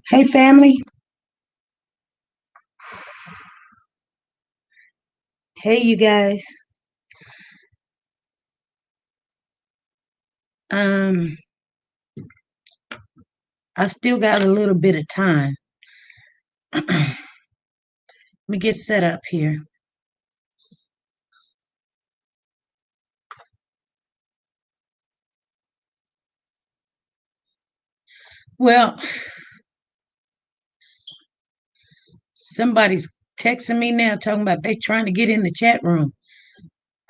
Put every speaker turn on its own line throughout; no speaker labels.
Hey, family. Hey, you guys. Um, I still got a little bit of time. Let me get set up here. Well, somebody's texting me now talking about they trying to get in the chat room.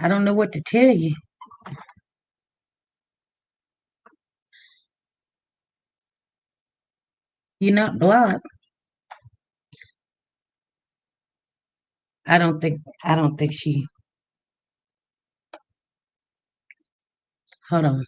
I don't know what to tell you. You're not blocked. I don't think she. Hold on.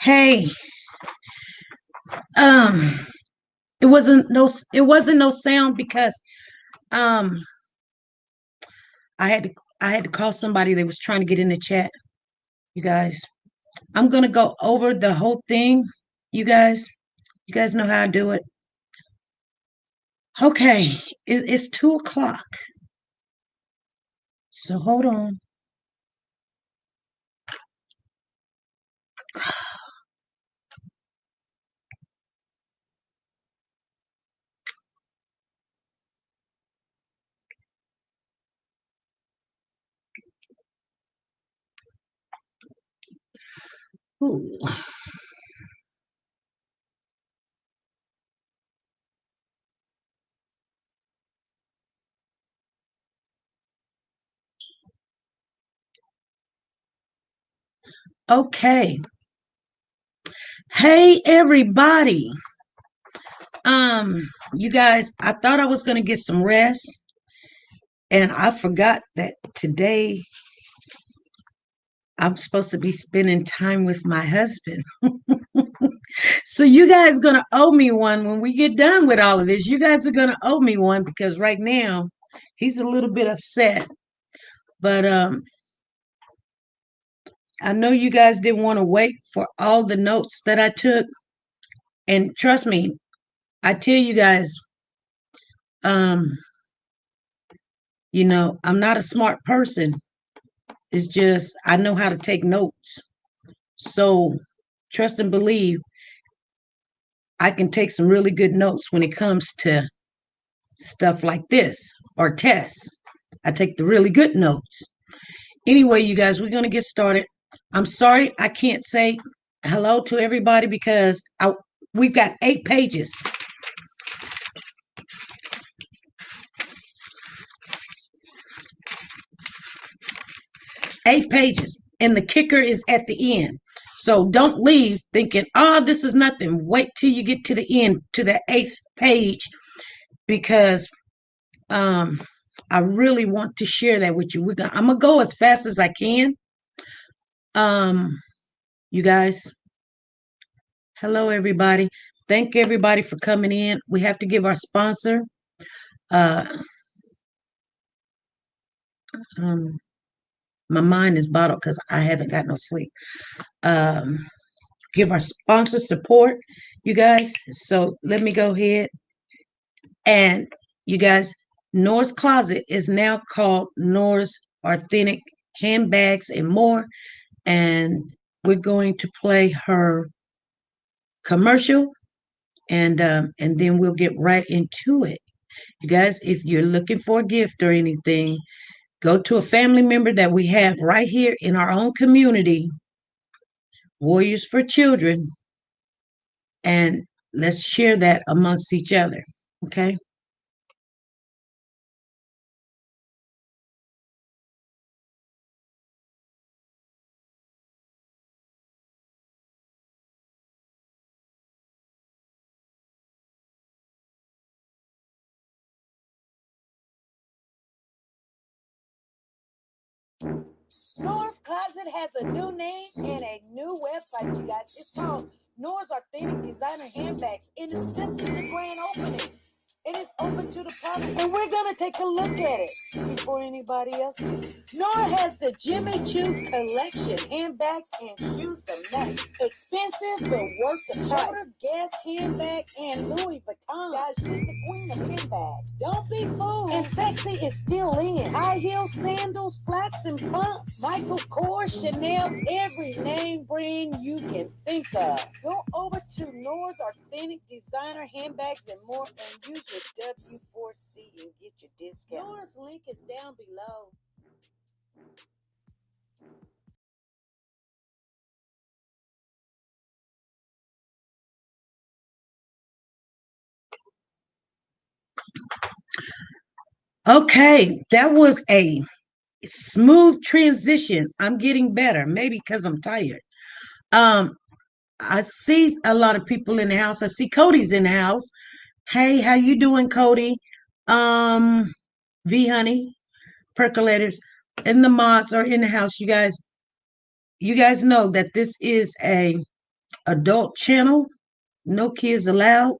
Hey, um, it wasn't no sound because um I had to I had to call somebody that was trying to get in the chat. You guys, I'm gonna go over the whole thing. You guys, you guys know how I do it. Okay, it's 2 o'clock. So hold on. Ooh. Okay. Hey everybody. You guys, I thought I was gonna get some rest, and I forgot that today I'm supposed to be spending time with my husband. So you guys gonna owe me one when we get done with all of this. You guys are gonna owe me one because right now he's a little bit upset. But I know you guys didn't want to wait for all the notes that I took. And trust me, I tell you guys, um, I'm not a smart person. It's just I know how to take notes. So trust and believe I can take some really good notes when it comes to stuff like this or tests. I take the really good notes. Anyway, you guys, we're gonna get started. I'm sorry I can't say hello to everybody because we've got 8 pages. 8 pages. And the kicker is at the end. So don't leave thinking, oh, this is nothing. Wait till you get to the end, to the 8th page, because um, I really want to share that with you. I'm going to go as fast as I can. Um, you guys, hello, everybody. Thank everybody for coming in. We have to give our sponsor. Uh, um, my mind is bottled because I haven't got no sleep. Um, give our sponsor support, you guys. So let me go ahead and you guys, Nora's Closet is now called Nora's Authentic Handbags and More. And we're going to play her commercial and then we'll get right into it. You guys, if you're looking for a gift or anything, Go to a family member that we have right here in our own community, Warriors for Children, and let's share that amongst each other. Okay.
Nora's Closet has a new name and a new website, you guys. It's called Nora's Authentic Designer Handbags, and this is the grand opening. It is open to the public, and we're gonna take a look at it before anybody else do. Nora has the Jimmy Choo collection, handbags and shoes to match. Expensive but worth the price. Shoulder Guess handbag and Louis Vuitton. Guys, she's the queen of handbags. Don't be fooled. And sexy is still in. High heel sandals, flats and pumps. Michael Kors, Chanel, every name brand you can think of. Go over to Nora's Authentic Designer Handbags and more and use your W4C and get your discount. Nora's link is down below.
Okay, that was a smooth transition. I'm getting better, maybe because I'm tired. Um, I see a lot of people in the house. I see Cody's in the house. Hey, how you doing, Cody? Um, V Honey, percolators, and the mods are in the house. You guys know that this is a adult channel. No kids allowed.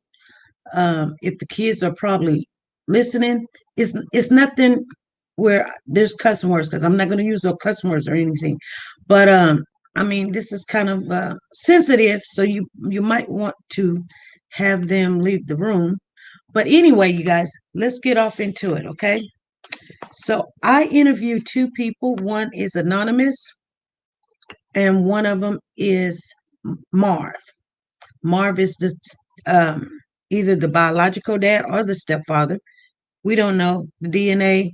If the kids are probably listening, it's nothing where there's cuss words because I'm not going to use those cuss words or anything. But I mean, this is kind of sensitive, so you might want to have them leave the room. But anyway, you guys, let's get off into it, okay? So I interviewed two people. One is anonymous, and one of them is Marv. Marv is the um, either the biological dad or the stepfather. We don't know the DNA.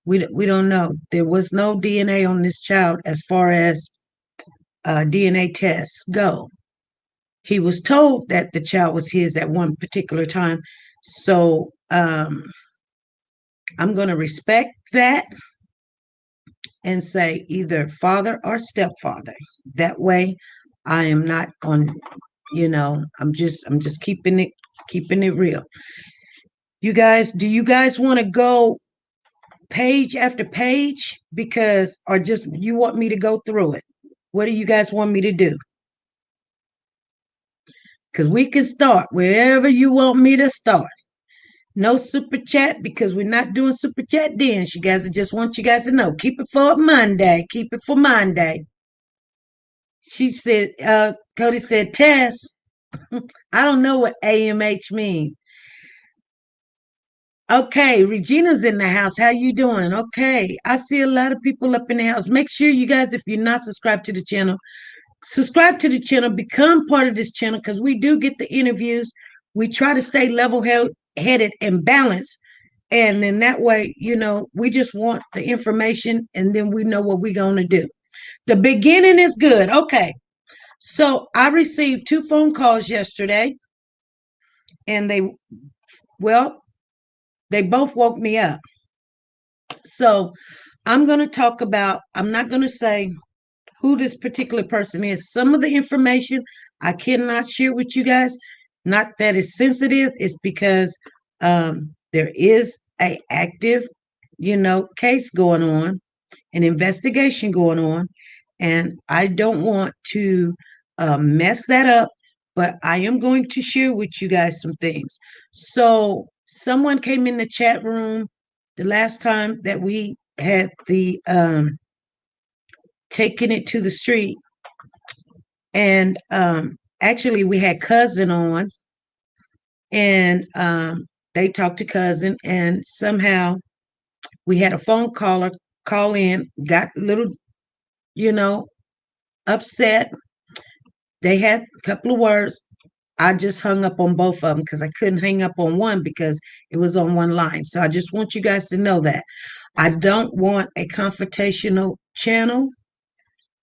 We don't know. There was no DNA on this child as far as DNA tests go. He was told that the child was his at one particular time. So I'm going to respect that and say either father or stepfather. That way, I am not on. I'm just keeping it real. You guys, do you guys want to go page after page because or just you want me to go through it? What do you guys want me to do? Because we can start wherever you want me to start. No super chat because we're not doing super chat dance. You guys, I just want you guys to know. Keep it for Monday. Keep it for Monday. She said, Cody said, Tess. I don't know what AMH means. Okay, Regina's in the house. How you doing? Okay, I see a lot of people up in the house. Make sure you guys, if you're not subscribed to the channel, subscribe to the channel, become part of this channel because we do get the interviews. We try to stay headed and balanced. And then that way, we just want the information and then we know what we're going to do. The beginning is good. Okay. So I received two phone calls yesterday and well, they both woke me up. So I'm not going to say who this particular person is. Some of the information I cannot share with you guys. Not that it's sensitive, it's because there is a active, case going on, an investigation going on, and I don't want to mess that up. But I am going to share with you guys some things. So someone came in the chat room the last time that we had the taking it to the street. And actually, we had cousin on, and they talked to cousin, and somehow we had a phone caller call in, got a little, you know, upset. They had a couple of words. I just hung up on both of them because I couldn't hang up on one because it was on one line. So I just want you guys to know that I don't want a confrontational channel,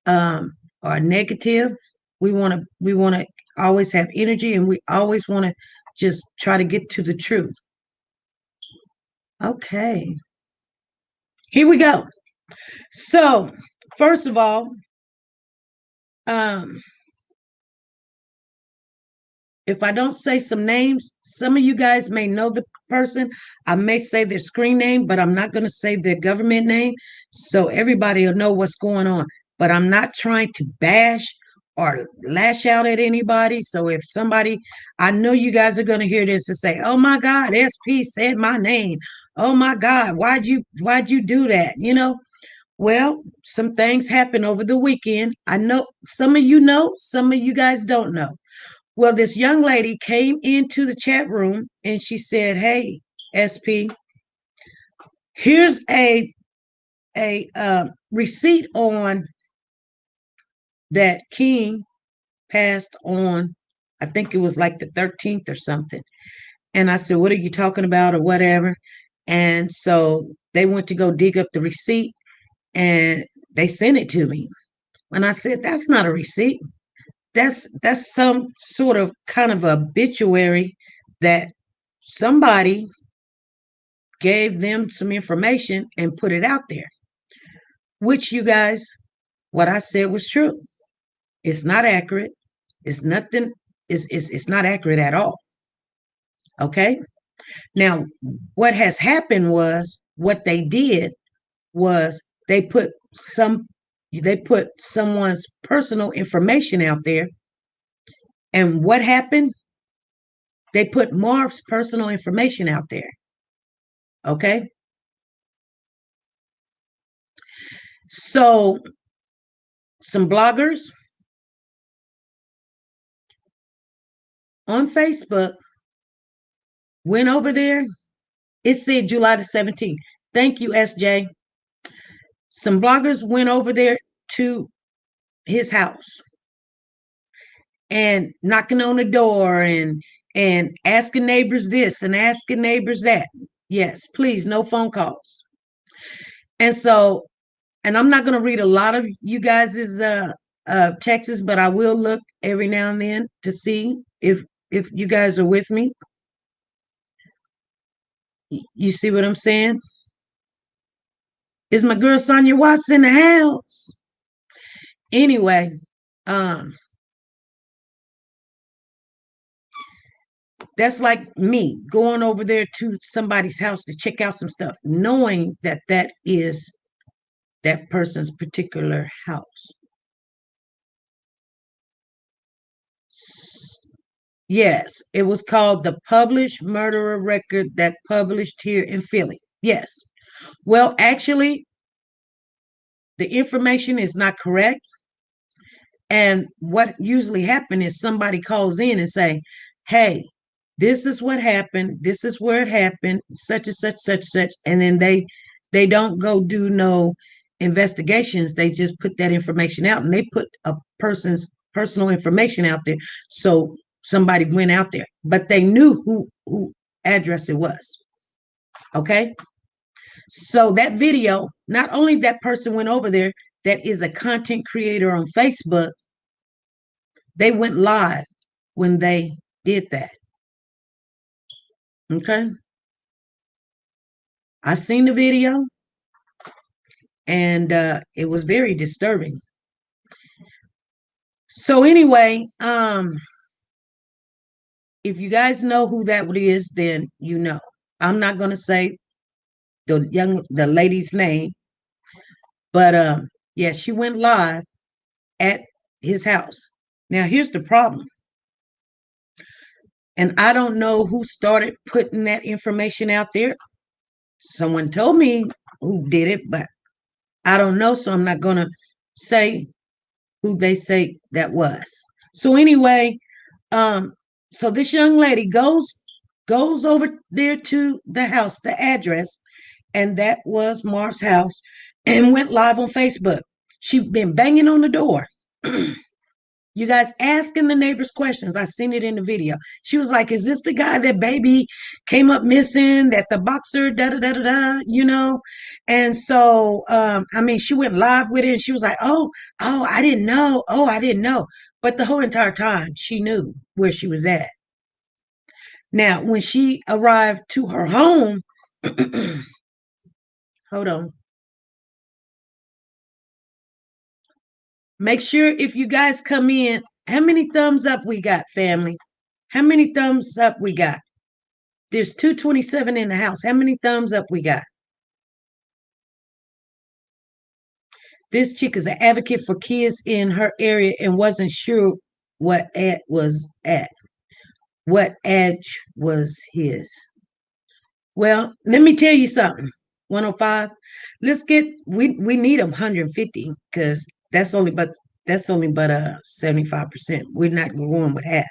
um, or negative. We want to always have energy, and we always want to just try to get to the truth. Okay, here we go. So first of all, um, if I don't say some names, some of you guys may know the person. I may say their screen name, but I'm not going to say their government name. So everybody will know what's going on. But I'm not trying to bash or lash out at anybody. So if somebody, I know you guys are going to hear this and say, "Oh my God, SP said my name. Oh my God, why'd you do that?" Well, some things happened over the weekend. I know, some of you guys don't know. Well, this young lady came into the chat room and she said, "Hey, SP, here's a receipt on that King passed on. I think it was like the 13th or something." And I said, "What are you talking about or whatever?" And so they went to go dig up the receipt and they sent it to me. And I said, "That's not a receipt. That's some sort of kind of obituary that somebody gave them some information and put it out there," which, you guys, what I said was true. It's not accurate. It's nothing. It's not accurate at all. Okay. Now, what has happened was what they did was they put someone's personal information out there, and what happened? They put Marv's personal information out there. Okay. So some bloggers on Facebook went over there. It said July the 17th. Thank you, SJ. Some bloggers went over there to his house and knocking on the door and asking neighbors this and asking neighbors that. Yes, please, no phone calls. And so, and I'm not going to read a lot of you guys's texts, but I will look every now and then to see if you guys are with me. You see what I'm saying? Is my girl Sonia Watts in the house? Anyway, um, that's like me going over there to somebody's house to check out some stuff, knowing that that is that person's particular house. Yes, it was called the Published Murderer Record that published here in Philly. Yes. Well, actually, the information is not correct. And what usually happens is somebody calls in and say, "Hey, this is what happened. This is where it happened, such and such, such, such." And then they don't go do no investigations. They just put that information out, and they put a person's personal information out there. So somebody went out there, but they knew who address it was. Okay. So that video, not only that person went over there, that is a content creator on Facebook, they went live when they did that. Okay. I've seen the video and it was very disturbing. So anyway, if you guys know who that is, then you know. I'm not gonna say the lady's name, but yeah, she went live at his house. Now here's the problem. And I don't know who started putting that information out there. Someone told me who did it, but I don't know, so I'm not going to say who they say that was. So anyway, um, so this young lady goes over there to the house, the address, and that was Marv's house, and went live on Facebook. She'd been banging on the door. You guys asking the neighbors questions. I seen it in the video. She was like, "Is this the guy that baby came up missing? That the boxer, da da da da da, you know?" And so, I mean, she went live with it, and she was like, "Oh, I didn't know. Oh, I didn't know." But the whole entire time, she knew where she was at. Now, when she arrived to her home, hold on. Make sure if you guys come in, how many thumbs up we got, family? How many thumbs up we got? There's 227 in the house. How many thumbs up we got? This chick is an advocate for kids in her area and wasn't sure what ad was at. What edge was his? Well, let me tell you something. 105. Let's get we need 150 because that's only but 75%. We're not going with half.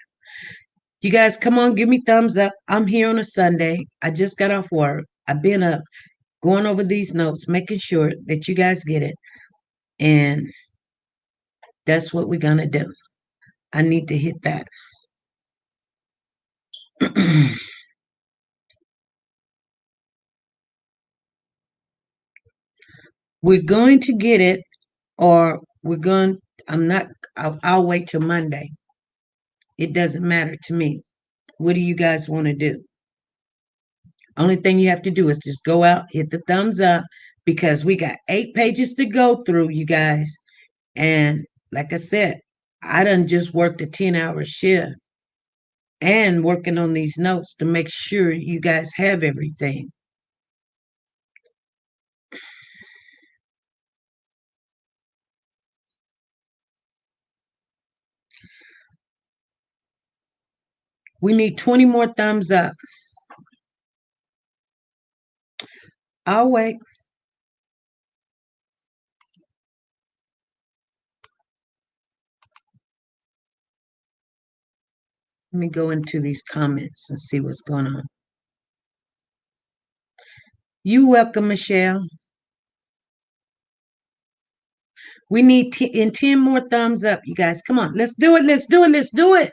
You guys come on, give me thumbs up. I'm here on a Sunday. I just got off work. I've been up going over these notes, making sure that you guys get it. And that's what we're going to do. I need to hit that. We're going to get it, or we're going, I'm not, I'll wait till Monday. It doesn't matter to me. What do you guys want to do? Only thing you have to do is just go out, hit the thumbs up, because we got 8 pages to go through, you guys. And like I said, I done just worked a 10-hour shift and working on these notes to make sure you guys have everything. We need 20 more thumbs up. I'll wait. Let me go into these comments and see what's going on. You welcome, Michelle. We need in 10 more thumbs up, you guys. Come on, let's do it. Let's do it. Let's do it.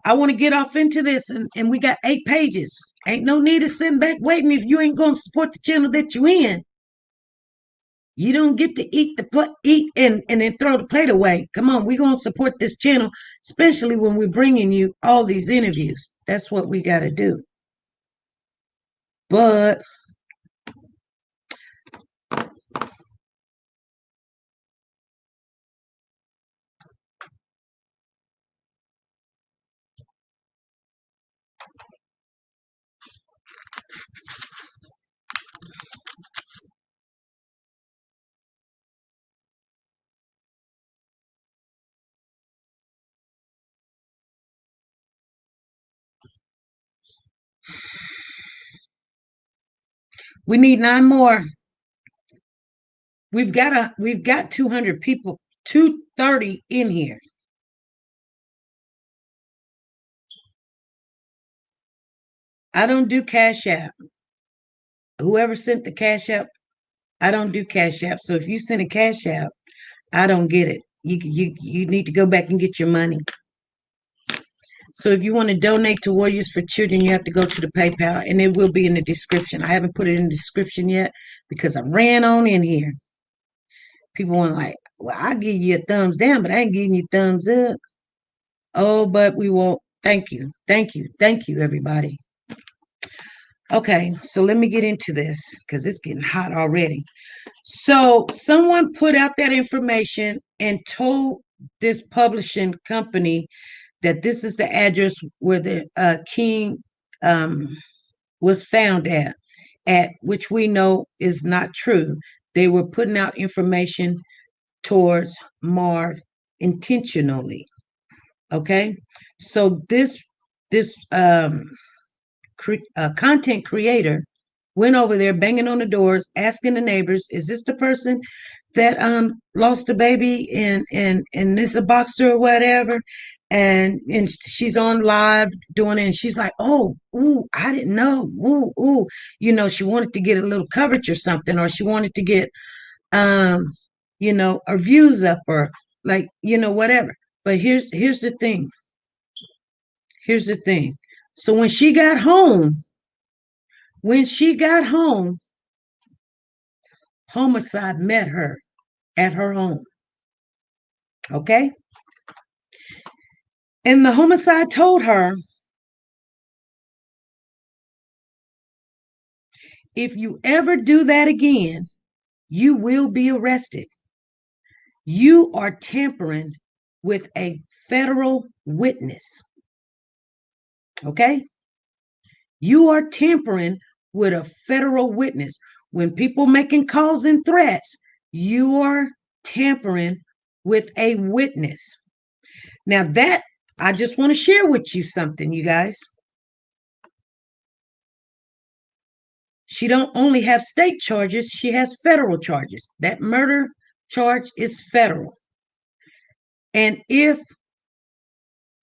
I want to get off into this, and we got 8 pages. Ain't no need of sitting back waiting if you ain't going to support the channel that you in. You don't get to eat and then throw the plate away. Come on, we're gonna support this channel, especially when we're bringing you all these interviews. That's what we got to do. But we need 9 more. We've got 200 people, 230 in here. I don't do Cash App. Whoever sent the Cash App, I don't do Cash App. So if you send a Cash App, I don't get it. You need to go back and get your money. So if you want to donate to Warriors for Children, you have to go to the PayPal, and it will be in the description. I haven't put it in the description yet because I ran on in here. People want like, well, I'll give you a thumbs down, but I ain't giving you thumbs up. Oh, but we won't. Thank you. Thank you. Thank you, everybody. Okay, so let me get into this because it's getting hot already. So someone put out that information and told this publishing company that this is the address where the king was found at which we know is not true. They were putting out information towards Marv intentionally. Okay, so this content creator went over there banging on the doors, asking the neighbors, "Is this the person that lost the baby and this a boxer or whatever?" And she's on live doing it, and she's like, "Oh, ooh, I didn't know, ooh, ooh," she wanted to get a little coverage or something, or she wanted to get her views up, or like whatever. But here's the thing. Here's the thing. So when she got home, homicide met her at her home. Okay? And the homicide told her, if you ever do that again, you will be arrested. You are tampering with a federal witness. Okay? You are tampering with a federal witness. When people making calls and threats, you are tampering with a witness. Now that I just want to share with you something, you guys. She don't only have state charges, she has federal charges. That murder charge is federal. And if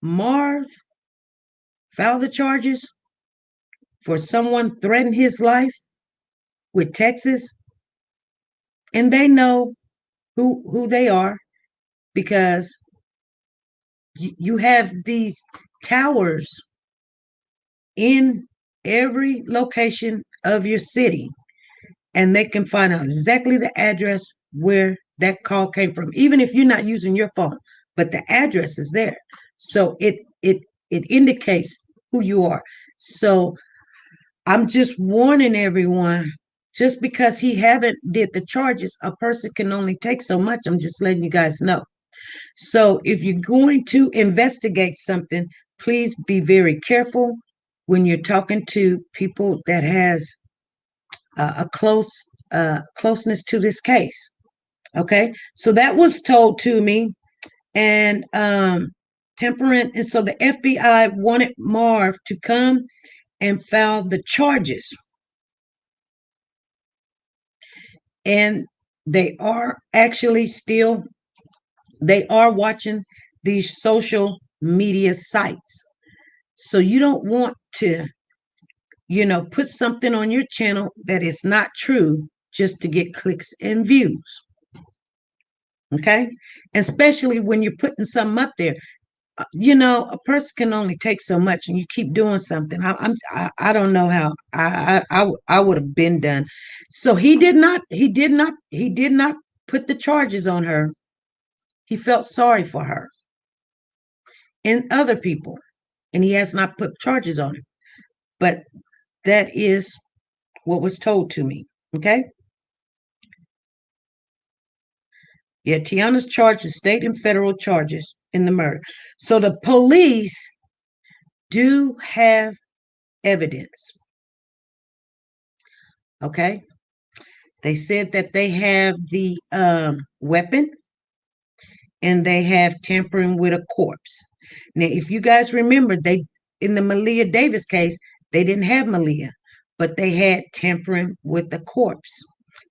Marv filed the charges for someone threatened his life with Texas, and they know who they are because you have these towers in every location of your city, and they can find out exactly the address where that call came from, even if you're not using your phone, but the address is there. So it indicates who you are. So I'm just warning everyone, just because he haven't did the charges, a person can only take so much. I'm just letting you guys know. So if you're going to investigate something, please be very careful when you're talking to people that has a closeness to this case. Okay, so that was told to me, and temperament, and so the FBI wanted Marv to come and file the charges, and they are actually still they are watching these social media sites. So you don't want to, put something on your channel that is not true just to get clicks and views. Okay. Especially when you're putting something up there. A person can only take so much, and you keep doing something. I don't know how I would have been done. So he did not put the charges on her. He felt sorry for her and other people, and he has not put charges on her. But that is what was told to me. Okay. Yeah, Tiana's charged with state and federal charges in the murder. So the police do have evidence. Okay. They said that they have the weapon, and they have tampering with a corpse. Now, if you guys remember, they in the Malia Davis case, they didn't have Malia, but they had tampering with the corpse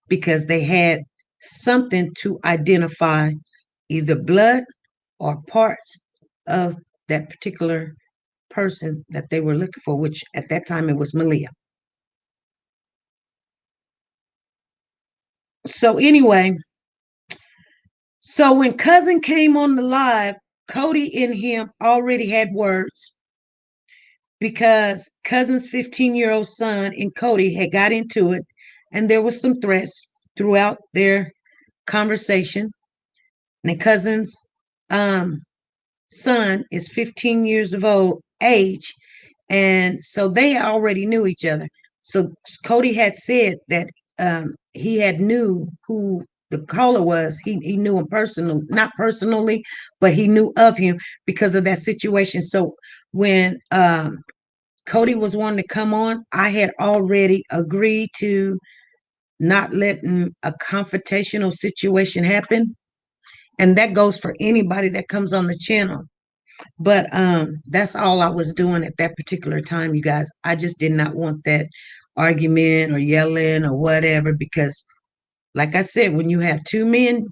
because they had something to identify either blood or parts of that particular person that they were looking for, which at that time it was Malia. So anyway, so when cousin came on the live, Cody and him already had words because cousin's 15-year-old son and Cody had got into it, and there was some threats throughout their conversation. And the cousin's um, son is 15 years of old age, and so they already knew each other. So Cody had said that he had knew who the caller was. He knew him personally, not personally, but he knew of him because of that situation. So when Cody was wanting to come on, I had already agreed to not letting a confrontational situation happen. And that goes for anybody that comes on the channel. But that's all I was doing at that particular time, you guys. I just did not want that argument or yelling or whatever, because like I said, when you have two men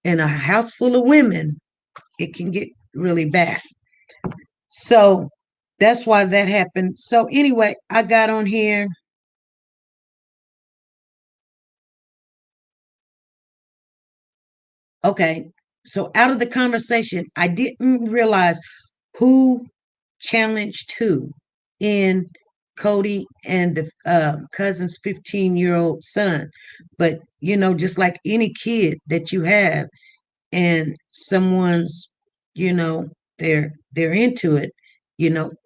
in a house full of women, it can get really bad. So that's why that happened. So anyway, I got on here. Okay. So out of the conversation, I didn't realize who challenged who in Cody and the cousin's 15-year-old son. But, just like any kid that you have and someone's, you know, they're into it, my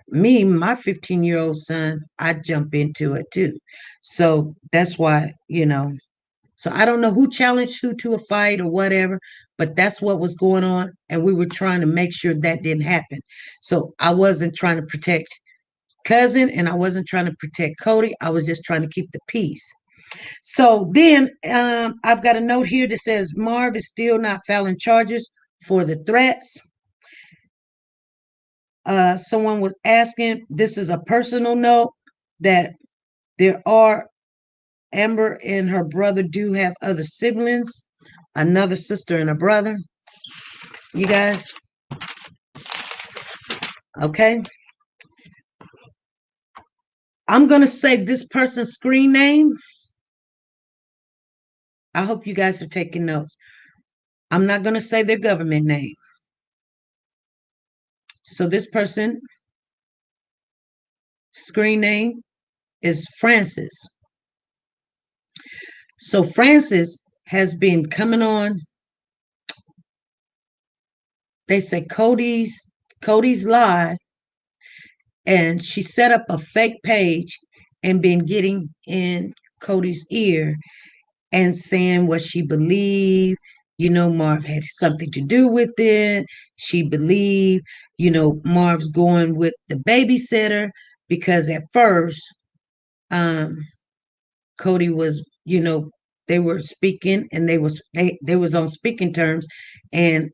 15-year-old son, I jump into it too. So that's why, so I don't know who challenged who to a fight or whatever, but that's what was going on. And we were trying to make sure that didn't happen. So I wasn't trying to protect cousin and I wasn't trying to protect Cody. I was just trying to keep the peace. So then I've got a note here that says Marv is still not filing charges for the threats. Someone was asking, this is a personal note, that there are Amber and her brother do have other siblings, another sister and a brother. You guys, okay? I'm going to say this person's screen name. I hope you guys are taking notes. I'm not going to say their government name. So this person, screen name is Francis. So Francis has been coming on, they say Cody's live, and she set up a fake page and been getting in Cody's ear and saying what she believed. Marv had something to do with it. She believed, Marv's going with the babysitter because at first, Cody was, they were speaking and they was on speaking terms. And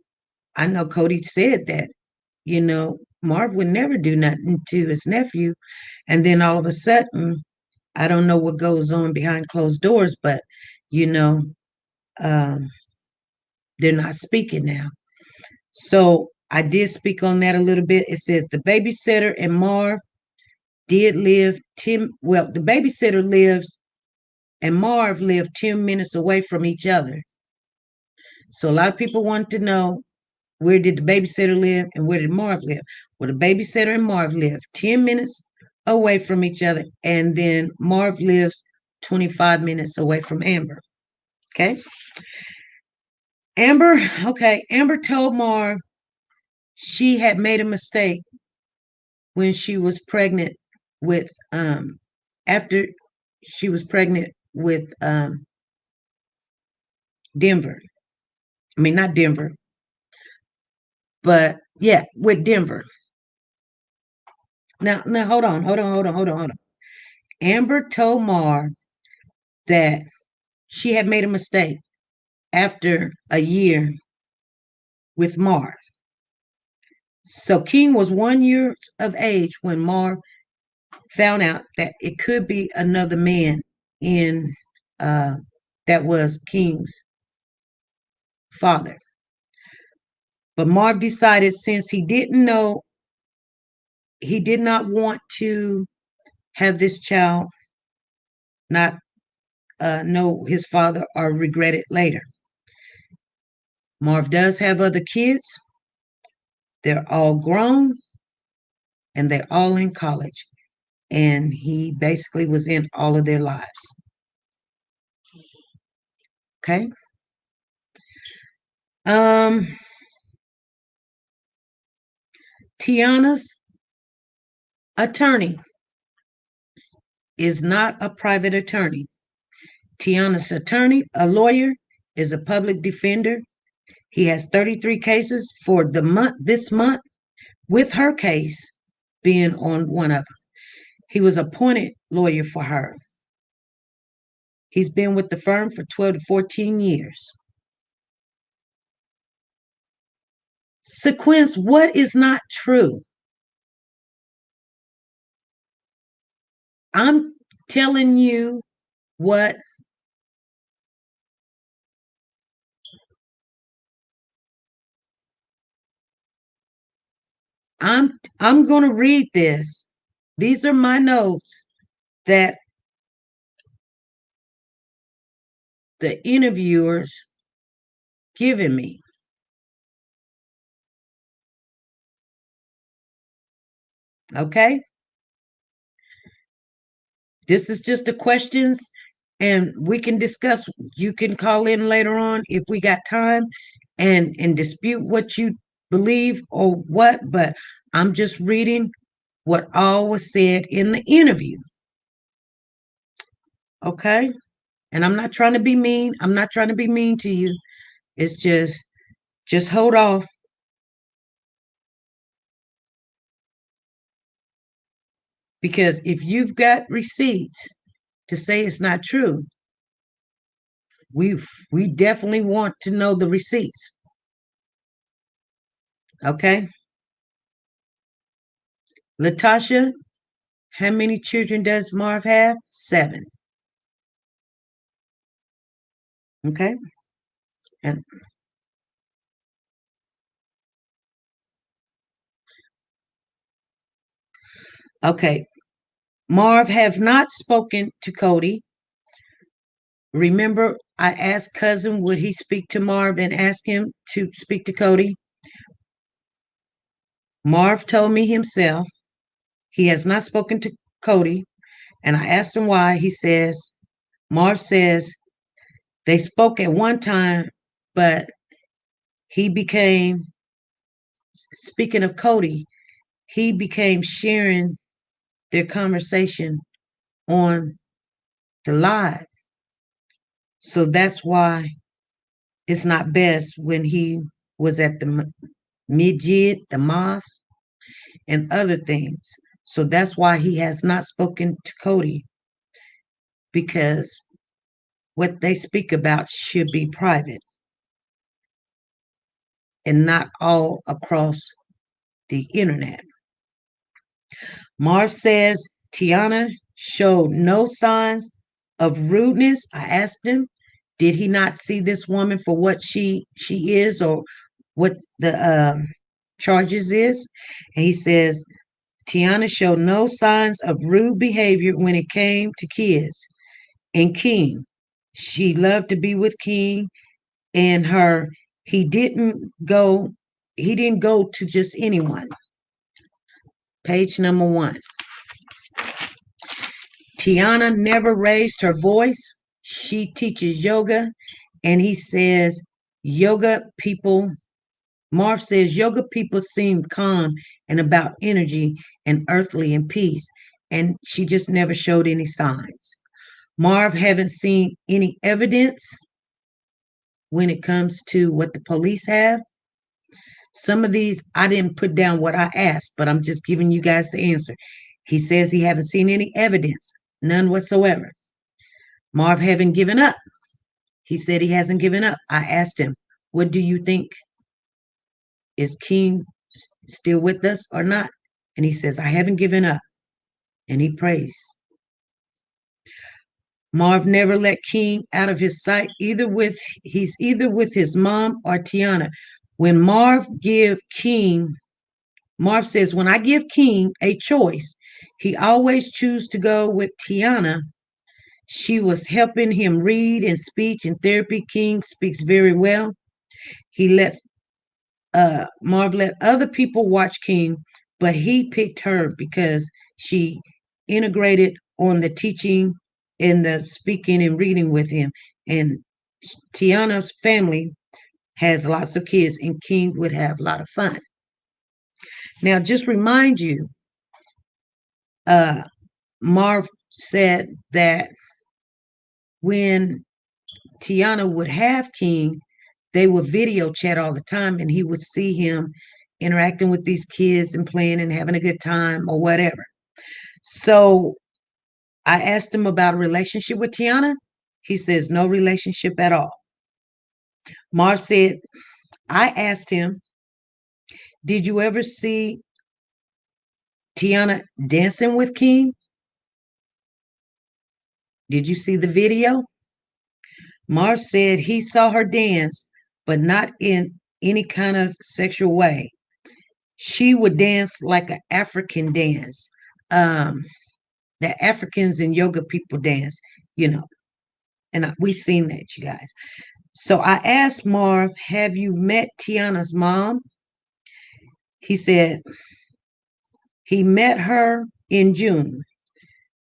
I know Cody said that, Marv would never do nothing to his nephew. And then all of a sudden, I don't know what goes on behind closed doors, but you know, um, they're not speaking now. So I did speak on that a little bit. It says the babysitter and Marv did live 10, well, the babysitter lives and Marv lived 10 minutes away from each other. So a lot of people want to know, where did the babysitter live and where did Marv live? Well, the babysitter and Marv live 10 minutes away from each other, and then Marv lives 25 minutes away from Amber. Okay. Amber, okay, Amber told Marv she had made a mistake when she was pregnant with after she was pregnant with Denver. I mean, not Denver, but yeah, with Denver. Now, hold on. Amber told Marv that she had made a mistake after a year with Marv. So King was 1 year of age when Marv found out that it could be another man in that was King's father. But Marv decided, since he didn't know, he did not want to have this child not know his father or regret it later. Marv does have other kids. They're all grown and they're all in college. And he basically was in all of their lives. Okay. Um, Tiana's attorney is not a private attorney. Tiana's attorney, a lawyer, is a public defender. He has 33 cases for the month this month, with her case being on one of them. He was appointed lawyer for her. He's been with the firm for 12 to 14 years. Sequence, what is not true? I'm telling you what I'm going to read this. These are my notes that the interviewers given me. Okay? This is just the questions, and we can discuss. You can call in later on if we got time and dispute what you believe or what, but I'm just reading what all was said in the interview. Okay? And I'm not trying to be mean. I'm not trying to be mean to you. It's just hold off. Because if you've got receipts to say it's not true, we we definitely want to know the receipts. Okay? Latasha, how many children does Marv have? 7. Okay? And okay, Marv have not spoken to Cody. Remember, I asked cousin would he speak to Marv and ask him to speak to Cody. Marv told me himself he has not spoken to Cody, and I asked him why. Marv says they spoke at one time, but he became, speaking of Cody, he became sharing their conversation on the live. So that's why it's not best when he was at the midget, the mosque, and other things. So that's why he has not spoken to Cody, because what they speak about should be private and not all across the internet. Marv says Tiana showed no signs of rudeness. I asked him, did he not see this woman for what she is, or what the charges is? And he says Tiana showed no signs of rude behavior when it came to kids. And King, she loved to be with King and her. He didn't go. He didn't go to just anyone. Page number 1. Tiana never raised her voice. She teaches yoga, and he says yoga people. Marv says yoga people seem calm and about energy and earthly and peace, and she just never showed any signs. Marv haven't seen any evidence when it comes to what the police have. Some of these I didn't put down what I asked, but I'm just giving you guys the answer. He says he haven't seen any evidence, none whatsoever. Marv haven't given up. He said he hasn't given up. I asked him, what do you think? Is King still with us or not? And he says, I haven't given up. And he prays. Marv never let King out of his sight, he's either with his mom or Tiana. When Marv says, when I give King a choice, he always chooses to go with Tiana. She was helping him read and speech and therapy. King speaks very well. He lets Marv let other people watch King, but he picked her because she integrated on the teaching and the speaking and reading with him. And Tiana's family has lots of kids, and King would have a lot of fun. Now, just remind you, uh, Marv said that when Tiana would have King, they would video chat all the time, and he would see him interacting with these kids and playing and having a good time or whatever. So I asked him about a relationship with Tiana. He says no relationship at all. Marv said, I asked him, did you ever see Tiana dancing with King? Did you see the video? Marv said he saw her dance, but not in any kind of sexual way. She would dance like an African dance. Um, the Africans and yoga people dance, you know, and we seen that, you guys. So I asked Marv, have you met Tiana's mom? He said He met her in June.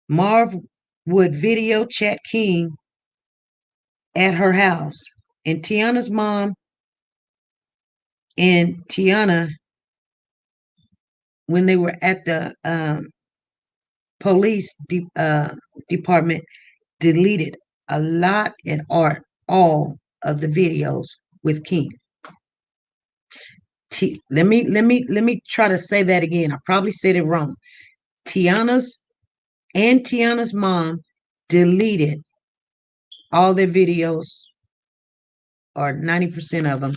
Marv would video chat King at her house. And Tiana's mom and Tiana, when they were at the police department, deleted a lot and all of the videos with King. Let me try to say that again. I probably said it wrong. Tiana's Tiana's mom deleted all their videos, or 90% of them,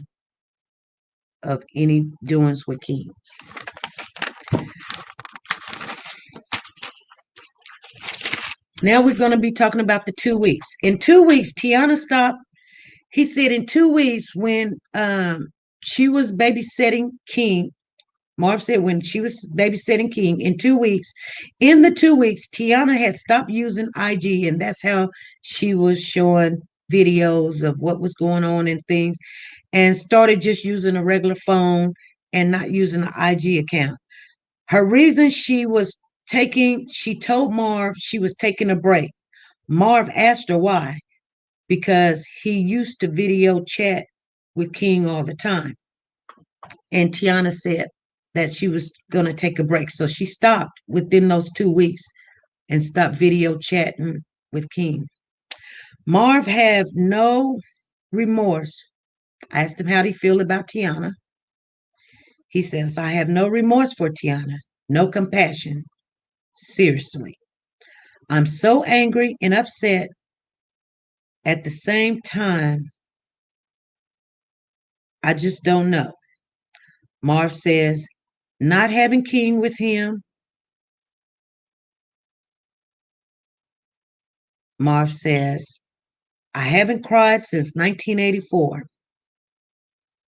of any doings with King. Now we're going to be talking about the 2 weeks. In 2 weeks, Tiana stopped. He said in 2 weeks, when she was babysitting King, Marv said when she was babysitting King, in 2 weeks, in the 2 weeks, Tiana had stopped using IG, and that's how she was showing videos of what was going on and things, and started just using a regular phone and not using an IG account. Her reason she told Marv she was taking a break. Marv asked her why, because he used to video chat with King all the time. And Tiana said that she was going to take a break. So she stopped within those 2 weeks and stopped video chatting with King. Marv have no remorse. I asked him how he feel about Tiana. He says, I have no remorse for Tiana, no compassion. Seriously. I'm so angry and upset at the same time. I just don't know. Marv says, not having King with him. Marv says, I haven't cried since 1984.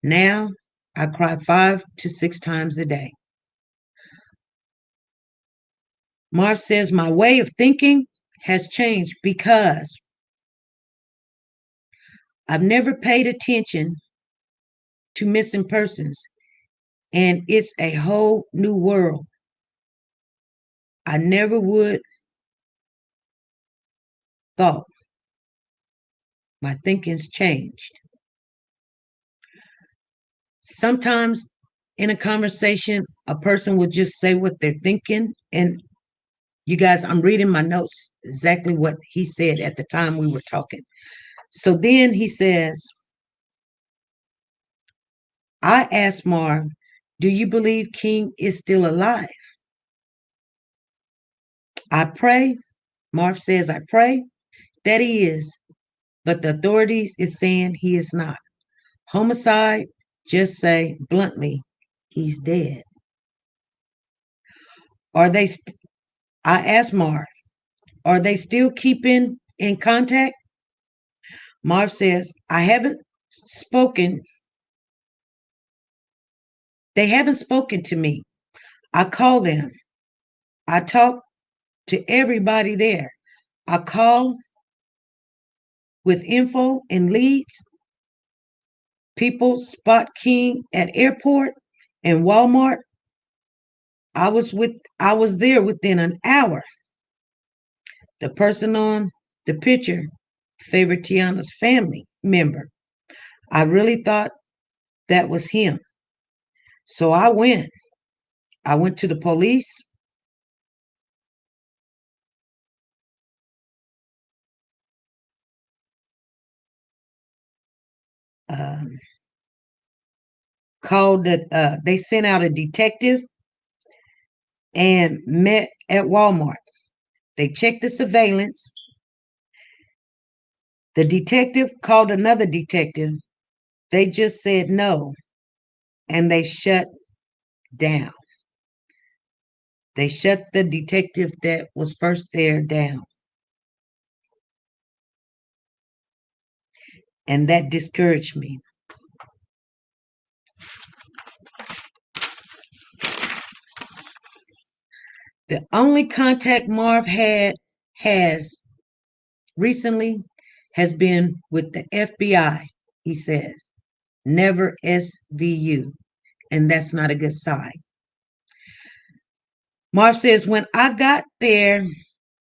Now I cry 5 to 6 times a day. Marv says, my way of thinking has changed because I've never paid attention to missing persons, and it's a whole new world. I never would thought. My thinking's changed. Sometimes in a conversation, a person will just say what they're thinking. And you guys, I'm reading my notes exactly what he said at the time we were talking. So then he says, I asked Marv, do you believe King is still alive? I pray. Marv says, I pray that he is, but the authorities is saying he is not. Homicide, just say bluntly, he's dead. Are they? I asked Marv, are they still keeping in contact? Marv says, I haven't spoken. They haven't spoken to me. I call them. I talk to everybody there. I call with info and leads. People spot King at airport and Walmart. I was there within an hour. The person on the picture favored Tiana's family member. I really thought that was him. So I went. I went to the police. Um, Called that they sent out a detective and met at Walmart. They checked the surveillance. The detective called another detective. They just said no, and they shut down. They shut the detective that was first there down. And that discouraged me. The only contact Marv has recently has been with the FBI, he says. Never SVU. And that's not a good sign. Marv says, when I got there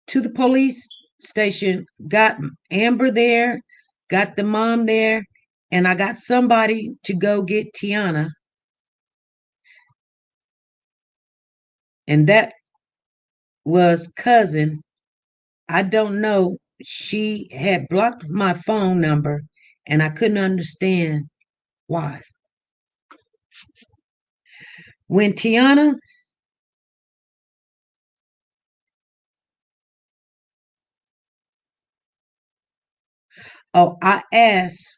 to the police station, got Amber there, got the mom there, and I got somebody to go get Tiana. And that was cousin. I don't know. She had blocked my phone number and I couldn't understand why. When Tiana, I asked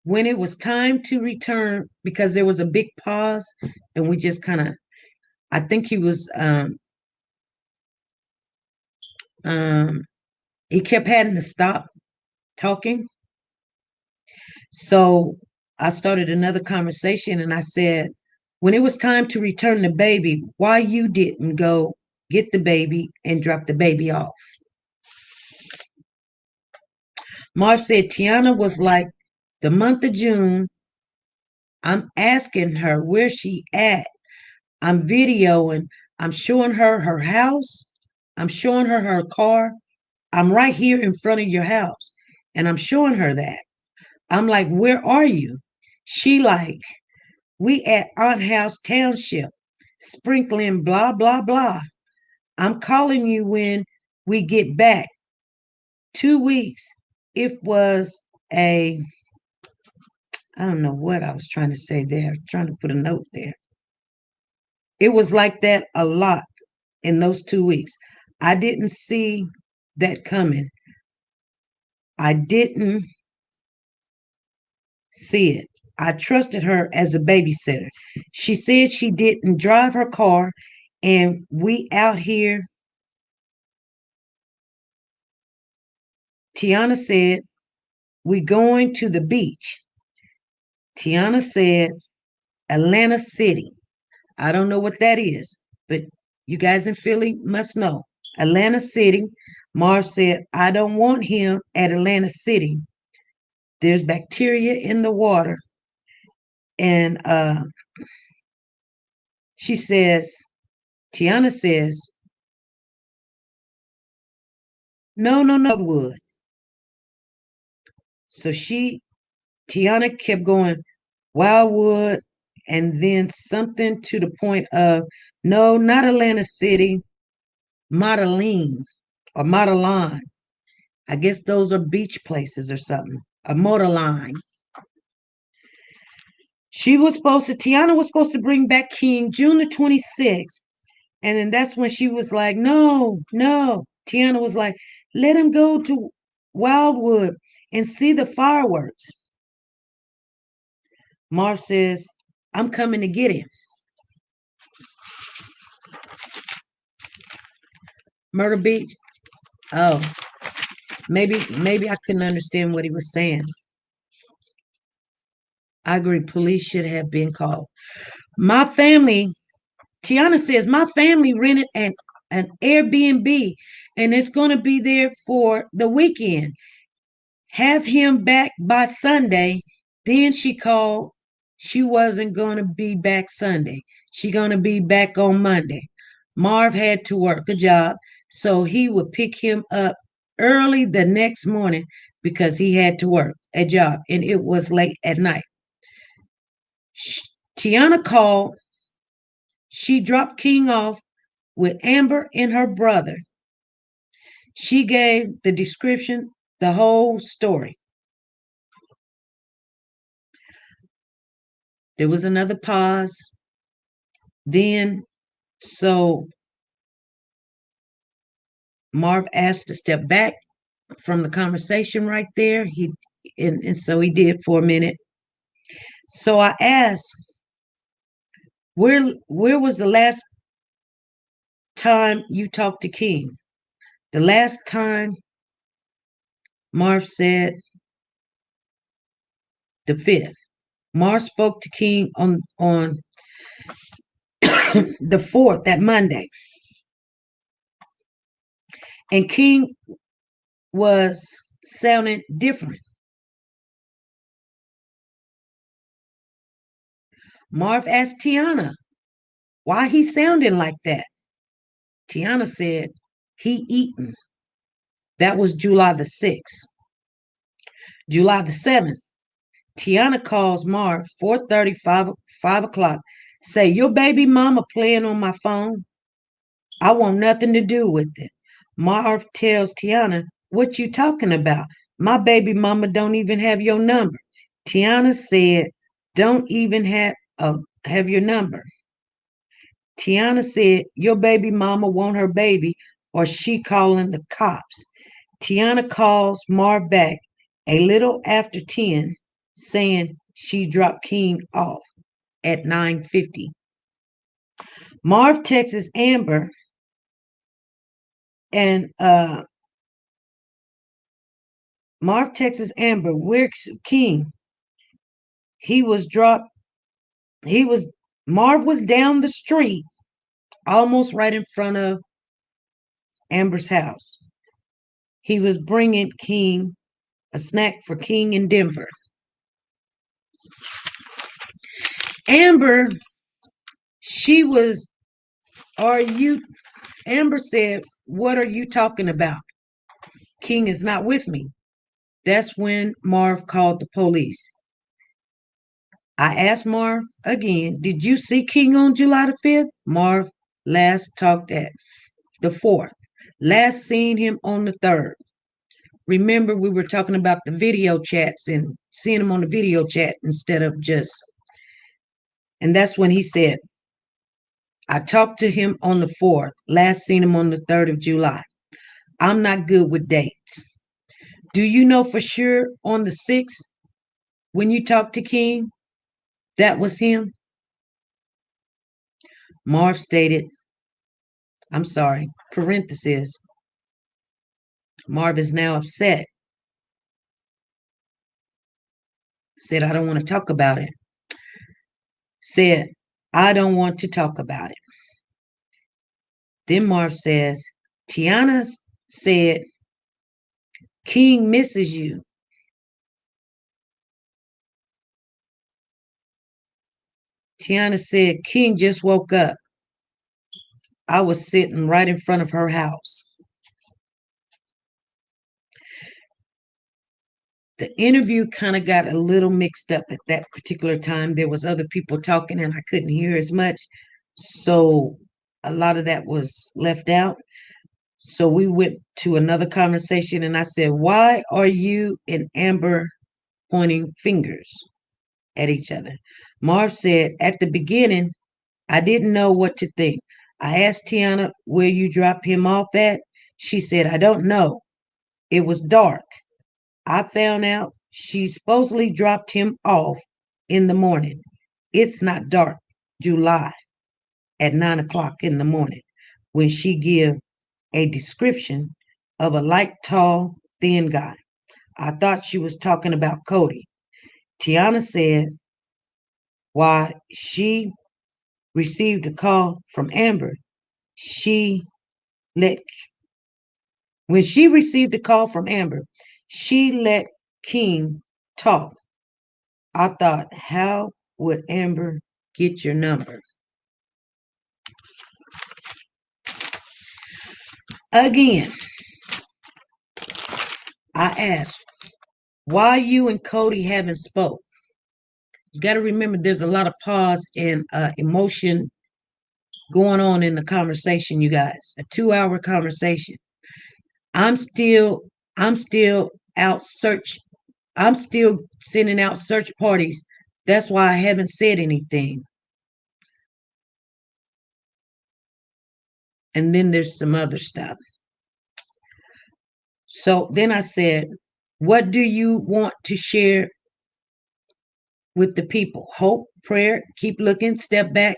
when it was time to return because there was a big pause and we just kind of, I think um, he kept having to stop talking. So I started another conversation and I said, when it was time to return the baby, why you didn't go get the baby and drop the baby off? Marv said Tiana was like, the month of June, I'm asking her where she at. I'm videoing. I'm showing her her house. I'm showing her her car. I'm right here in front of your house. And I'm showing her that. I'm like, where are you? She like, we at Aunt House Township, sprinkling blah, blah, blah. I'm calling you when we get back. 2 weeks. It was a, I don't know what I was trying to say there, trying to put a note there. It was like that a lot in those 2 weeks. I didn't see that coming. I didn't see it. I trusted her as a babysitter. She said she didn't drive her car, and we out here. Tiana said, we going to the beach. Tiana said, Atlanta City. I don't know what that is, but you guys in Philly must know. Atlanta City. Marv said, I don't want him at Atlanta City. There's bacteria in the water. And she says, Tiana says, no, no, no, wood. So Tiana kept going, Wildwood, and then something to the point of, no, not Atlanta City, Modeline or Modeline. I guess those are beach places or something. A Modeline. Tiana was supposed to bring back King June the 26th. And then that's when she was like, no, no. Tiana was like, let him go to Wildwood and see the fireworks. Marv says, I'm coming to get him. Myrtle Beach. Oh, maybe I couldn't understand what he was saying. I agree. Police should have been called. My family, Tiana says, my family rented an Airbnb and it's going to be there for the weekend. Have him back by Sunday. Then she called. She wasn't going to be back Sunday. She going to be back on Monday. Marv had to work a job, so he would pick him up early the next morning because he had to work a job and it was late at night. Tiana called. She dropped King off with Amber and her brother. She gave the description, the whole story. There was another pause. Then, so Marv asked to step back from the conversation right there. And so he did for a minute. So I asked, where was the last time you talked to King? The last time, Marv said the 5th. Marv spoke to King on the 4th, that Monday. And King was sounding different. Marv asked Tiana, Why he sounding like that? Tiana said, he eaten. That was July the 6th. July the 7th, Tiana calls Marv 4:30, 5 o'clock. Say, your baby mama playing on my phone. I want nothing to do with it. Marv tells Tiana, what you talking about? My baby mama don't even have your number. Tiana said, don't even have your number. Tiana said, your baby mama want her baby or she calling the cops. Tiana calls Marv back a little after 10 saying she dropped King off at 9:50. Marv texts Amber and Marv texts Amber, where's King? He was dropped. He was Marv was down the street, almost right in front of Amber's house. He was bringing King a snack for King in Denver. Amber, she was, are you, Amber said, what are you talking about? King is not with me. That's when Marv called the police. I asked Marv again, did you see King on July the 5th? Marv last talked at the 4th. Last seen him on the 3rd. Remember, we were talking about the video chats and seeing him on the video chat instead of just. And that's when he said, I talked to him on the 4th. Last seen him on the 3rd of July. I'm not good with dates. Do you know for sure on the 6th, when you talked to King, that was him? Marv stated, I'm sorry, parenthesis. Marv is now upset. Said, I don't want to talk about it. Said, I don't want to talk about it. Then Marv says, Tiana said, King misses you. Tiana said, King just woke up. I was sitting right in front of her house. The interview kind of got a little mixed up at that particular time. There was other people talking and I couldn't hear as much. So a lot of that was left out. So we went to another conversation and I said, why are you and Amber pointing fingers at each other? Marv said, at the beginning, I didn't know what to think. I asked Tiana where you dropped him off at. She said, I don't know. It was dark. I found out she supposedly dropped him off in the morning. It's not dark, July, at 9 o'clock in the morning, when she give a description of a light, tall, thin guy. I thought she was talking about Cody. Tiana said, why she received a call from Amber, she let when she received a call from Amber, she let King talk. I thought, how would Amber get your number? Again, I asked, why you and Cody haven't spoke? You got to remember there's a lot of pause and emotion going on in the conversation, you guys. A 2 hour conversation. I'm still I'm still out search I'm still sending out search parties. That's why I haven't said anything. And then there's some other stuff. So then I said, what do you want to share with the people? Hope, prayer, keep looking, step back.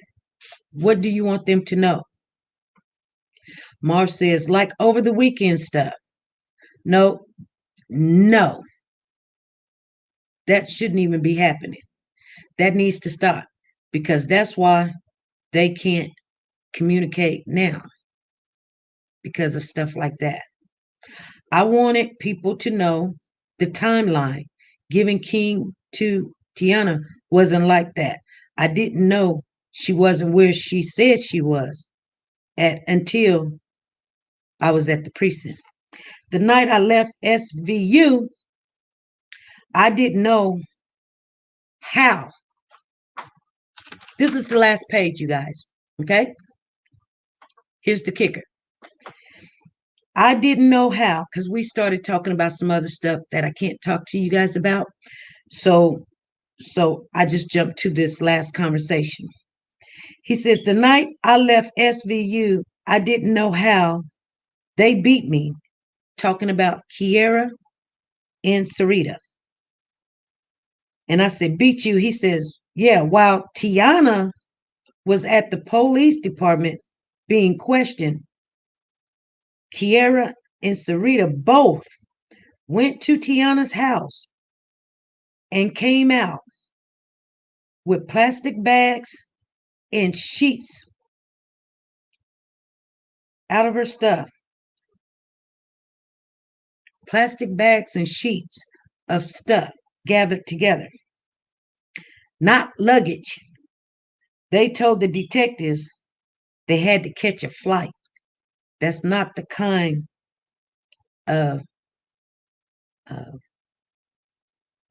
What do you want them to know? Marv says, like over the weekend stuff. No, no, that shouldn't even be happening. That needs to stop because that's why they can't communicate now because of stuff like that. I wanted people to know the timeline. Giving King to Tiana wasn't like that. I didn't know She wasn't where she said she was at until I was at the precinct. The night I left SVU, I didn't know how. This is the last page, you guys. Okay? Here's the kicker. I didn't know how because we started talking about some other stuff that I can't talk to you guys about. So I just jumped to this last conversation. He said, the night I left SVU, I didn't know how they beat me, talking about Kiera and Sarita. And I said, beat you? He says, yeah, while Tiana was at the police department being questioned, Kiera and Sarita both went to Tiana's house and came out with plastic bags and sheets out of her stuff. Plastic bags and sheets of stuff gathered together, not luggage. They told the detectives they had to catch a flight. That's not the kind of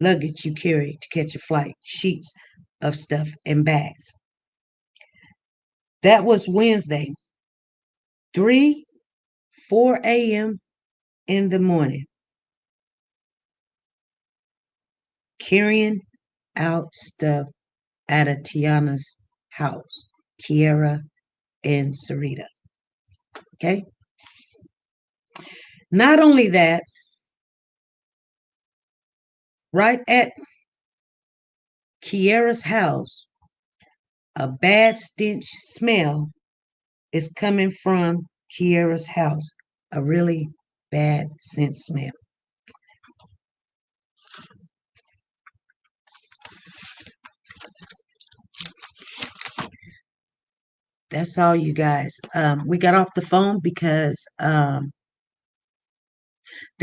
luggage you carry to catch a flight. Sheets of stuff and bags. That was Wednesday, 4 a.m. in the morning. Carrying out stuff out of Tiana's house, Kiera and Sarita. Okay? Not only that, right at Kiera's house, a bad stench smell is coming from Kiera's house. A really bad scent smell. That's all, you guys. We got off the phone because there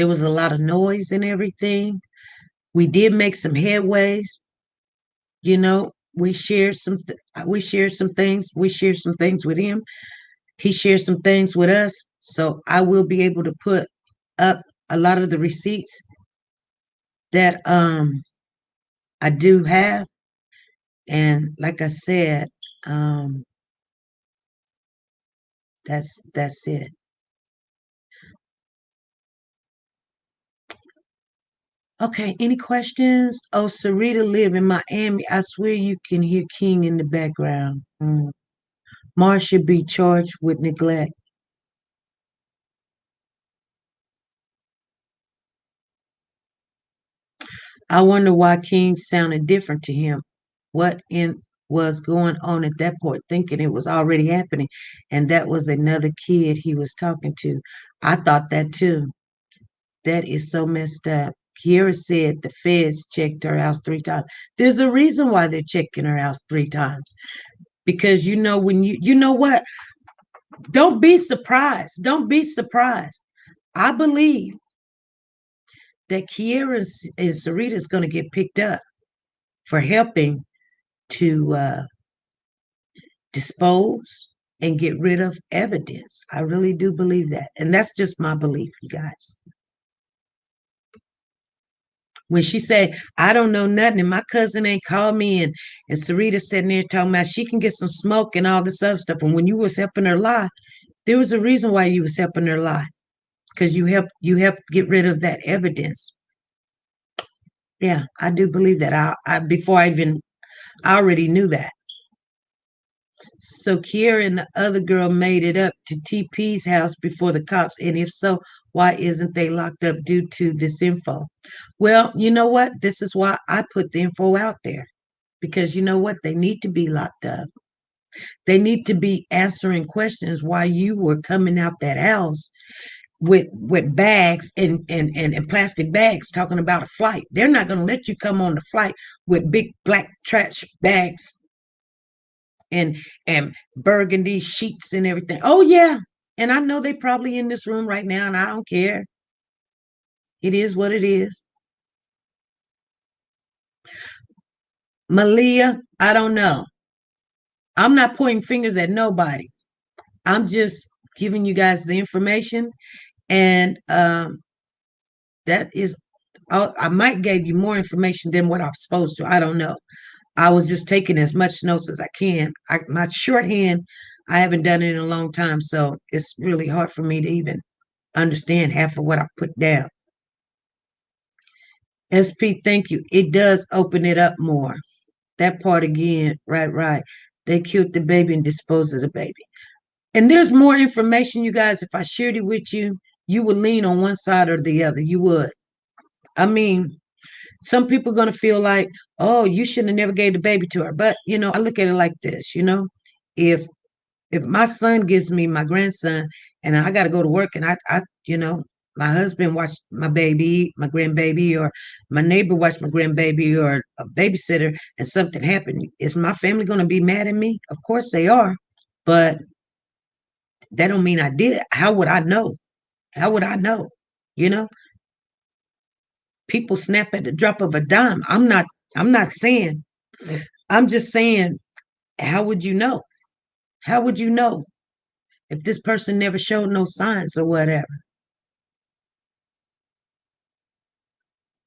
was a lot of noise and everything. We did make some headways. You know, we shared some things. We shared some things with him. He shared some things with us. So I will be able to put up a lot of the receipts that I do have. And like I said, that's it. Okay, any questions? Oh, Sarita live in Miami. I swear you can hear King in the background. Marv should be charged with neglect. I wonder why King sounded different to him. What in was going on at that point, thinking it was already happening, and that was another kid he was talking to. I thought that too. That is so messed up. Kiera said the feds checked her house 3 times. There's a reason why they're checking her house 3 times. Because you know when you know what? Don't be surprised. Don't be surprised. I believe that Kiera and Sarita is going to get picked up for helping to dispose and get rid of evidence. I really do believe that. And that's just my belief, you guys. When she said, I don't know nothing, and my cousin ain't called me, and Sarita sitting there talking about she can get some smoke and all this other stuff. And when you was helping her lie, there was a reason why you was helping her lie. Because you helped get rid of that evidence. Yeah, I do believe that. I already knew that. So Kiera and the other girl made it up to TP's house before the cops. And if so, why isn't they locked up due to this info? Well, you know what? This is why I put the info out there. Because you know what? They need to be locked up. They need to be answering questions why you were coming out that house with bags and plastic bags talking about a flight. They're not going to let you come on the flight with big black trash bags and burgundy sheets and everything. Oh yeah. And I know they probably in this room right now and I don't care. It is what it is. Malia, I don't know. I'm not pointing fingers at nobody. I'm just giving you guys the information, and that is. I might gave you more information than what I'm supposed to. I don't know. I was just taking as much notes as I can. My shorthand, I haven't done it in a long time, so it's really hard for me to even understand half of what I put down. SP, thank you. It does open it up more. That part again, right, right. They killed the baby and disposed of the baby. And there's more information, you guys. If I shared it with you, you would lean on one side or the other. You would. I mean, some people are going to feel like, oh, you shouldn't have never gave the baby to her. But, I look at it like this, if my son gives me my grandson and I got to go to work and my husband watched my baby, my grandbaby, or my neighbor watched my grandbaby or a babysitter and something happened, is my family going to be mad at me? Of course they are. But that don't mean I did it. How would I know? How would I know? You know, people snap at the drop of a dime. I'm not saying, I'm just saying, how would you know? How would you know if this person never showed no signs or whatever?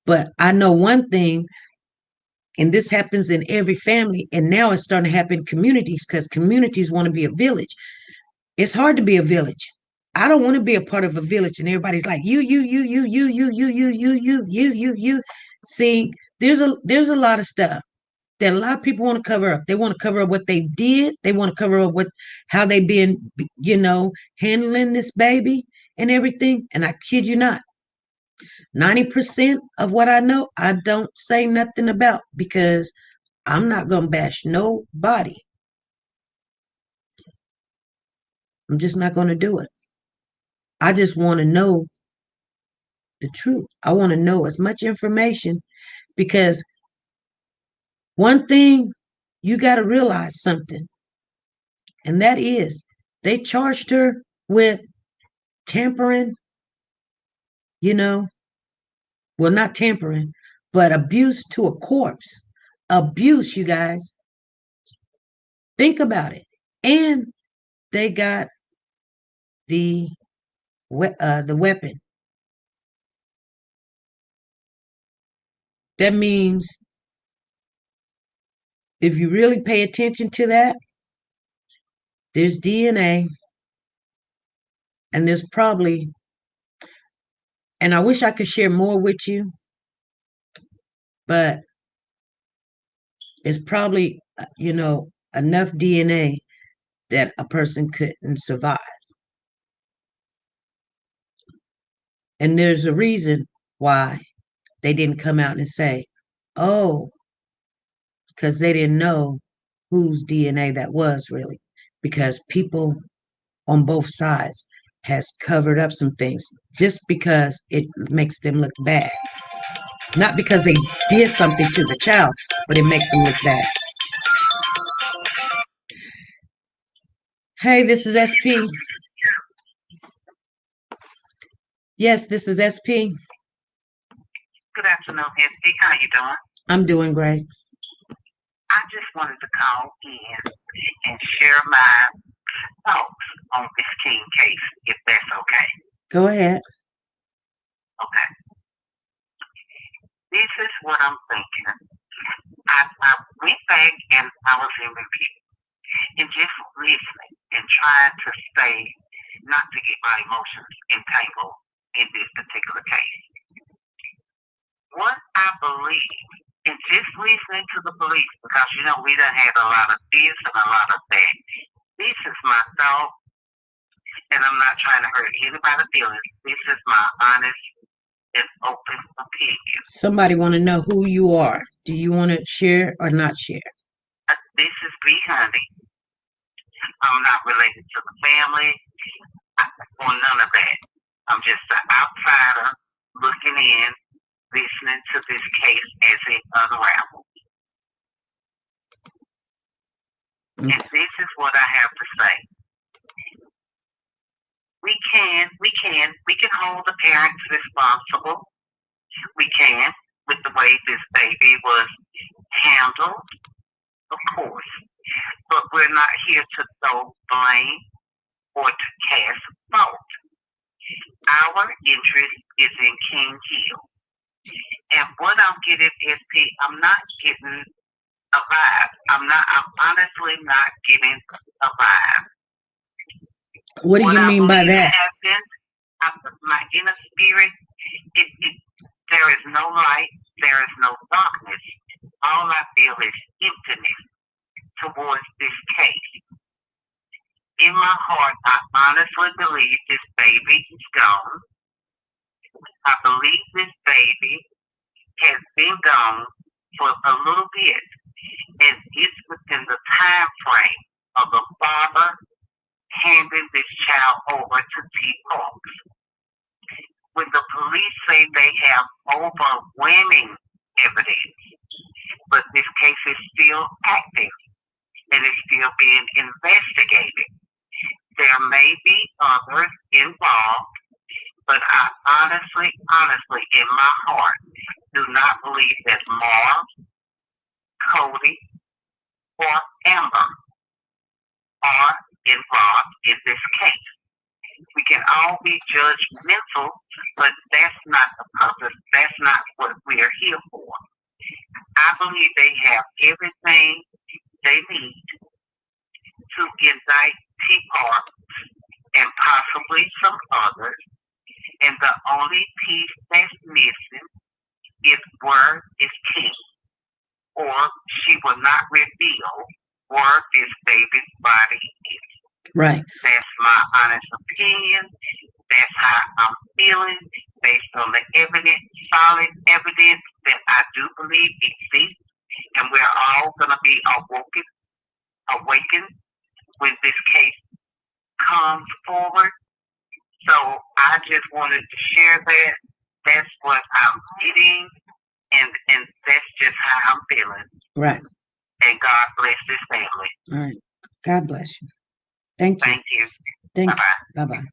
But I know one thing, and this happens in every family, and now it's starting to happen in communities because communities want to be a village. It's hard to be a village. I don't want to be a part of a village and everybody's like you. See, there's a lot of stuff that a lot of people want to cover up. They want to cover up what they did. They want to cover up how they've been, handling this baby and everything. And I kid you not, 90% of what I know, I don't say nothing about because I'm not gonna bash nobody. I'm just not gonna do it. I just want to know the truth. I want to know as much information because one thing you got to realize something, and that is they charged her with tampering, you know, well, not tampering, but abuse to a corpse. Abuse, you guys. Think about it. And they got the the weapon. That means if you really pay attention to that, there's DNA and there's probably, and I wish I could share more with you, but it's probably, enough DNA that a person couldn't survive. And there's a reason why they didn't come out and say, oh, because they didn't know whose DNA that was really, because people on both sides has covered up some things just because it makes them look bad. Not because they did something to the child, but it makes them look bad. Hey, this is SP. Yes, this is SP.
Good afternoon, SP. How you doing?
I'm doing great.
I just wanted to call in and share my thoughts on this King case, if that's okay.
Go ahead.
Okay. This is what I'm thinking. I went back and I was in review and just listening and trying to stay, not to get my emotions entangled in this particular case. What I believe, and just listening to the police, because we done had a lot of this and a lot of that. This is my thought, and I'm not trying to hurt anybody's feelings. This is my honest and open opinion.
Somebody want to know who you are. Do you want to share or not share?
This is B. Honey. I'm not related to the family or none of that. I'm just an outsider looking in, listening to this case as it unravels. And this is what I have to say. We can hold the parents responsible. We can, with the way this baby was handled, of course. but we're not here to throw blame or to cast fault. Our interest is in King Hill. And what I'm getting, SP, I'm not getting a vibe. I'm honestly not getting a vibe.
What do
What
you
I
mean by
believe
that?
happened, my inner spirit, there is no light, there is no darkness. All I feel is emptiness towards this case. In my heart, I honestly believe this baby is gone. I believe this baby has been gone for a little bit, and it's within the time frame of the father handing this child over to T. Parks. When the police say they have overwhelming evidence, but this case is still active and is still being investigated. There may be others involved, but I honestly, in my heart, do not believe that Marv, Cody, or Amber are involved in this case. We can all be judgmental, but that's not the purpose. That's not what we're here for. I believe they have everything they need to indict T. Park and possibly some others. And the only piece that's missing is where is King, or she will not reveal where this baby's body is.
Right.
That's my honest opinion. That's how I'm feeling based on the evidence, solid evidence that I do believe exists. And we're all going to be awakened when this case comes forward. So I just wanted to share that. That's what I'm getting, and that's just how I'm feeling.
Right.
And God bless this family.
All right. God bless you. Thank you.
Thank you.
Thank
Bye-bye.
you. Bye bye.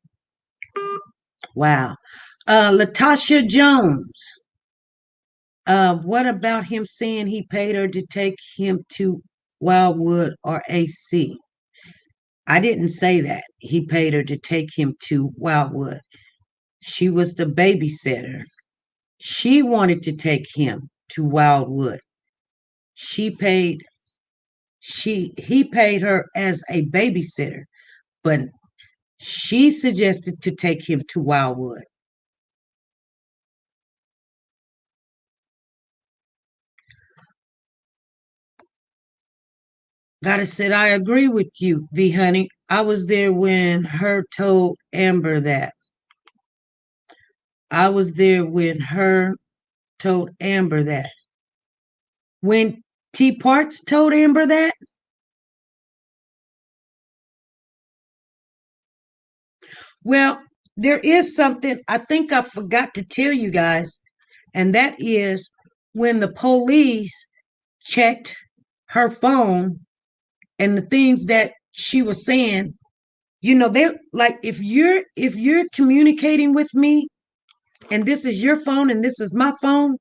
Wow. Latasha Jones. What about him saying he paid her to take him to Wildwood or AC? I didn't say that. He paid her to take him to Wildwood. She was the babysitter. She wanted to take him to Wildwood. He paid her as a babysitter, but she suggested to take him to Wildwood. Gotta said, I agree with you, V Honey. I was there when her told Amber that. I was there when her told Amber that. When T Parks told Amber that, well, there is something I think I forgot to tell you guys, and that is when the police checked her phone and the things that she was saying, they're like, if you're communicating with me and this is your phone and this is my phone,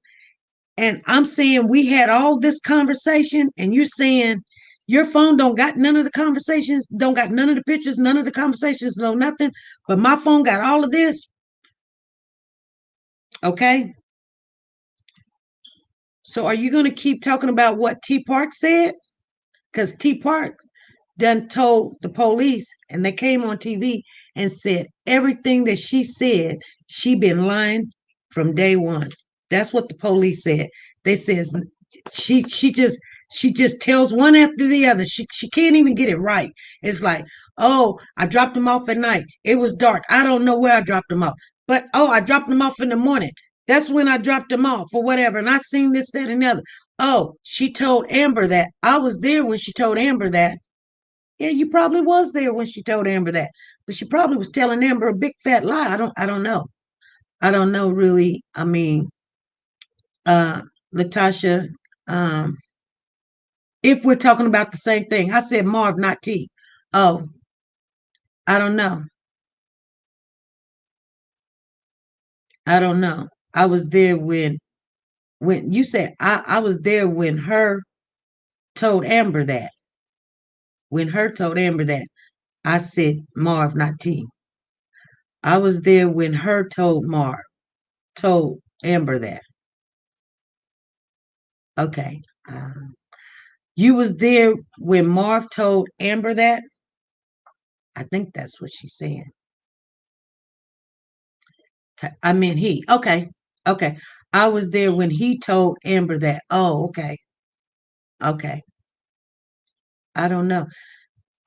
and I'm saying we had all this conversation, and you're saying your phone don't got none of the conversations, don't got none of the pictures, none of the conversations, no nothing, but my phone got all of this. Okay. So are you going to keep talking about what T Park said? Because T Park done told the police, and they came on TV and said everything that she said, she been lying from day one. That's what the police said. They says she just tells one after the other. She can't even get it right. It's like, oh, I dropped him off at night. It was dark. I don't know where I dropped him off. But oh, I dropped him off in the morning. That's when I dropped him off or whatever. And I seen this, that, and the other. Oh, she told Amber that. I was there when she told Amber that. Yeah, you probably was there when she told Amber that. But she probably was telling Amber a big fat lie. I don't know. I don't know really. I mean, uh Latasha, um, if we're talking about the same thing. I said Marv, not T. Oh, I don't know. I don't know. I was there when you said I was there when her told Amber that. when her told Amber that. I said Marv, not T. I was there when her told Amber that. Okay. You was there when Marv told Amber that? I think that's what she's saying. I mean he. Okay. Okay. I was there when he told Amber that. Oh, okay. Okay. I don't know.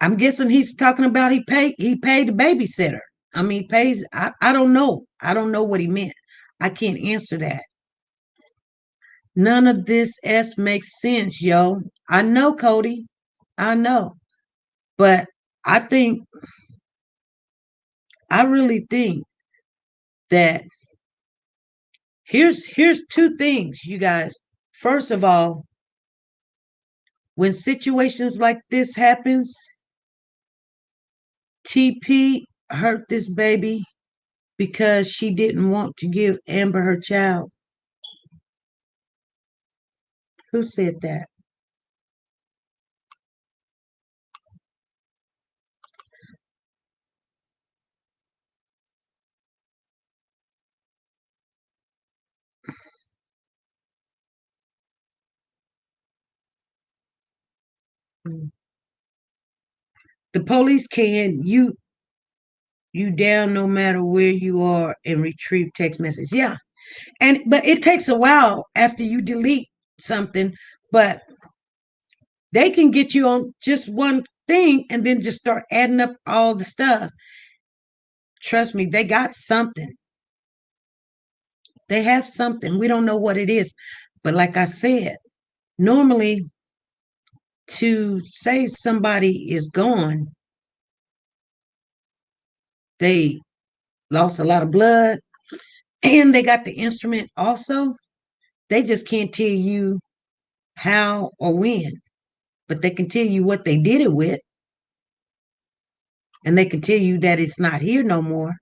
I'm guessing he's talking about he paid the babysitter. I mean, he pays. I don't know. I don't know what he meant. I can't answer that. None of this S makes sense, yo. I know, Cody. I know. But I think, I really think that here's two things, you guys. First of all, when situations like this happens, TP hurt this baby because she didn't want to give Amber her child. Who said that? The police can you down no matter where you are and retrieve text message. Yeah. And but it takes a while after you delete something, but they can get you on just one thing and then just start adding up all the stuff. Trust me, they got something. They have something. We don't know what it is. But like I said, normally to say somebody is gone, they lost a lot of blood and they got the instrument also. They just can't tell you how or when, but they can tell you what they did it with, and they can tell you that it's not here no more.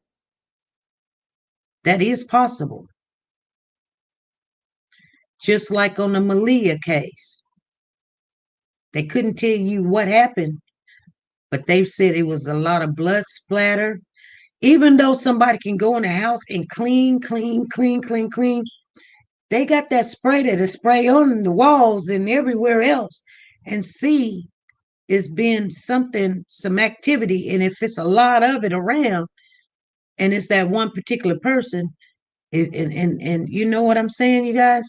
That is possible. Just like on the Malia case, they couldn't tell you what happened, but they said it was a lot of blood splatter. Even though somebody can go in the house and clean, clean, clean, clean, clean, they got that spray that is spray on the walls and everywhere else and see it's been something, some activity. And if it's a lot of it around and it's that one particular person, and you know what I'm saying, you guys?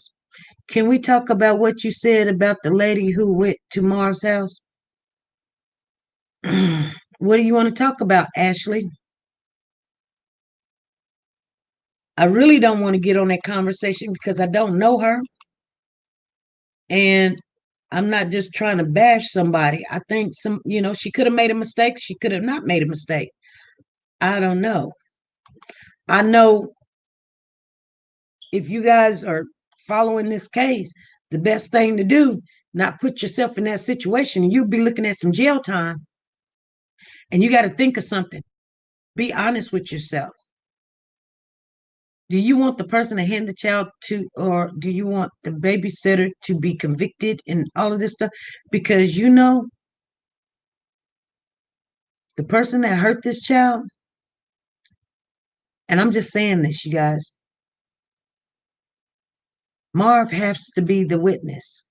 Can we talk about what you said about the lady who went to Marv's house? What do you want to talk about, Ashley? I really don't want to get on that conversation because I don't know her. And I'm not just trying to bash somebody. I think she could have made a mistake. She could have not made a mistake. I don't know. I know if you guys are following this case, the best thing to do, not put yourself in that situation. You'll be looking at some jail time. And you got to think of something. Be honest with yourself. Do you want the person to hand the child to, or do you want the babysitter to be convicted and all of this stuff? Because the person that hurt this child, and I'm just saying this, you guys, Marv has to be the witness.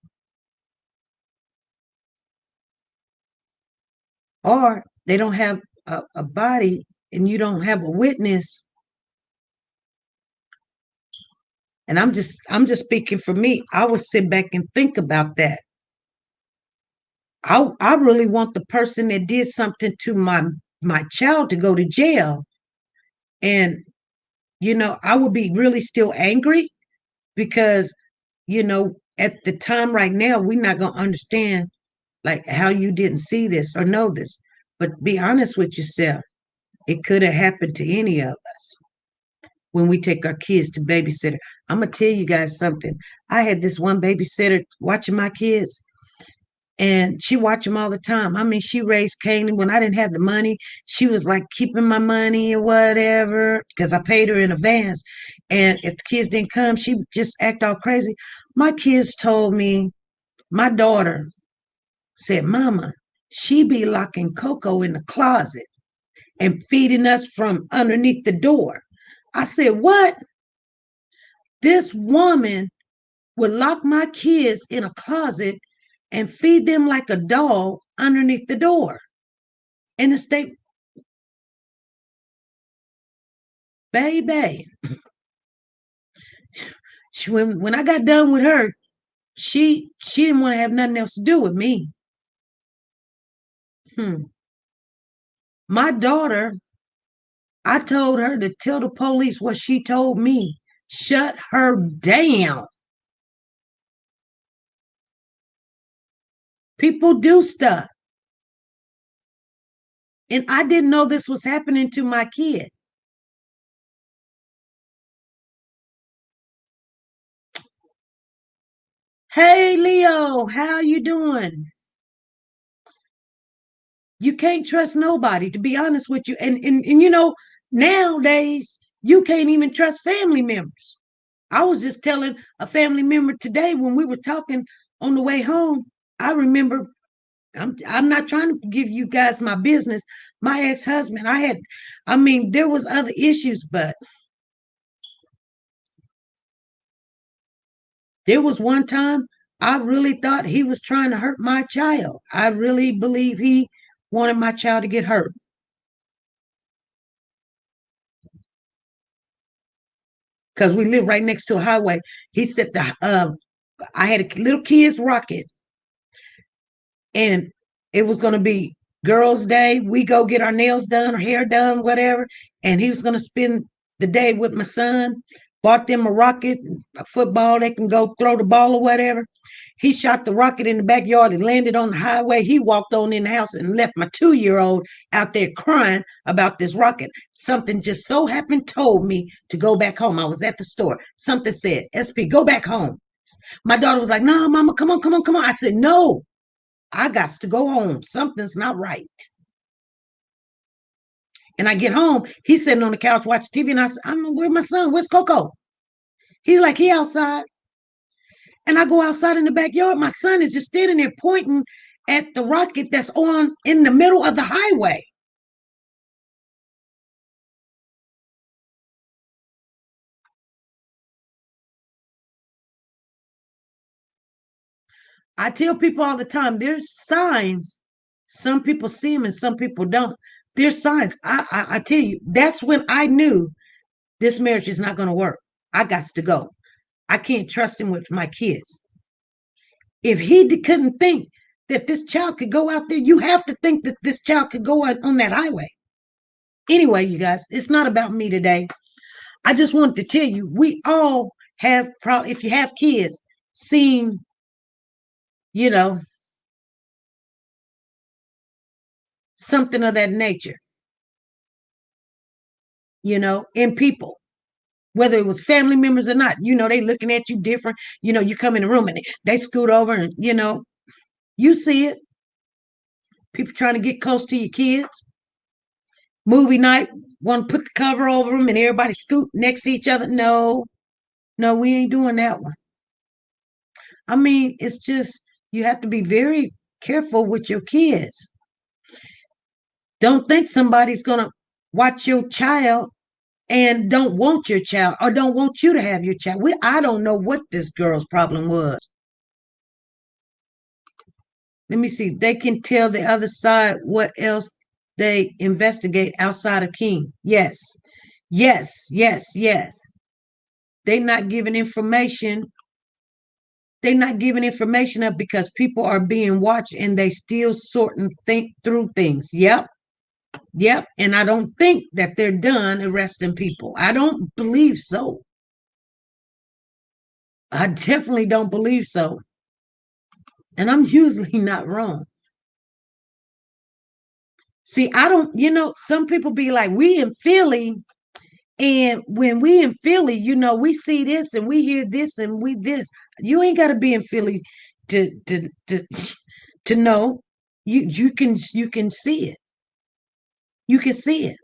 Or they don't have a body and you don't have a witness. And I'm just speaking for me. I would sit back and think about that. I really want the person that did something to my child to go to jail. And I would be really still angry because at the time right now we're not going to understand like how you didn't see this or know this. But be honest with yourself. It could have happened to any of us when we take our kids to babysitter. I'm gonna tell you guys something. I had this one babysitter watching my kids, and she watched them all the time. I mean, she raised Canaan when I didn't have the money. She was like keeping my money or whatever because I paid her in advance. And if the kids didn't come, she would just act all crazy. My kids told me, my daughter said, "Mama, she be locking Coco in the closet and feeding us from underneath the door. I said, what? This woman would lock my kids in a closet and feed them like a dog underneath the door. And the state, baby, when I got done with her, she didn't want to have nothing else to do with me. Hmm. My daughter, I told her to tell the police what she told me. Shut her down. People do stuff. And I didn't know this was happening to my kid. Hey Leo, how you doing? You can't trust nobody, to be honest with you. And you know, nowadays you can't even trust family members. I was just telling a family member today when we were talking on the way home. I remember I'm not trying to give you guys my business. My ex-husband, I mean, there was other issues, but there was one time I really thought he was trying to hurt my child. I really believe he wanted my child to get hurt because we live right next to a highway. He said I had a little kids rocket, and it was going to be girls' day. We go get our nails done, our hair done, whatever, and he was going to spend the day with my son. Bought them a rocket, a football. They can go throw the ball or whatever. He shot the rocket in the backyard. It landed on the highway. He walked on in the house and left my 2-year-old out there crying about this rocket. Something just so happened told me to go back home. I was at the store. Something said, SP, go back home. My daughter was like, no, mama, come on, come on, come on. I said, no, I got to go home. Something's not right. And I get home. He's sitting on the couch watching TV. And I said, where's my son? Where's Coco? He's like, he outside. And I go outside in the backyard. My son is just standing there pointing at the rocket that's on in the middle of the highway. I tell people all the time, there's signs. Some people see them and some people don't. There's signs. I tell you, that's when I knew this marriage is not going to work. I got to go. I can't trust him with my kids. If he couldn't think that this child could go out there, you have to think that this child could go out on that highway. Anyway, you guys, it's not about me today. I just wanted to tell you, we all have probably, if you have kids, seen, you know, something of that nature, in people, whether it was family members or not. They looking at you different. You come in the room and they scoot over and, you see it. People trying to get close to your kids. Movie night, want to put the cover over them and everybody scoot next to each other. No, no, we ain't doing that one. I mean, it's just, you have to be very careful with your kids. Don't think somebody's going to watch your child and don't want your child or don't want you to have your child. I don't know what this girl's problem was. Let me see. They can tell the other side what else they investigate outside of King. Yes. Yes, yes, yes. They not giving information. They not giving information up because people are being watched and they still sort and think through things. Yep. Yep. And I don't think that they're done arresting people. I don't believe so. I definitely don't believe so. And I'm usually not wrong. See, I don't, some people be like, we in Philly, and when we in Philly, we see this and we hear this and we this. You ain't gotta be in Philly to know. You can see it. You can see it.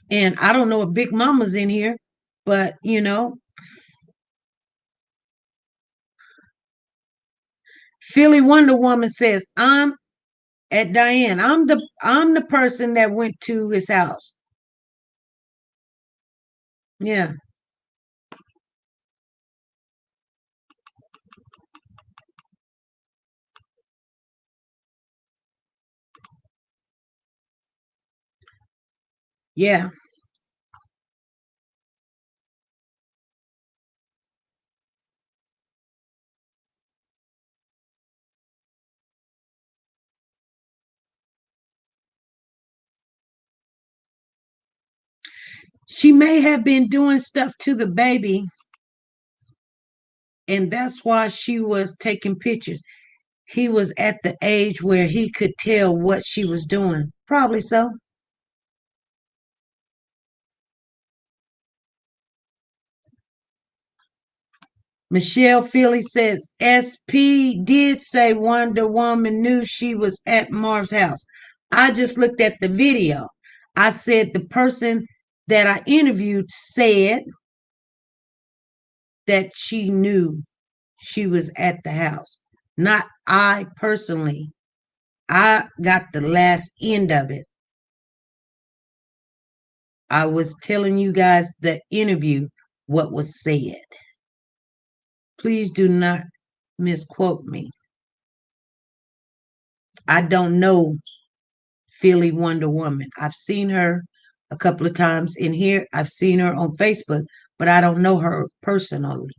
And I don't know if Big Mama's in here, but Philly Wonder Woman says, I'm at Diane. I'm the person that went to his house. Yeah. Yeah. She may have been doing stuff to the baby, and that's why she was taking pictures. He was at the age where he could tell what she was doing. Probably so. Michelle Philly says SP did say Wonder Woman knew she was at Marv's house. I just looked at the video. I said the person that I interviewed said that she knew she was at the house. Not I personally. I got the last end of it. I was telling you guys the interview what was said. Please do not misquote me. I don't know Philly Wonder Woman. I've seen her a couple of times in here. I've seen her on Facebook, but I don't know her personally.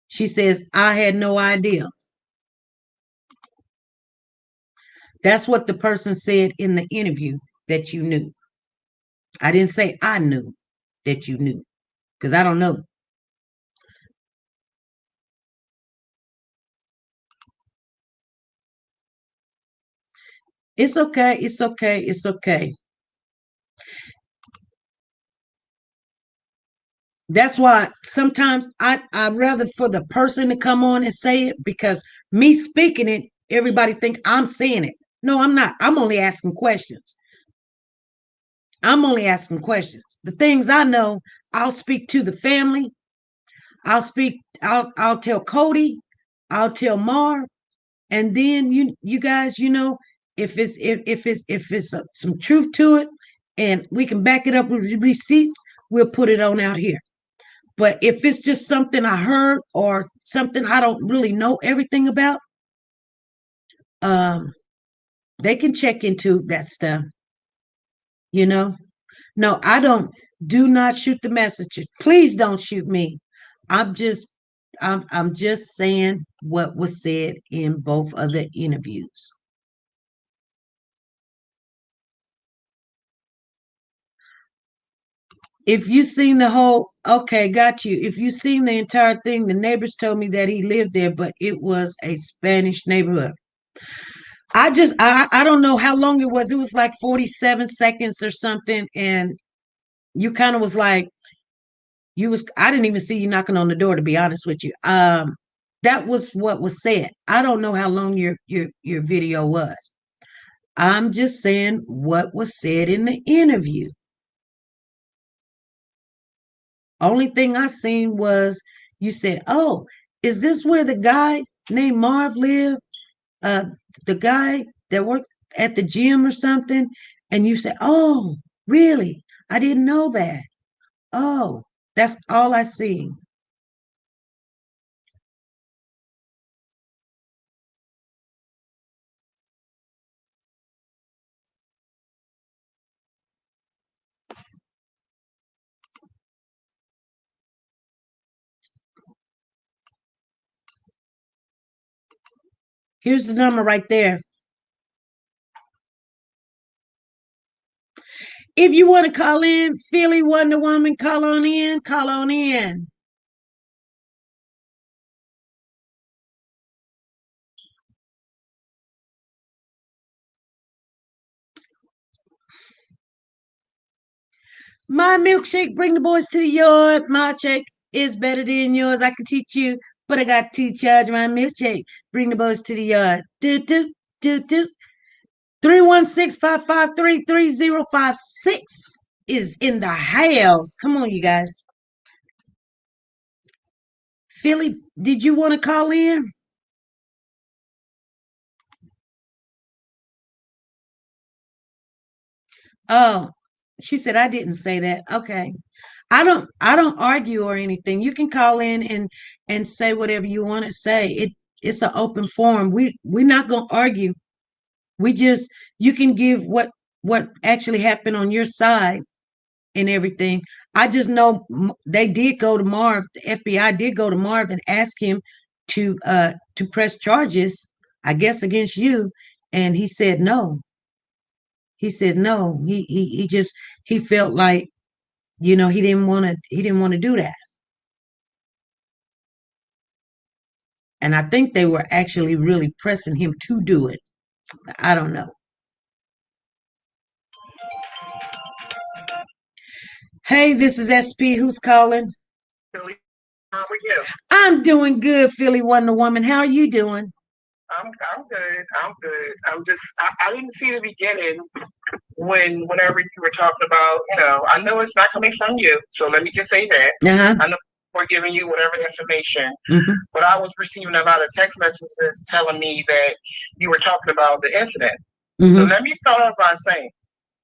She says, I had no idea. That's what the person said in the interview that you knew. I didn't say I knew that you knew because I don't know. It's okay. It's okay. It's okay. That's why sometimes I rather for the person to come on and say it because me speaking it, everybody think I'm saying it. No, I'm not. I'm only asking questions. I'm only asking questions. The things I know, I'll speak to the family. I'll tell Cody. I'll tell Marv. And then you guys, if it's some truth to it, and we can back it up with receipts, we'll put it on out here. But if it's just something I heard or something I don't really know everything about, um, they can check into that stuff. You know, no, I don't. Do not shoot the messenger. Please don't shoot me. I'm just, I'm just saying what was said in both of the interviews. If you seen the whole, okay, got you. If you seen the entire thing, the neighbors told me that he lived there, but it was a Spanish neighborhood. I don't know how long it was. It was like 47 seconds or something, and you kind of was like I didn't even see you knocking on the door, to be honest with you. That was what was said. I don't know how long your video was. I'm just saying what was said in the interview. Only thing I seen was you said, "Oh, is this where the guy named Marv lived? Uh, the guy that worked at the gym or something?" And you said, "Oh, really? I didn't know that." Oh, that's all I seen. Here's the number right there. If you want to call in, Philly Wonder Woman, call on in, call on in. My milkshake, bring the boys to the yard. My shake is better than yours. I can teach you, but I got to charge my milkshake. Bring the boys to the yard. Do, do, do, do. 316-553-3056 is in the house. Come on, you guys. Philly, did you want to call in? Oh, she said I didn't say that. Okay. I don't argue or anything. You can call in and say whatever you want to say. It's an open forum. We're not going to argue. We just you can give what actually happened on your side and everything. I just know they did go to Marv. The FBI did go to Marv and ask him to press charges, I guess against you, and he said no. He said no. He just he felt like he didn't want to do that. And I think they were actually really pressing him to do it. I don't know. Hey, this is SP. Who's calling?
Billy, how are you?
I'm doing good, Philly Wonder Woman. How are you doing?
I'm good. I'm good. I didn't see the beginning whenever you were talking about, I know it's not coming from you, so let me just say that.
Uh-huh.
I know we're giving you whatever information,
Mm-hmm.
but I was receiving a lot of text messages telling me that you were talking about the incident. So
Mm-hmm.
let me start off by saying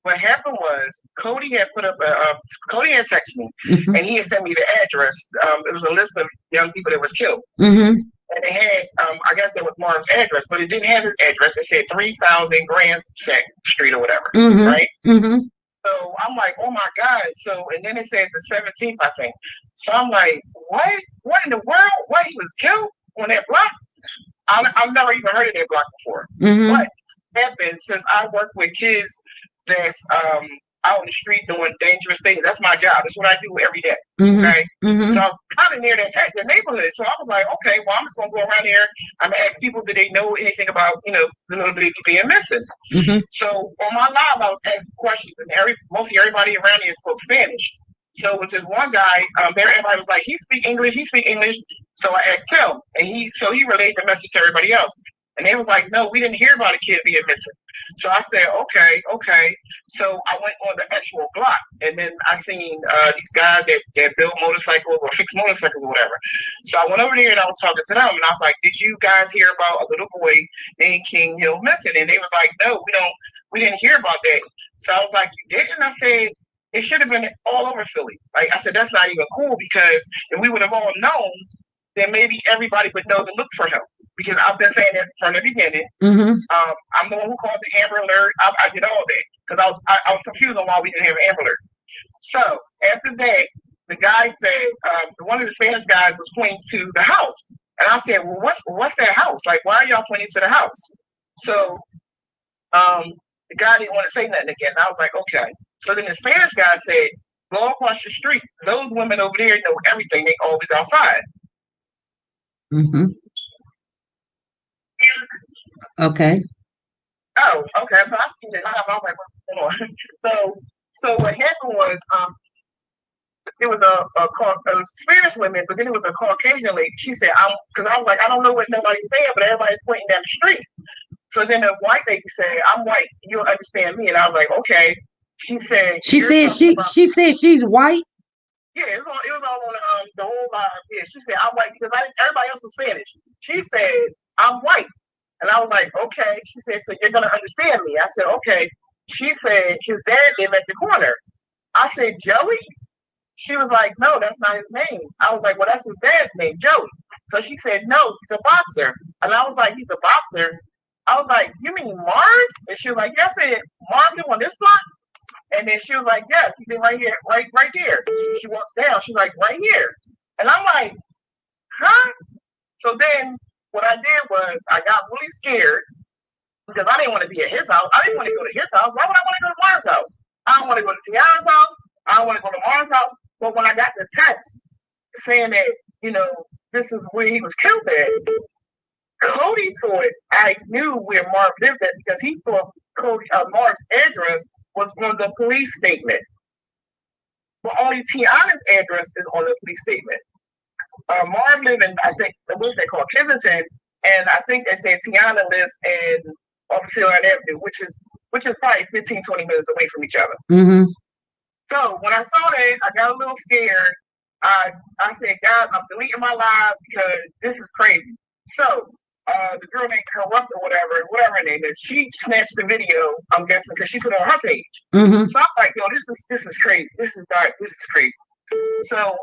what happened was Cody had texted me,
Mm-hmm.
and he had sent me the address. It was a list of young people that was killed.
Mm-hmm.
And it had, I guess that was Marv's address, but it didn't have his address. It said 3000 Grand Street or whatever,
Mm-hmm.
right?
Mm-hmm.
So I'm like, oh my God. So, and then it said the 17th, I think. So I'm like, what? What in the world? What? He was killed on that block? I've never even heard of that block before.
Mm-hmm.
But happened since I work with kids that's out in the street doing dangerous things. That's my job. That's what I do every day.
Mm-hmm.
Okay.
Mm-hmm.
So I was kind of near the neighborhood. So I was like, okay, well, I'm just gonna go around here. I'm gonna ask people, do they know anything about, the little baby being missing?
Mm-hmm.
So on my live, I was asking questions, and mostly everybody around here spoke Spanish. So with this one guy, everybody was like, he speak English, he speak English. So I asked him, and he relayed the message to everybody else. And they was like, no, we didn't hear about a kid being missing. So I said, okay. So I went on the actual block, and then I seen these guys that build motorcycles or fix motorcycles or whatever. So I went over there and I was talking to them, and I was like, did you guys hear about a little boy named King Hill missing? And they was like, no, we didn't hear about that. So I was like, you didn't? I said, it should have been all over Philly. Like I said, that's not even cool, because if we would have all known, then maybe everybody would know to look for him. Because I've been saying that from the beginning.
Mm-hmm.
I'm the one who called the Amber Alert. I did all that because I was confused on why we didn't have an Amber Alert. So after that, the guy said, one of the Spanish guys was pointing to the house, and I said, well, what's that house? Like, why are y'all pointing to the house? So the guy didn't want to say nothing again. And I was like, okay. So then the Spanish guy said, go across the street. Those women over there know everything. They always outside.
Mm-hmm. Okay.
Oh, okay. But I seen it live. I was like, what's going on? So what happened was, it was a Spanish woman, but then it was a Caucasian lady. She said, because I was like, I don't know what nobody's saying, but everybody's pointing down the street. So then the white lady said, I'm white. You'll understand me. And I was like, okay. She said,
she said she's white.
Yeah, it was all on the whole live. Yeah, she said, I'm white because everybody else was Spanish. She said, I'm white. And I was like, okay. She said, so you're going to understand me. I said, okay. She said, his dad lived at the corner. I said, Joey? She was like, no, that's not his name. I was like, well, that's his dad's name, Joey. So she said, no, he's a boxer. And I was like, he's a boxer? I was like, you mean Marv? And she was like, yes. I said, Marv live on this block? And then she was like, yes, he's been right here, right there. She walks down. She's like, right here. And I'm like, huh? So then what I did was I got really scared because I didn't want to be at his house. I didn't want to go to his house. Why would I want to go to Marv's house? I don't want to go to Tiana's house. I don't want to go to Marv's house. But when I got the text saying that, this is where he was killed at, Cody thought I knew where Marv lived at because he thought Marv's address was on the police statement. But only Tiana's address is on the police statement. Marv lived in, I think, what's that called, Kensington, and I think they said Tiana lives in off Ceylon Avenue, which is probably 15, 20 minutes away from each other.
Mm-hmm.
So when I saw that, I got a little scared. I said, guys, I'm deleting my live because this is crazy. So the girl named Corrupt or whatever her name is, she snatched the video. I'm guessing because she put it on her page.
Mm-hmm.
So I'm like, yo, this is crazy. This is dark. This is crazy. So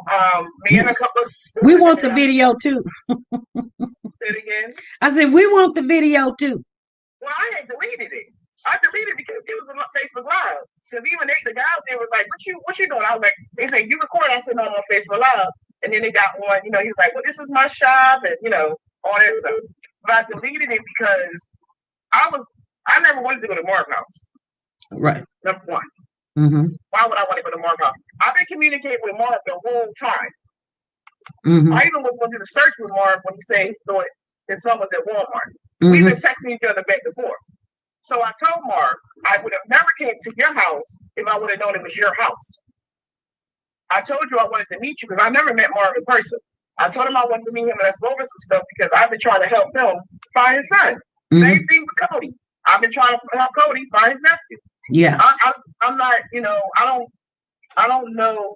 me and a couple of
We want the video too.
Say it again.
I said we want the video too.
Well, I had deleted it. I deleted it because it was on Facebook Live. Because even the guys there was like, what you doing? I was like, they said, you record? I said, no, I'm on Facebook Live. And then they got one, he was like, well, this is my shop and, all that stuff. But I deleted it because I never wanted to go to Marv house.
Right.
Number one.
Mm-hmm.
Why would I want to go to Marv house? I've been communicating with Marv the whole time.
Mm-hmm.
I even was going to do the search with Marv when he said he thought his son was at Walmart.
Mm-hmm.
We've been texting each other back and forth. So I told Marv I would have never came to your house if I would have known it was your house. I told you I wanted to meet you because I never met Marv in person. I told him I wanted to meet him and let's go over some stuff because I've been trying to help him find his son. Mm-hmm. Same thing with Cody. I've been trying to help Cody find his nephew.
Yeah.
I'm not, I don't know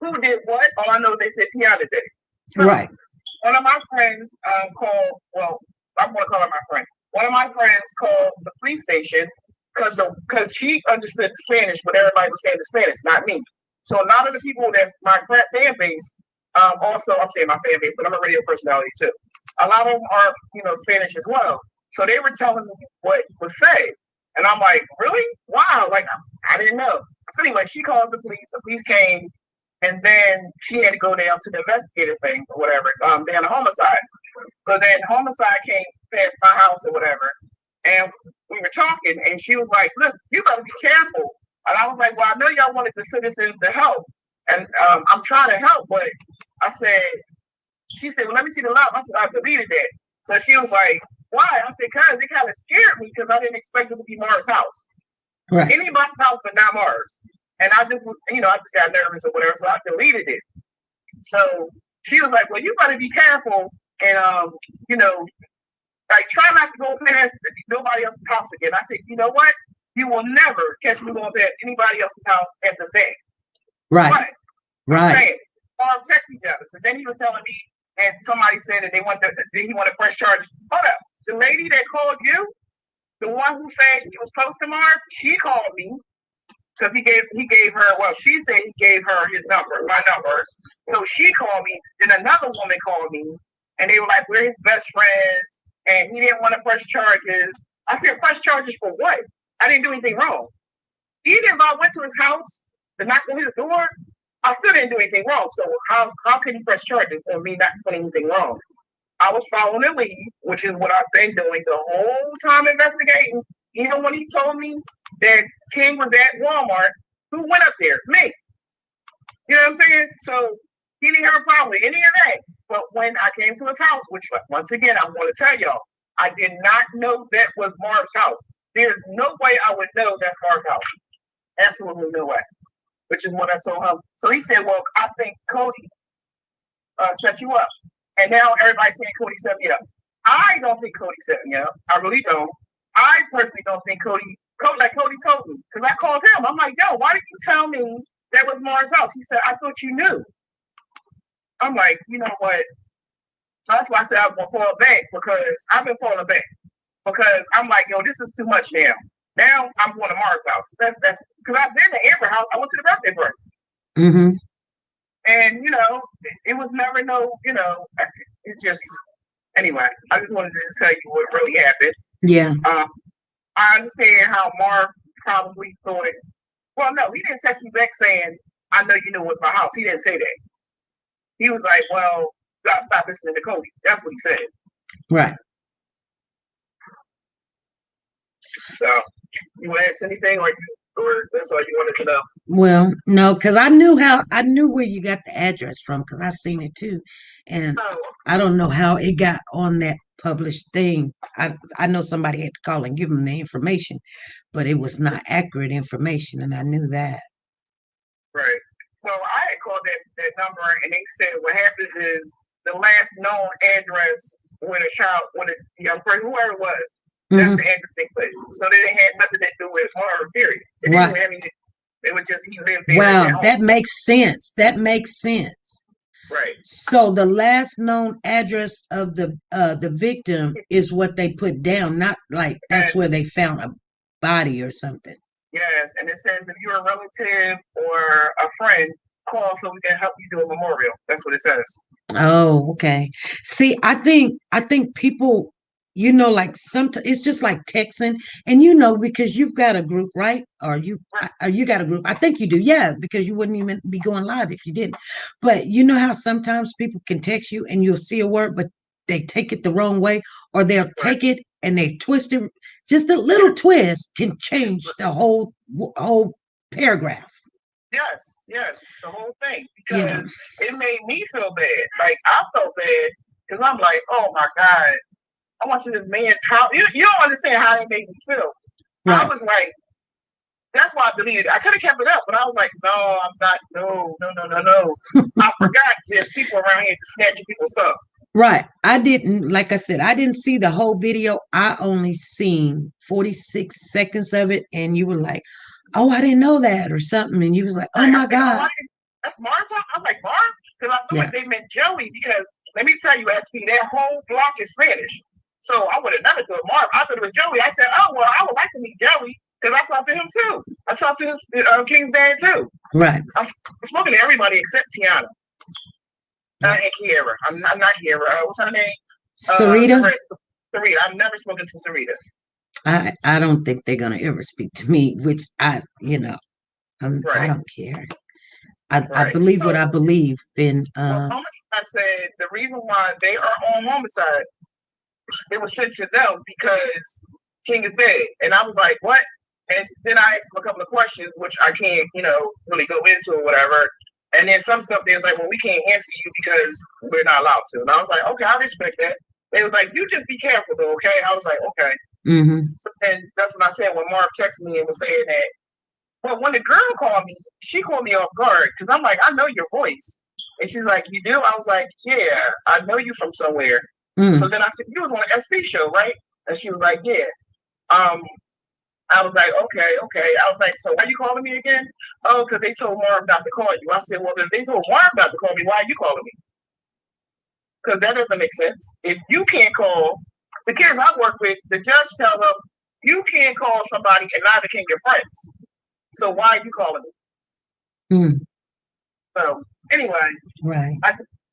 who did what. All I know is they said Tiana did it. So
right.
One of my friends called, well, I'm going to call her my friend. One of my friends called the police station because she understood Spanish, but everybody was saying the Spanish, not me. So a lot of the people that's my fan base, also, I'm saying my fan base, but I'm a radio personality too. A lot of them are, Spanish as well. So they were telling me what was said. And I'm like, really? Wow. Like, I didn't know. So anyway, she called the police. The police came. And then she had to go down to the investigative thing or whatever, down to homicide. But then homicide came past my house or whatever. And we were talking, and she was like, look, you got to be careful. And I was like, well, I know y'all wanted the citizens to help. And I'm trying to help, but she said, well, let me see the live. I said, I deleted that. So she was like, why? I said, because it kind of scared me because I didn't expect it to be Marv's house. Right. Anybody's house, but not Marv's. And I just, I just got nervous or whatever, so I deleted it. So she was like, well, you got to be careful and, like try not to go past nobody else's house again. I said, you know what? You will never catch me going past anybody else's house at the bank. Right. But, right. Marv texted each other. So then he was telling me, and somebody said that he wanted fresh charges. Hold up. The lady that called you, the one who said she was close to Marv, she called me. Because he gave her, well, she said he gave her my number. So she called me. Then another woman called me. And they were like, we're his best friends. And he didn't want to press charges. I said, press charges for what? I didn't do anything wrong. Even if I went to his house to knock on his door, I still didn't do anything wrong. So how can he press charges on me not doing anything wrong? I was following the lead, which is what I've been doing the whole time investigating. Even when he told me that King was at Walmart, who went up there? Me. You know what I'm saying? So he didn't have a problem with any of that. But when I came to his house, which once again, I'm going to tell y'all, I did not know that was Marv's house. There's no way I would know that's Marv's house. Absolutely no way. Which is what I told him. So he said, well, I think Cody set you up. And now everybody's saying Cody set me up. I don't think Cody set me up. I really don't. I personally don't think Cody told me. Because I called him. I'm like, yo, why did you tell me that was Marv's house? He said, I thought you knew. I'm like, you know what? So that's why I said I was going to fall back because I've been falling back. Because I'm like, yo, this is too much now. Now I'm going to Marv's house. That's because I've been to Amber house. I went to the birthday party. Mm-hmm. And, it was never it just, anyway, I just wanted to tell you what really happened. Yeah. I understand how Marv probably thought, well, no, he didn't text me back saying, I know you knew it was my house. He didn't say that. He was like, well, you gotta stop listening to Cody. That's what he said. Right. So, you want to ask anything or that's all you wanted to know?
Well, no, because I knew where you got the address from because I seen it too. And I don't know how it got on that published thing. I know somebody had to call and give them the information, but it was not accurate information, and I knew that.
Right. So I had called that number, and they said what happens is the last known address when a young person, whoever it was, that's the address they put. So they had nothing to do with Marv, period. They didn't have anything. They would just he lived there.
Wow, that makes sense. That makes sense.
Right.
So the last known address of the victim is what they put down, not like that's where they
Yes.
found a body or something.
Yes. And it says if you're a relative or a friend, call so we can help you do a memorial. That's what it says.
Oh, okay. See, I think people, like sometimes it's just like texting, and because you've got a group, right? Or you got a group. I think you do, yeah, because you wouldn't even be going live if you didn't. But you know how sometimes people can text you and you'll see a word, but they take it the wrong way, or they'll
Right.
take it and they twist it. Just a little twist can change the whole paragraph.
Yes, yes, the whole thing
You know,
because it made me feel bad. Like I felt bad because I'm like, oh my god, I went to this man's house. You don't understand how it made me feel. I
right?
was like, that's why I deleted it. I could have kept it up, but I was like, no, I'm not. No, no, no, no, no. I forgot there's people around here to snatching people's stuff.
Right. I didn't, like I said, I didn't see the whole video. I only seen 46 seconds of it. And you were like, oh, I didn't know that or something. And you was like, oh
Right. I
my
said, oh,
God.
that's Marv's house. I'm like, Marv? Because I thought
Yeah.
they meant Joey. Because let me tell you, SP, that whole block is Spanish. So I would have never thought Marv. I thought it was Joey. I said, oh, well, I would like to meet Joey because I talked to him too. I talked to his, King's band too.
Right.
I'm spoken to everybody except Tiana
Right.
and Kiera. I'm not Kiera. What's her name?
Sarita,
Sarita. I've never spoken to Sarita.
I don't think they're going to ever speak to me, which I
Right.
don't care. I
Right.
believe what
So,
I believe in.
well, homicide said the reason why they are on homicide, it was sent to them because King is dead. And I was like, what? And then I asked him a couple of questions, which I can't, really go into or whatever. And then some stuff they was like, well, we can't answer you because we're not allowed to. And I was like, okay, I respect that. They was like, you just be careful though, okay? I was like, okay.
Mm-hmm.
So then that's what I said when Marv texted me and was saying that. But when the girl called me, she called me off guard because I'm like, I know your voice. And she's like, you do? I was like, yeah, I know you from somewhere.
Mm.
So then I said, you was on an SP show, right? And she was like, yeah. Um, I was like, okay, okay. I was like, so why are you calling me again? Oh, because they told Marv not to call you. I said, well, if they told Marv not to call me, why are you calling me? Because that doesn't make sense. If you can't call, the kids I work with, the judge tell them, you can't call somebody and neither can your friends. So why are you calling me?
Mm.
So anyway,
Right.
I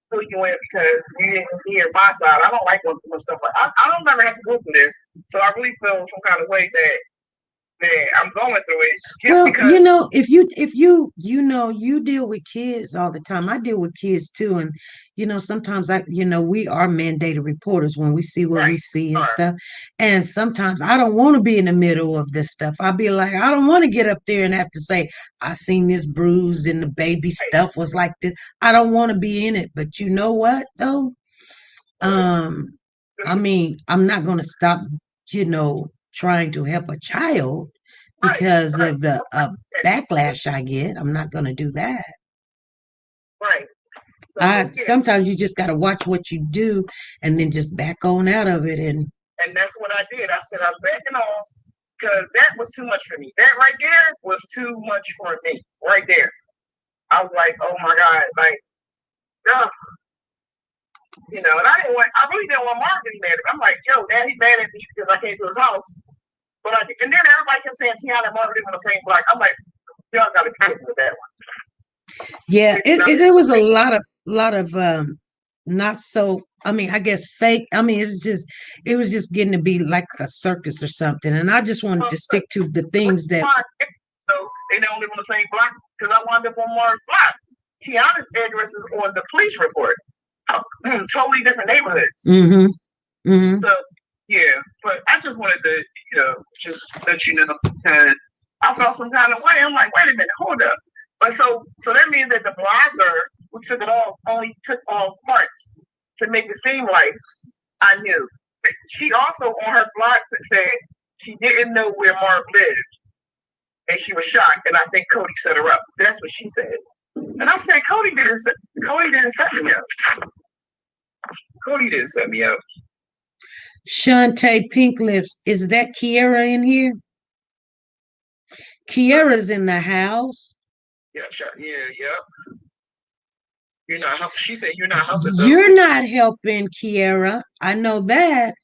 fill you in because you didn't hear my side. I don't like when stuff like I don't ever have to go through this. So I really feel some kind of way that I'm going through it just
Well,
because.
if you you deal with kids all the time. I deal with kids too, and sometimes we are mandated reporters when we see what
Right.
we see and
Right.
stuff. And sometimes I don't want to be in the middle of this stuff. I'll be like, I don't want to get up there and have to say, I seen this bruise and the baby stuff was like this. I don't want to be in it. But you know what though? Um, I mean, I'm not gonna stop, trying to help a child
Right.
because
Right.
of the backlash I get. I'm not going to do that.
Right. So
I
yeah,
sometimes you just got to watch what you do and then just back on out of it. And
and that's what I did. I said I'm backing off because that was too much for me. That right there was too much for me. Right there. I was like, oh my god, like, ugh. And I really didn't want Mark to be mad. I'm like, yo, Dad, he's mad at me because I came to his house. And then everybody kept saying Tiana and Mark live on the same block. I'm like, y'all got to be kidding with that one.
yeah, it was a lot of not so. I mean, I guess fake. I mean, it was just getting to be like a circus or something. And I just wanted to stick to the things that.
So they don't live on the same block because I wound up on Mark's block. Tiana's address is on the police report. Totally different neighborhoods.
Mm-hmm. Mm-hmm.
So yeah, but I just wanted to, just let you know because I felt some kind of way. I'm like, wait a minute, hold up. But so that means that the blogger who took it off only took off parts to make it seem like I knew. She also on her blog said she didn't know where Marv lived and she was shocked. And I think Cody set her up. That's what she said. And I said, Cody didn't set me up. Cody didn't set me up.
Shantae Pink Lips, is that Kiera in here? Kiera's in the house.
Yeah, sure. Yeah, yeah. You're not helping. She said you're not helping.
You're not helping, Kiara. I know that.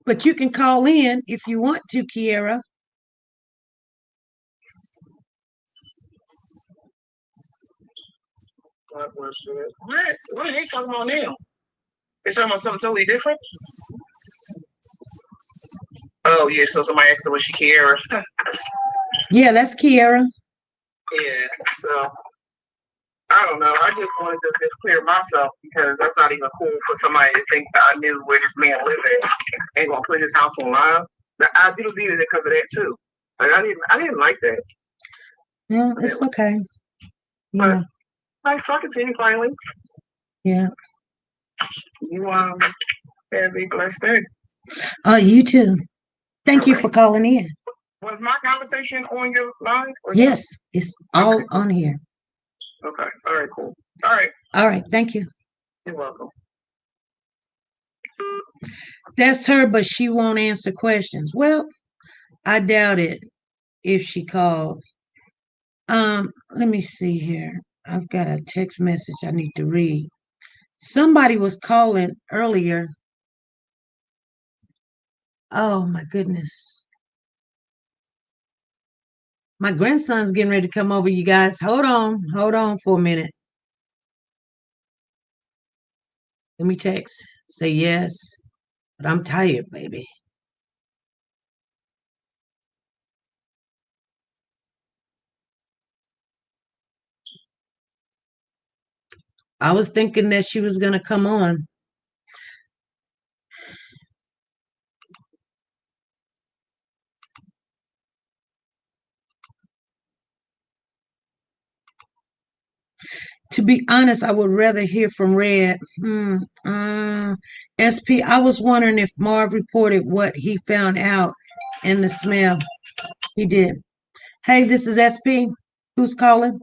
But you can call in if you want to, Kiara.
What was it? What are they talking about now? They're talking about something totally different. Oh yeah, so somebody asked her was she Kiara.
Yeah, that's Kiara.
Yeah, so I don't know. I just wanted to just clear myself because that's not even cool for somebody to think that I knew where this man lived at and gonna put his house on live. But I do need it because of that too. Like I didn't like that.
Yeah, it's okay.
But nice talking to you finally.
Yeah.
You have a blessed day.
You too. Thank you for calling in.
Was my conversation on your line?
Yes, it's all on here.
Okay. All right, cool. All right.
All right, thank you.
You're welcome.
That's her, but she won't answer questions. Well, I doubt it if she called. Let me see here. I've got a text message I need to read. Somebody was calling earlier. Oh my goodness. My grandson's getting ready to come over, you guys. Hold on for a minute. Let me text. Say yes, but I'm tired, baby. I was thinking that she was gonna come on. To be honest, I would rather hear from Red. SP, I was wondering if Marv reported what he found out in the smell. He did. Hey, this is SP. Who's calling?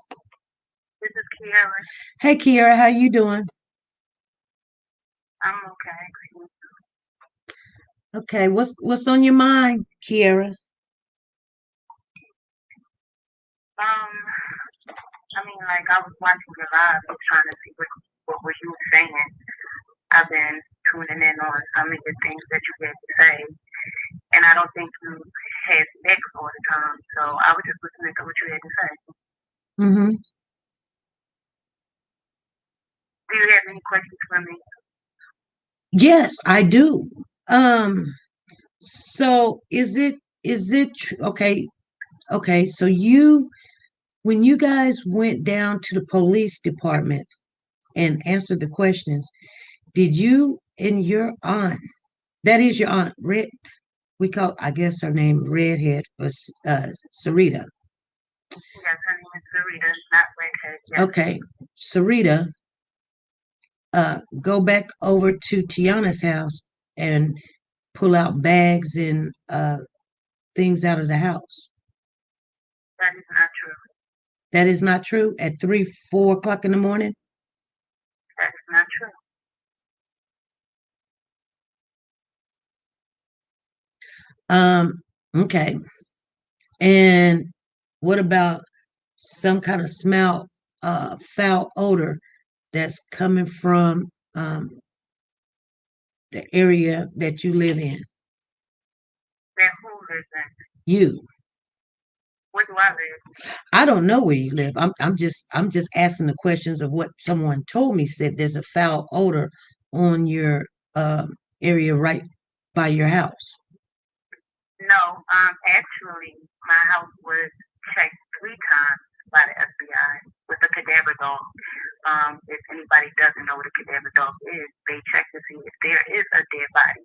This is Kiara.
Hey, Kiara, how you doing?
I'm okay.
Okay, what's on your mind, Kiara?
I mean, like I was watching your live, I was trying to see what were you saying. I've been tuning in on some of the things that you had to say, and I don't think you had sex all the time. So I was just listening to what you had to say.
Mm-hmm.
Do you have any questions for me?
Yes, I do. So okay? Okay, so when you guys went down to the police department and answered the questions, did you and your aunt, that is your aunt, Red, we call, I guess her name Redhead or Sarita.
Yes, her name is Sarita, not Redhead. Yes.
Okay, Sarita, go back over to Tiana's house and pull out bags and things out of the house.
That is not true.
That is not true at 3, 4 o'clock in the morning?
That is not true.
Okay. And what about some kind of smell, foul odor that's coming from the area that you live in?
That who lives in?
You.
Where do I live?
I don't know where you live. I'm just asking the questions of what someone told me. Said there's a foul odor on your area right by your house.
No, actually, my house was checked 3 times by the FBI with a cadaver dog. If anybody doesn't know what a cadaver dog is, they check to see if there is a dead body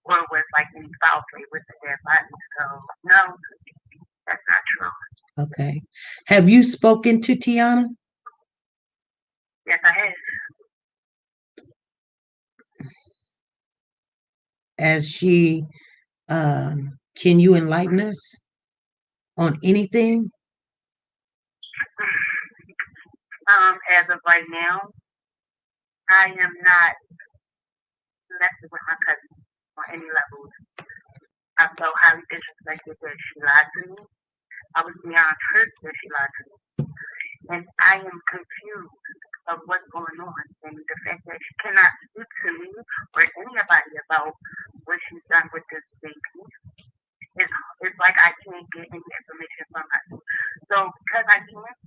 or was like any foul play with the dead body. So no, that's not true.
Okay. Have you spoken to Tiana?
Yes, I have.
As she, can you enlighten us on anything?
As of right now, I am not messing with my cousin on any levels. I felt highly disrespected that she lied to me. I was beyond hurt that she lied to me. And I am confused of what's going on, and the fact that she cannot speak to me or anybody about what she's done with this baby. It's like I can't get any information from her. So because I can't,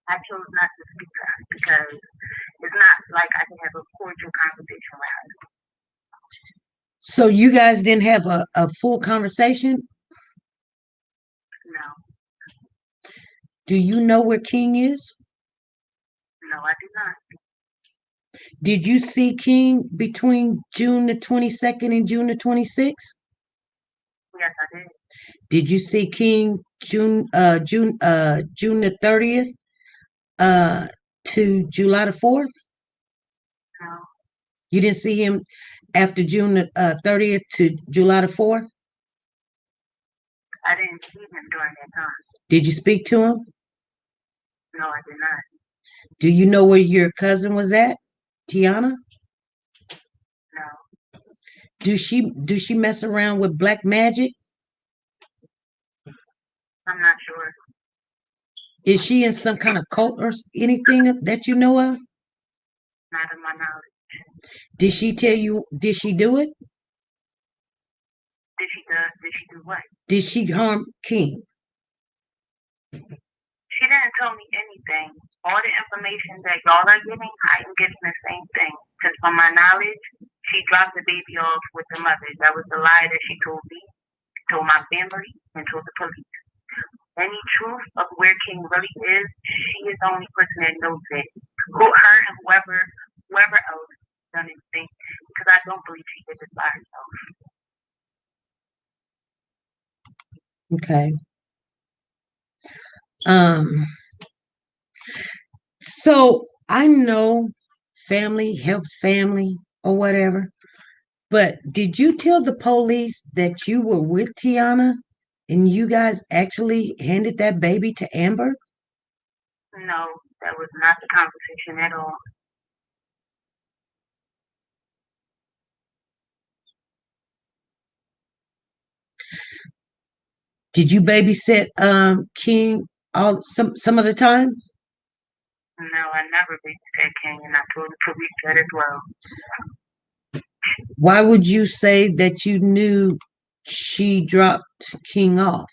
I chose not to speak to her because it's not like I can have a cordial conversation with her.
So you guys didn't have a full conversation?
No,
Do you know where King is?
no, I did not.
Did you see King between June the 22nd and June the 26th?
Yes, I did.
Did you see King June the 30th uh to July the 4th?
No,
You didn't see him after June the 30th to July the 4th?
I didn't see him during that time.
Did you speak to him?
No, I did not.
Do you know where your cousin was at, Tiana?
No,
Do she mess around with black magic?
I'm not sure.
Is she in some kind of cult or anything that you know of?
Not in my knowledge.
Did she tell you? Did she do it?
Did she do what?
Did she harm King?
She didn't tell me anything. All the information that y'all are getting, I am getting the same thing. Because from my knowledge, she dropped the baby off with the mother. That was the lie that she told me, told my family, and told the police. Any truth of where King really is, she is the only person that knows it. Her and whoever else done anything. Because I don't believe she did this by herself.
Okay. Um. So I know family helps family or whatever, but did you tell the police that you were with Tiana and you guys actually handed that baby to Amber?
No, that was not the conversation at all.
Did you babysit King all some of the time?
No, I never babysat King, and I told the police that as well.
Why would you say that you knew she dropped King off?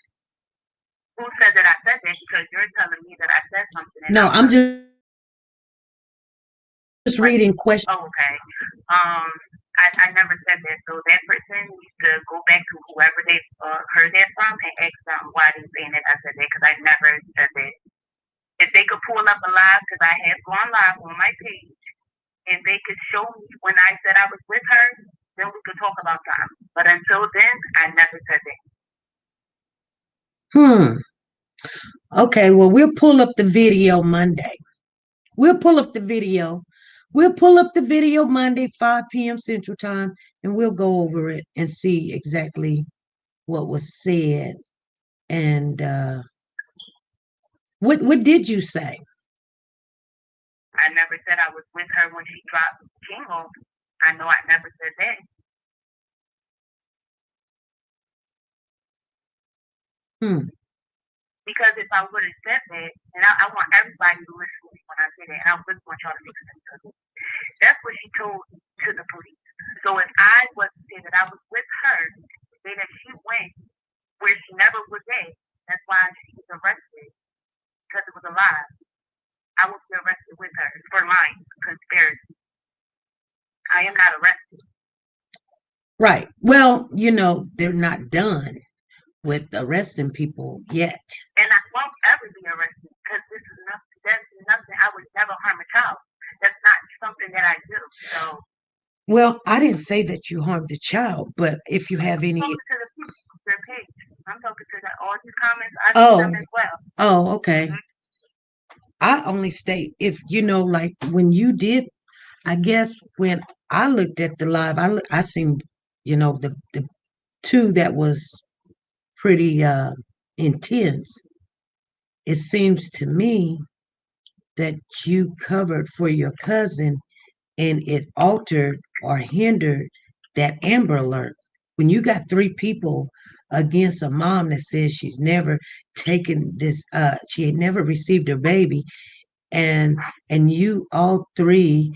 Who said that I said that? Because you're telling me that I said something, and
No,
I'm
I'm
telling
just
you.
reading questions.
Oh, okay. I never said that. So that person needs to go back to whoever they heard that from and ask them why they saying that I said that because I never said that. If they could pull up a live, because I have gone live on my page, and they could show me when I said I was with her, then we could talk about time. But until then, I never said that.
Hmm. Okay, well, we'll pull up the video Monday. We'll pull up the video. We'll pull up the video Monday, 5 p.m. Central Time, and we'll go over it and see exactly what was said. And what did you say?
I never said I was with her when she dropped King off. I know I never said that.
Hmm.
Because if I would have said that, and I want everybody to listen to me when I say that, and I really want y'all to listen to me. That's what she told to the police. So if I was to say that I was with her, say that she went where she never was at, that's why she was arrested, because it was a lie. I would be arrested with her for lying, conspiracy. I am not arrested.
Right. Well, they're not done with arresting people yet.
And I won't ever be arrested because this is nothing. That's nothing. I would never harm a child. That's not something that I do. So.
Well, I didn't say that you harmed a child, but if you have any.
I'm talking to the people, their page. I'm talking to all these comments. I see them as well.
Oh, okay. Mm-hmm. I only state if like when you did. I guess when I looked at the live, I seen the two that was pretty intense. It seems to me that you covered for your cousin and it altered or hindered that Amber Alert. When you got three people against a mom that says she's never taken this, she had never received her baby, and you all three,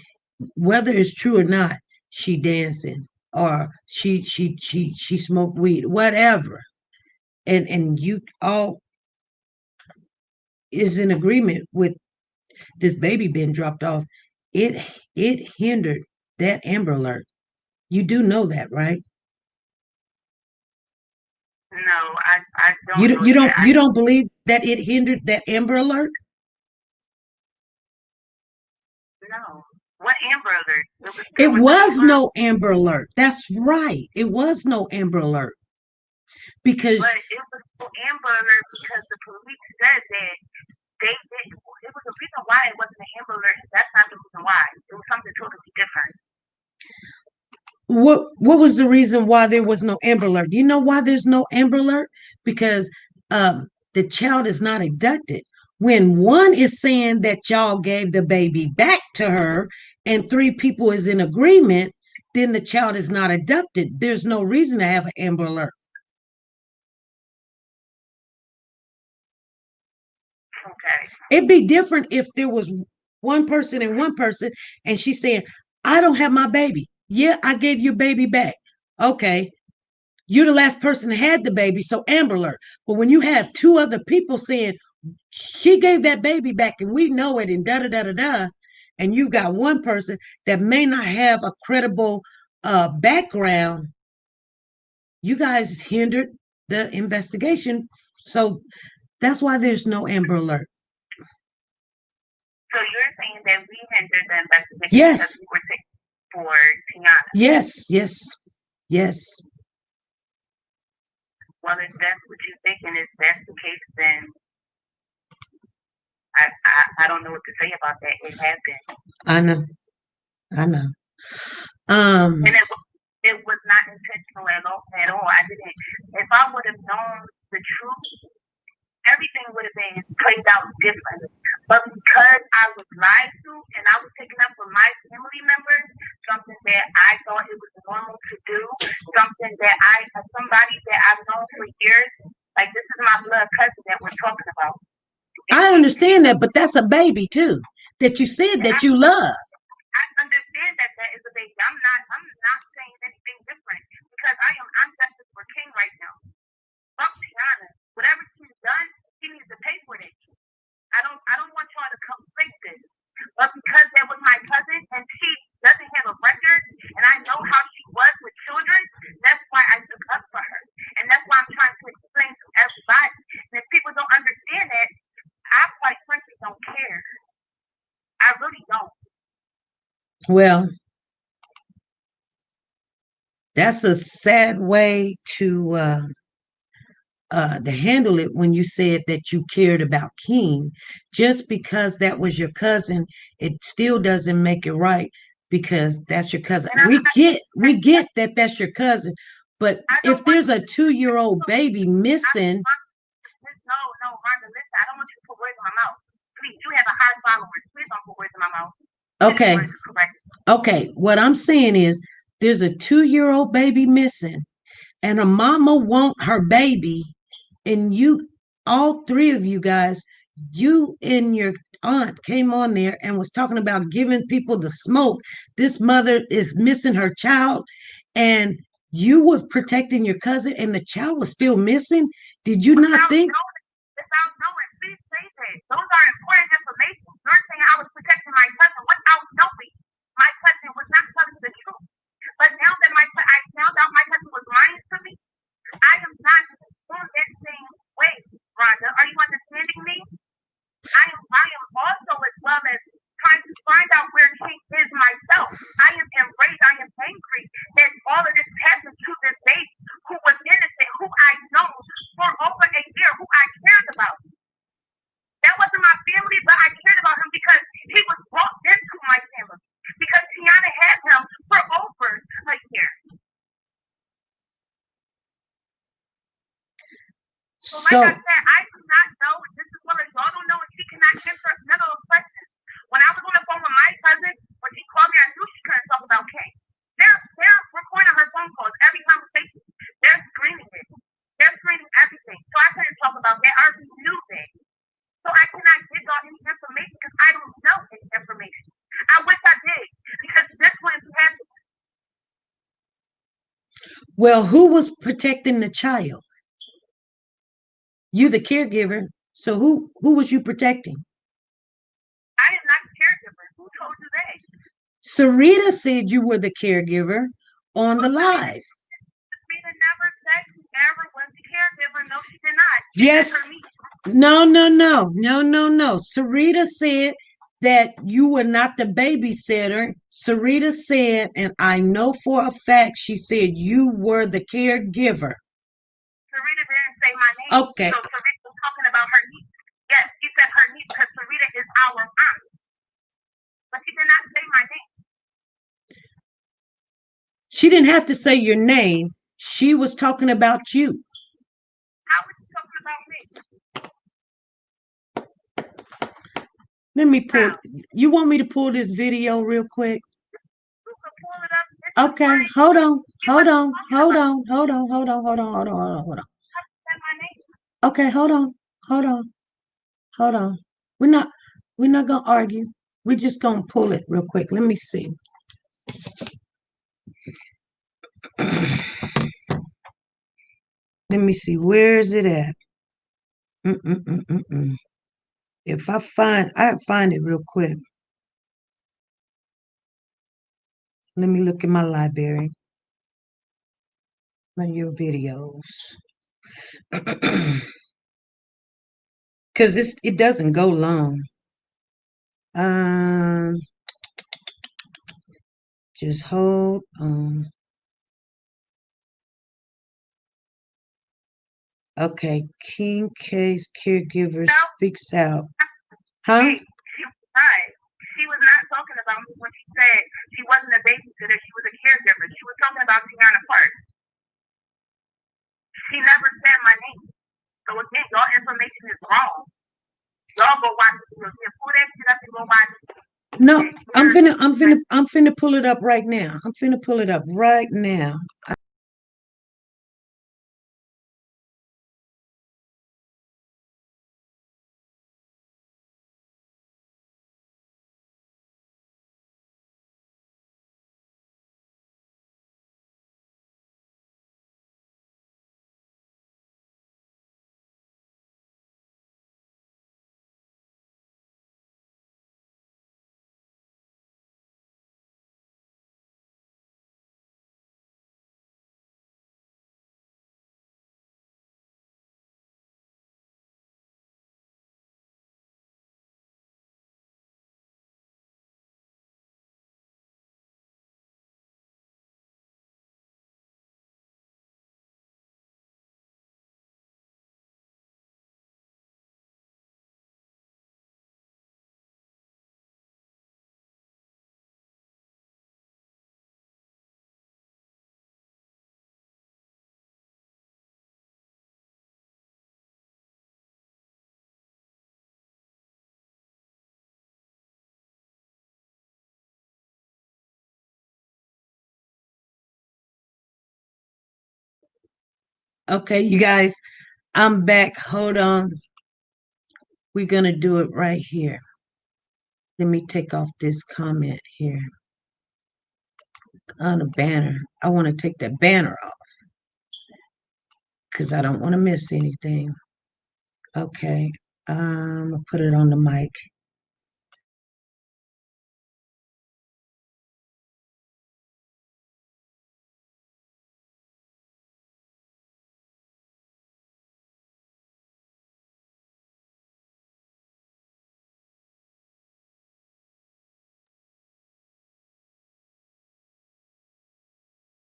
whether it's true or not, she dancing or she smoked weed, whatever, and you all is in agreement with this baby being dropped off. It hindered that Amber Alert. You do know that, right?
No, I don't know that.
You don't believe that it hindered that Amber Alert?
No. What Amber Alert? There
It
was nothing
was
wrong.
no Amber Alert. That's right. It was no Amber Alert because
But it was no Amber Alert because the police said that they did. It was a reason why it wasn't an Amber Alert. That's not the reason why. It was something totally different.
what was the reason why there was no Amber Alert? Do you know why there's no Amber Alert? Because the child is not abducted. When one is saying that y'all gave the baby back to her and three people is in agreement, then the child is not abducted. There's no reason to have an Amber Alert.
Okay.
It'd be different if there was one person, and she's saying, I don't have my baby. Yeah, I gave your baby back. Okay, you're the last person that had the baby, so Amber Alert. But when you have two other people saying she gave that baby back and we know it and da da da da da, and you've got one person that may not have a credible background, you guys hindered the investigation. So that's why there's no Amber Alert.
So you're saying that we hindered the investigation
Yes.
because we were taking for Tiana?
Yes, yes, yes.
Well, if that's what you're thinking, if that's the case, then I don't know what to say about that. It happened.
I know. I know.
And it was not intentional at all. I didn't. If I would have known the truth, everything would have been played out differently. But because I was lied to and I was taken up with my family members, something that I thought it was normal to do, something that somebody that I've known for years, like this is my blood cousin that we're talking about.
I understand that, but that's a baby too that you said that you love.
I understand that that is a baby. I'm not saying anything different because I'm justice for King right now. Fuck Tiana. Whatever she's done, she needs to pay for it. I don't want y'all to conflict this. But because that was my cousin and she doesn't have a record and I know how she was with children, that's why I took up for her. And that's why I'm trying to explain to everybody. And if people don't understand that, I quite frankly don't care. I really don't.
Well, that's a sad way to handle it when you said that you cared about King. Just because that was your cousin, it still doesn't make it right because that's your cousin. We get that that's your cousin, but if there's a 2-year-old baby missing.
No, Rhonda, listen, I don't want you to put words in my mouth. Please, you have a high followers. Please don't put words in my mouth.
Okay. Okay. What I'm saying is there's a 2-year-old baby missing and a mama want her baby, and you, all three of you guys, you and your aunt came on there and was talking about giving people the smoke. This mother is missing her child, and you were protecting your cousin, and the child was still missing. Did you not think?
Without knowing, please say that. Those are important information. You're saying I was protecting my cousin without knowing. My cousin was not telling the truth. But now that I found out my cousin was lying to me, I am not on that same way, Rhonda. Are you understanding me? I am also as well as trying to find out where King is myself. I am enraged. I am angry that all of this happened to this baby who was innocent, who I've known for over a year, who I cared about. That wasn't my family, but I cared about him because he was brought into my family. Because Tiana had him for over a year. So like I said, I do not know, just as well as y'all don't know, and she cannot answer none of those questions. When I was on the phone with my cousin, when she called me, I knew she couldn't talk about King. They're recording her phone calls, every conversation. They're screening it. They're screening everything. So I couldn't talk about that. I already knew that. So I cannot give y'all any information because I don't
Well, who was protecting the child? You, the caregiver. So who was you protecting?
I am not the caregiver. Who told you that?
Sarita said you were the caregiver on the live.
Rita never said she ever was the caregiver. No, she did not. She
Yes.
said her niece.
No. Sarita said that you were not the babysitter. Sarita said, and I know for a fact, she said you were the caregiver.
Sarita didn't say my name.
Okay.
So Sarita was talking about her niece. Yes, she said her niece because Sarita is our aunt. But she did not say my name.
She didn't have to say your name. She was talking about you.
How was she talking about me?
Let me pull. You want me to pull this video real quick?
You can pull it up.
Okay, hold on.
Said my name.
Okay, hold on. We're not gonna argue. We're just gonna pull it real quick. Let me see. Let me see. Where is it at? Mm-mm-mm-mm-mm. If I find it real quick. Let me look in my library. Your videos. Because it doesn't go long. Just hold on. Okay, King K's caregiver speaks out. Huh?
Hey, she was not talking about me when she said she wasn't a babysitter, she was a caregiver. She was talking about Tiana Park. She never said my name. So again, y'all information is wrong. Y'all go watch the video. Pull that shit up and go watch it.
No, I'm finna pull it up right now. I'm finna pull it up right now. Okay, you guys, I'm back. Hold on. We're gonna do it right here. Let me take off this comment here on the banner. I want to take that banner off because I don't want to miss anything. Okay, I'll put it on the mic.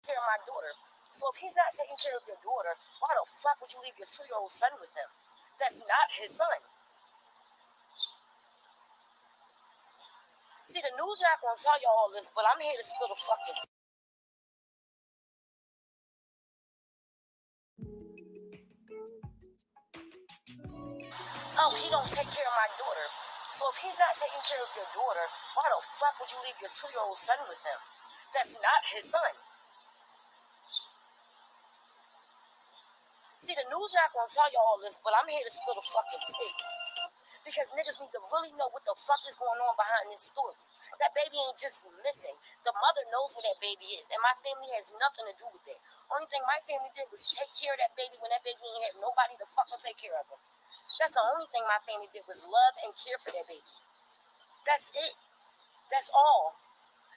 Care of my daughter. So if he's not taking care of your daughter, why the fuck would you leave your 2-year-old son with him? That's not his son. See, the news not gonna tell you all this, but I'm here to spill the fucking tea. Oh, he don't take care of my daughter. So if he's not taking care of your daughter, why the fuck would you leave your 2-year-old son with him? That's not his son. See, the news not gonna tell you all this, but I'm here to spill the fucking tea. Because niggas need to really know what the fuck is going on behind this story. That baby ain't just missing. The mother knows where that baby is, and my family has nothing to do with that. Only thing my family did was take care of that baby when that baby ain't have nobody to fucking take care of him. That's the only thing my family did was love and care for that baby. That's it. That's all.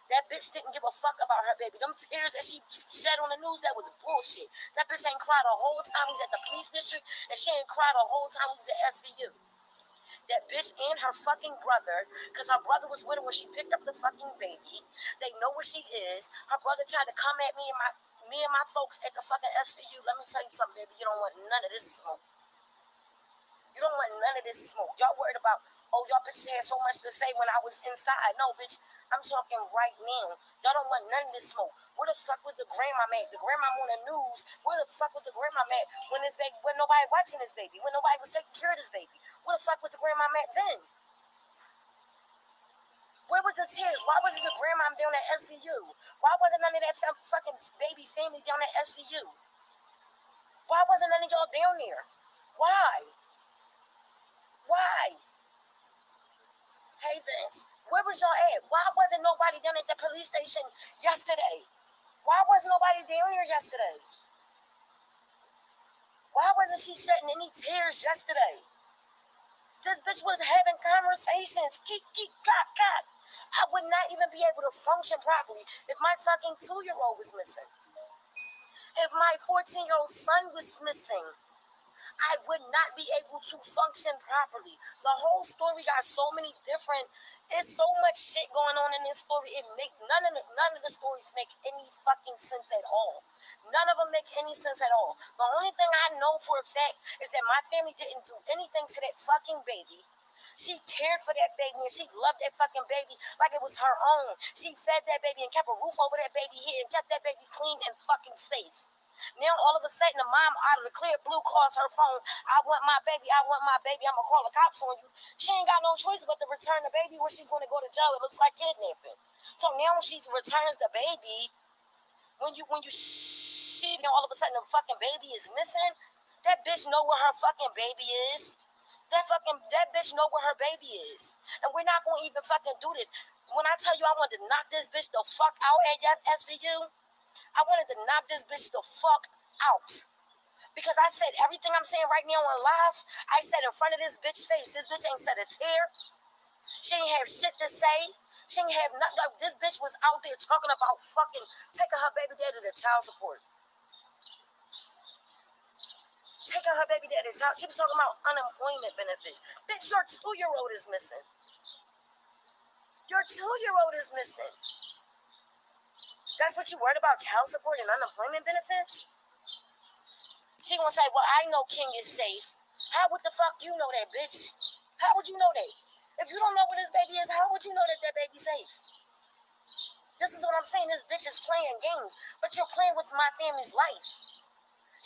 That bitch didn't give a fuck about her baby. Them tears that she shed on the news, that was bullshit. That bitch ain't cried the whole time he's at the police district, and she ain't cried the whole time he was at SVU. That bitch and her fucking brother, because her brother was with her when she picked up the fucking baby. They know where she is. Her brother tried to come at me and my folks at the fucking SVU. Let me tell you something, baby. You don't want none of this smoke. You don't want none of this smoke. Y'all worried about, oh, y'all bitches had so much to say when I was inside. No, bitch, I'm talking right now. Y'all don't want none of this smoke. Where the fuck was the grandma at? The grandma on the news. Where the fuck was the grandma at when this baby, when nobody watching this baby, when nobody was taking care of this baby? Where the fuck was the grandma at then? Where was the tears? Why wasn't the grandma down at SVU? Why wasn't none of that fucking baby family down at SVU? Why wasn't none of y'all down there? Why? Why? Hey Vince, where was y'all at? Why wasn't nobody down at the police station yesterday? Why wasn't nobody down here yesterday? Why wasn't she shedding any tears yesterday? This bitch was having conversations. Keep, cock, cock. I would not even be able to function properly if my fucking 2-year-old was missing. If my 14-year-old son was missing, I would not be able to function properly. The whole story got so many different. It's so much shit going on in this story. It make none of the stories make any fucking sense at all. None of them make any sense at all. The only thing I know for a fact is that my family didn't do anything to that fucking baby. She cared for that baby and she loved that fucking baby like it was her own. She fed that baby and kept a roof over that baby head and kept that baby clean and fucking safe. Now all of a sudden the mom out of the clear blue calls her phone. I want my baby. I want my baby. I'm gonna call the cops on you. She ain't got no choice but to return the baby where she's gonna go to jail. It looks like kidnapping. So now when she returns the baby, when you see now all of a sudden the fucking baby is missing, that bitch know where her fucking baby is. That bitch know where her baby is. And we're not gonna even fucking do this. When I tell you I wanted to knock this bitch the fuck out at SVU, I wanted to knock this bitch the fuck out. Because I said everything I'm saying right now on live, I said in front of this bitch face. This bitch ain't said a tear. She ain't have shit to say. She ain't have nothing. Like, this bitch was out there talking about fucking taking her baby daddy to child support. Taking her baby daddy to child. She was talking about unemployment benefits. Bitch, your 2-year-old is missing. Your 2-year-old is missing. That's what you worried about, child support and unemployment benefits? She gonna say, well, I know King is safe. How would the fuck you know that, bitch? How would you know that? If you don't know where this baby is, how would you know that that baby's safe? This is what I'm saying. This bitch is playing games, but you're playing with my family's life.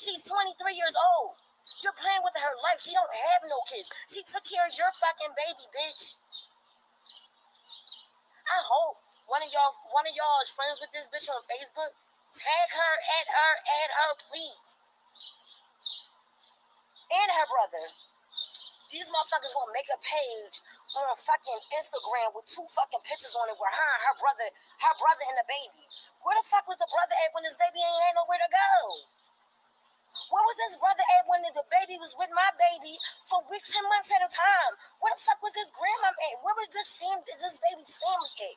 She's 23 years old. You're playing with her life. She don't have no kids. She took care of your fucking baby, bitch. I hope one of y'all is friends with this bitch on Facebook. Tag her, add her, please. And her brother. These motherfuckers will make a page on fucking Instagram with 2 fucking pictures on it where her brother and the baby. Where the fuck was the brother at when this baby ain't had nowhere to go? Where was this brother at when the baby was with my baby for weeks and months at a time? Where the fuck was this grandma at? Where was this baby's family at?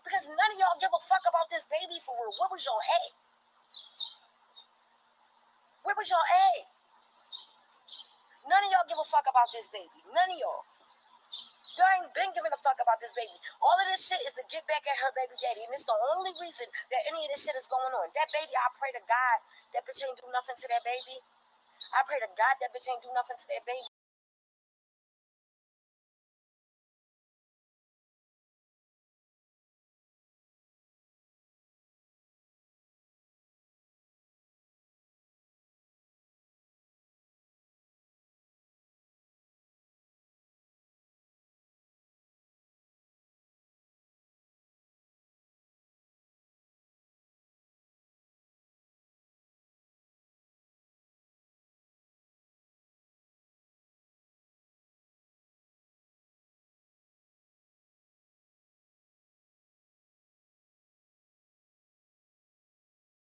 Because none of y'all give a fuck about this baby for real. Where was y'all at? Where was y'all at? None of y'all give a fuck about this baby. None of y'all. Y'all ain't been giving a fuck about this baby. All of this shit is to get back at her baby daddy. And it's the only reason that any of this shit is going on. That baby, I pray to God that bitch ain't do nothing to that baby. I pray to God that bitch ain't do nothing to that baby.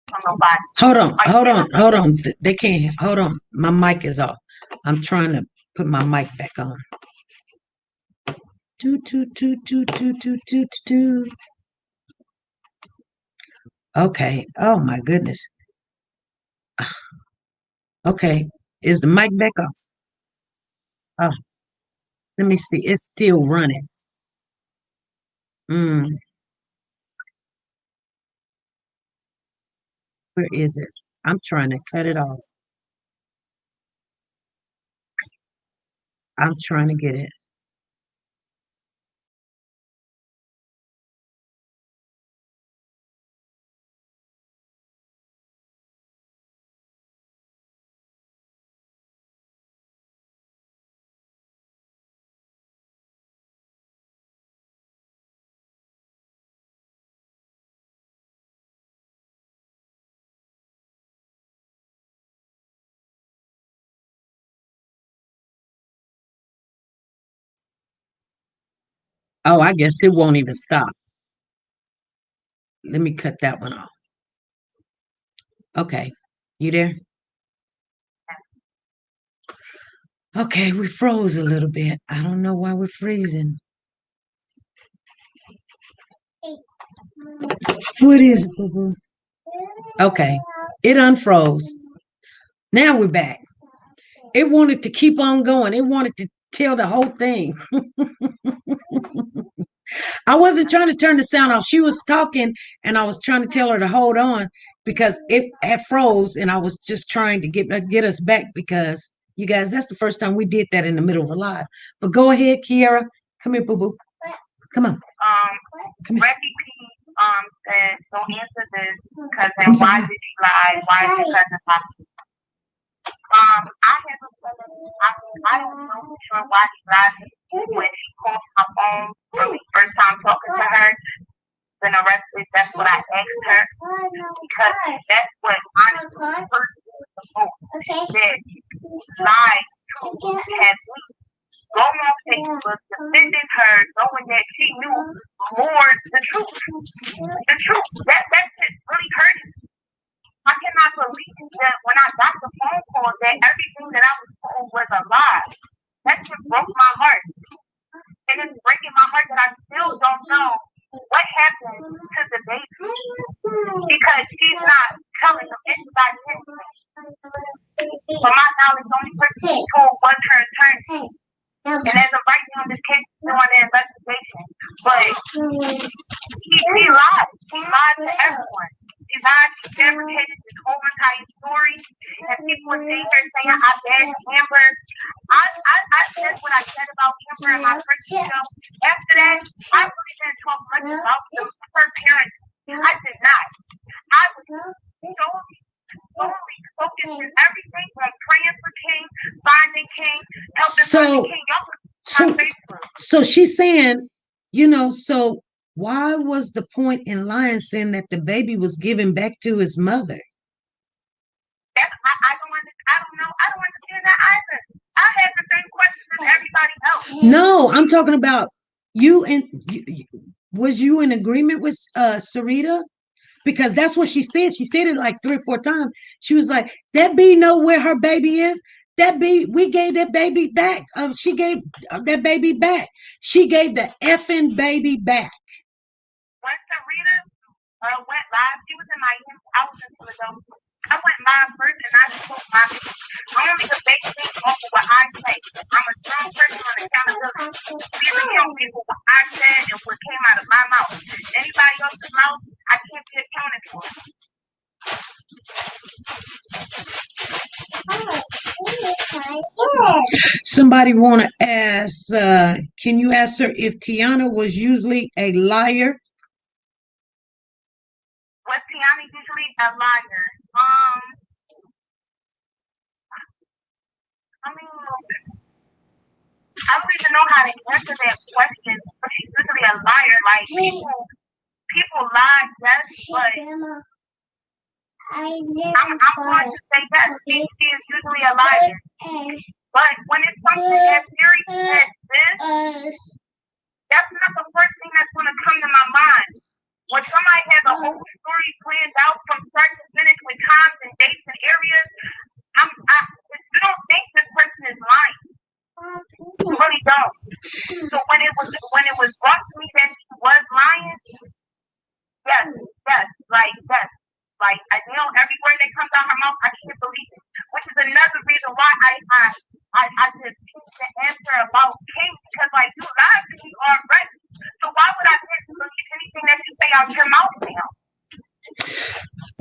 from nobody.
Hold on. They can't. Hold on. My mic is off. I'm trying to put my mic back on. Toot, toot, toot, toot, toot, toot, toot, toot. Okay. Oh my goodness. Okay. Is the mic back off? Oh, let me see. It's still running. Mm, where is it? I'm trying to cut it off. I'm trying to get it. Oh, I guess it won't even stop. Let me cut that one off. Okay. You there? Okay, we froze a little bit. I don't know why we're freezing. What is it, boo boo? Okay. It unfroze. Now we're back. It wanted to keep on going. It wanted to tell the whole thing. I wasn't trying to turn the sound off. She was talking, and I was trying to tell her to hold on because it had froze, and I was just trying to get us back because you guys, that's the first time we did that in the middle of a live. But go ahead, Kiara. Come here, boo boo. Come on. Come here.
Reggie P. Said, don't answer this because then why did you lie? Why did your cousin lie? I have a feeling, I don't know for sure why he lied when she called my phone for the first time talking to her. Then the rest of it, that's what I asked her because that's what honestly hurt the most. She said, lied to have me go on Facebook defending her, knowing that she knew more the truth. The truth. That just really hurt me. I cannot believe that when I got the phone call that everything that I was told was a lie. That just broke my heart. And it's breaking my heart that I still don't know what happened to the baby. Because she's not telling anybody anything. For my knowledge, the only person she told was her attorney. And as of right now, this case is still under investigation. But she lied. She lied to everyone. She lied. She fabricated this whole entire story. And people were sitting here saying I bashed Amber. I said what I said about Amber in my first show. After that, I really didn't talk much about her parents. I did not. I was solely focused on everything on praying for King, finding King, helping find King. Y'all on Facebook.
So she's saying, you know, so why was the point in lying saying that the baby was given back to his mother?
I don't know. I don't understand that either. I had the same questions as everybody else.
No, I'm talking about you and was you in agreement with Sarita? Because that's what she said. She said it like 3 or 4 times. She was like, that bee know where her baby is. That bee, we gave that baby back. She gave that baby back. She gave the effing baby back.
When Sarita went live, she was in Miami. I was in Philadelphia. I went live first and I spoke my piece. I only debate things off of what I say. I'm a strong person on accountability. These are young people, what I said and what came out of my mouth. Anybody else's mouth, I can't be accounted for.
Somebody want to ask, can you ask her if Tiana was usually a liar?
Was Tiana usually a liar? I mean, I don't even know how to answer that question, but she's usually a liar. Like, people lie, yes, but I'm going to say yes, she is usually a liar. But when it's something as serious as this, that's not the first thing that's going to come to my mind. When somebody has a whole story planned out from start to finish, out your mouth now.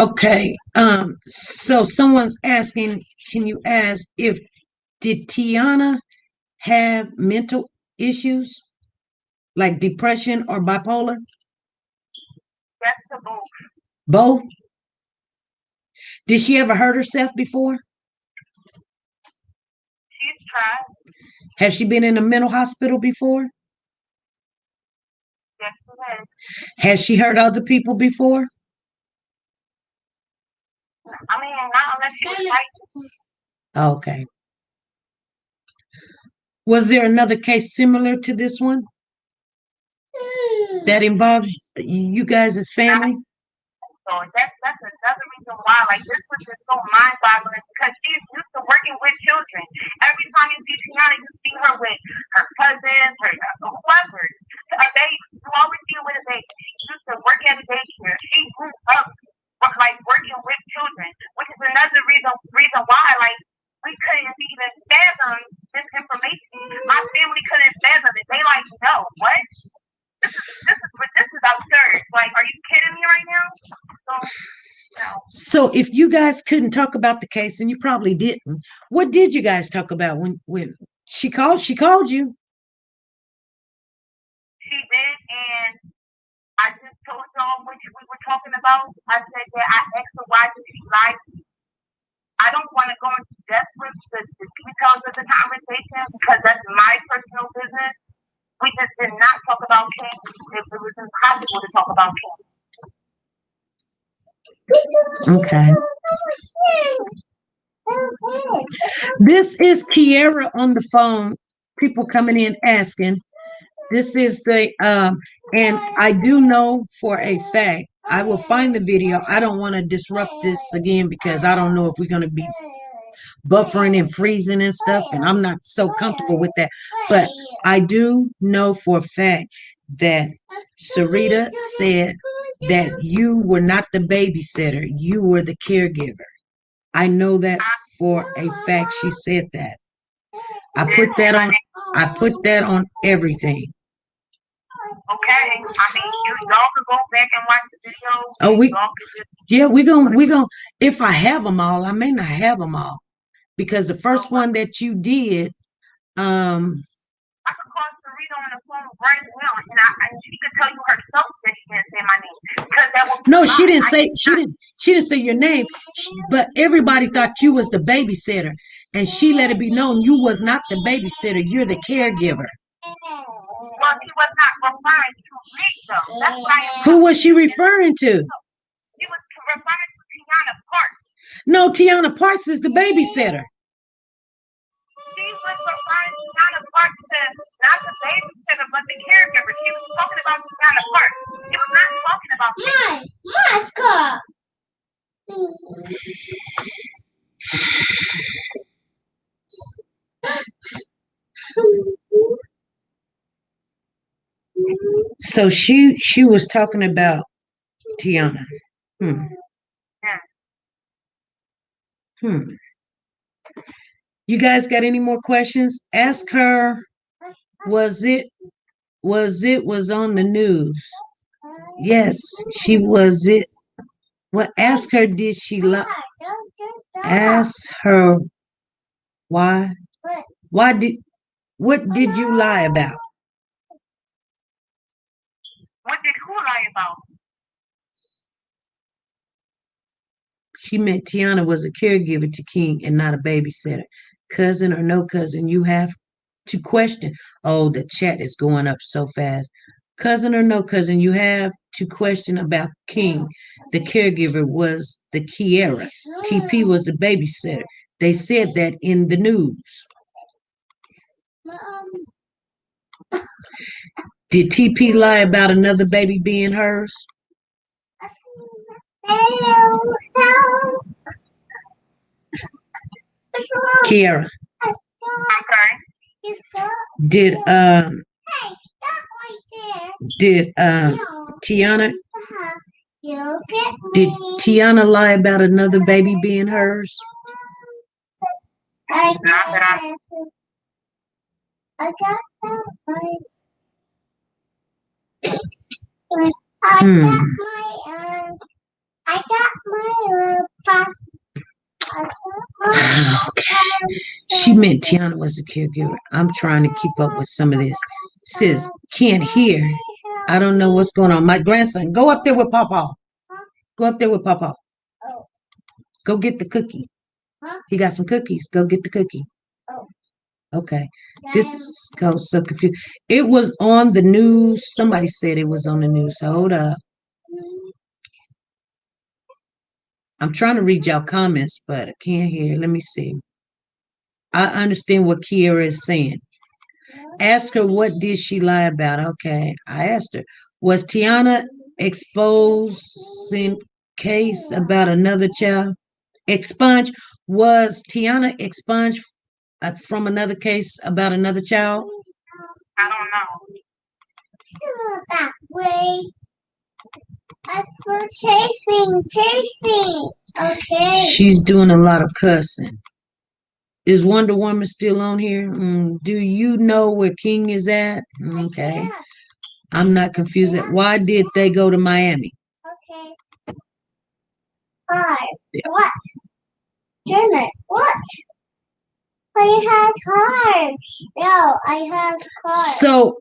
Okay. So someone's asking, can you ask if did Tiana have mental issues like depression or bipolar?
That's the both.
Both? Did she ever hurt herself before?
She's tried.
Has she been in a mental hospital before?
Yes, she has.
Has she hurt other people before?
I mean, not unless she was fighting.
Okay. Was there another case similar to this one that involves you guys as family?
So that's another reason why, like, this was just so mind-boggling because she's used to working with children. Every time you see Tiana, you see her with her cousins, her whoever. A baby, you always see her with a baby. She used to work at a daycare. She grew up like working with children, which is another reason why, like, we couldn't even fathom this information. My family couldn't fathom it. They like, no, what? This is absurd. Like, are you kidding me right now? So, no.
So if you guys couldn't talk about the case, and you probably didn't, what did you guys talk about when she called? She called you.
She did, and I just told y'all what we were talking about. I said that I asked her why did she lie to me. I don't want to go into depth with the details of the conversation because that's my personal business. We just did not talk about King. It was impossible to talk about King.
Okay. This is Kiera on the phone. People coming in asking. This is the and I do know for a fact I will find the video. I don't want to disrupt this again because I don't know if we're going to be buffering and freezing and stuff, and I'm not so comfortable with that. But I do know for a fact that Sarita said that you were not the babysitter, you were the caregiver. I know that for a fact. She said that. I put that on everything.
Okay, I mean, y'all can go back and watch the video.
Oh,
yeah,
we're gonna. If I have them all, I may not have them all because the first one that you did,
I could call Sarita on the phone right now, and she could tell you herself that she didn't say my name because that was
no, she didn't say she didn't say your name, but everybody thought you was the babysitter, and she let it be known you was not the babysitter. You're the caregiver.
Well, she was not referring to me though. That's why.
Who was she referring to?
She was referring to Tiana Parks.
No, Tiana Parks is the babysitter.
She was referring to Tiana Parks as not the babysitter, but the caregiver. She was talking about Tiana Parks. She was not talking about me.
So she was talking about Tiana. Hmm. You guys got any more questions? Ask her. Was on the news? Yes, she was it. Well, ask her. Did she lie? Ask her why. Why did? What did you lie about?
What did who lie about?
She meant Tiana was a caregiver to King and not a babysitter. Cousin or no cousin, you have to question. Oh, the chat is going up so fast. Cousin or no cousin, you have to question about King. The caregiver was the Kiera. TP was the babysitter. They said that in the news. Did TP lie about another baby being hers? Kiera. Did Tiana did Tiana lie about another baby being hers?
I got my pass.
Okay. She meant Tiana was the caregiver. I'm trying to keep up with some of this. Sis, can't hear. I don't know what's going on. My grandson, go up there with Papa. Go up there with Papa. Go get the cookie. He got some cookies. Go get the cookie. Okay. This is so confused. It was on the news. Somebody said it was on the news. Hold up. I'm trying to read y'all comments, but I can't hear. Let me see. I understand what Kiera is saying. Ask her what did she lie about. Okay, I asked her. Was Tiana exposed in case about another child? Expunged. Was Tiana expunged from another case about another child?
I don't know.
That way. I go chasing. Okay.
She's doing a lot of cussing. Is Wonder Woman still on here? Do you know where King is at? Okay. I'm not confused. Why did they go to Miami?
Okay. Cars. What? Janet, what? I have cars. No, I have cars.
So,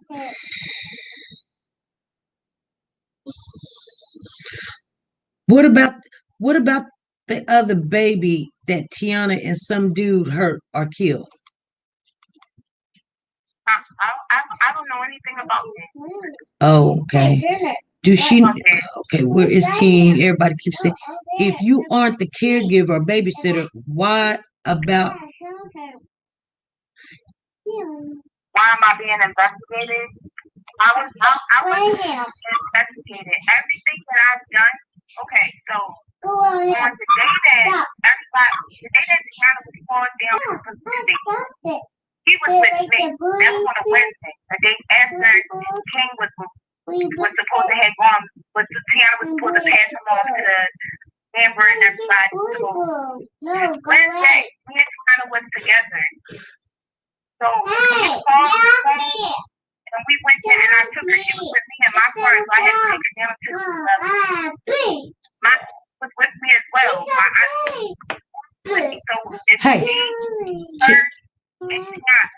Okay.
what about the other baby that Tiana and some dude hurt or killed?
I don't know anything about this.
Oh, okay. Do she? Okay, where is King? Everybody keeps saying, if you aren't the caregiver or babysitter, why about?
Why am I being investigated? I was investigated. Everything that I've done. Okay, so on the day that Tiana was falling down from the he was with me. That's on a Wednesday. The day after King was supposed to have gone, Tiana was supposed to pass him off to Amber and everybody. So Wednesday, me and Tiana was together. So he called me. And we went there and I took her. She was with me in my car, so I had to take her down to the level. My was with me as well. My auntie. So it's me, her, and Tiana.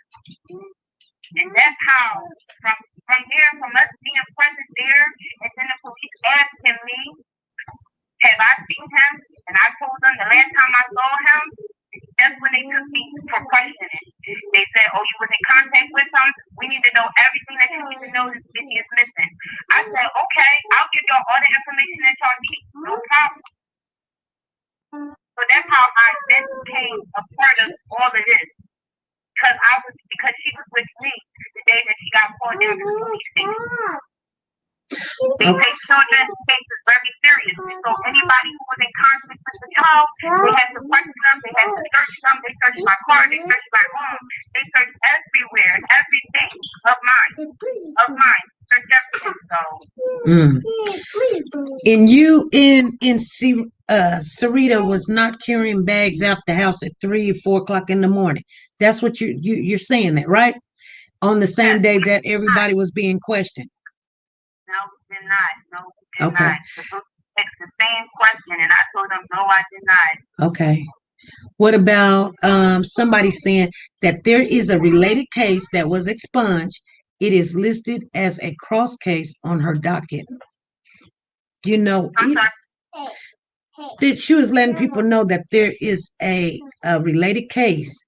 And that's how, from there, from us being present there, and then the police asking me, have I seen him? And I told them the last time I saw him, that's when they took me for questioning. They said, oh, you was in contact with him? We need to know everything that you need to know this bitch is missing. I said, okay, I'll give y'all all the information that y'all need. No problem. So that's how I then became a part of all of this. Because she was with me the day that she got called down to the police station. They take children's cases very seriously. So anybody who was in contact with the child, they had to question them, they had to search them, they searched my car, they searched my home, they searched everywhere, everything of mine. Searched everything. So
And you in Sarita was not carrying bags out the house at 3 or 4 o'clock in the morning. That's what you're saying, that right? On the same day that everybody was being questioned.
No, did not. No, did not. It's the same question, and I told them, no, I did not.
Okay. What about somebody saying that there is a related case that was expunged? It is listed as a cross case on her docket. You know, that she was letting people know that there is a related case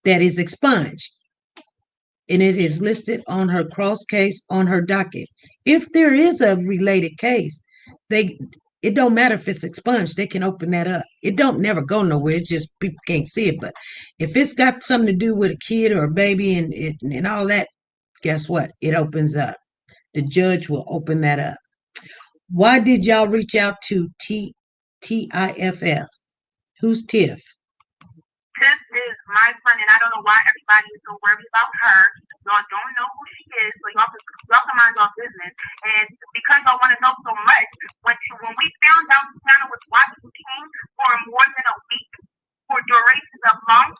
that is expunged. And it is listed on her cross case on her docket. If there is a related case, it don't matter if it's expunged, they can open that up. It don't never go nowhere. It's just people can't see it. But if it's got something to do with a kid or a baby and all that, guess what? It opens up. The judge will open that up. Why did y'all reach out to TIFF? Who's Tiff?
Tiff is my friend, and I don't know why everybody is so worried about her. Y'all don't know who she is, so y'all can mind y'all business. And because I want to know so much, when we found out Tiana was watching King for more than a week, for durations of months,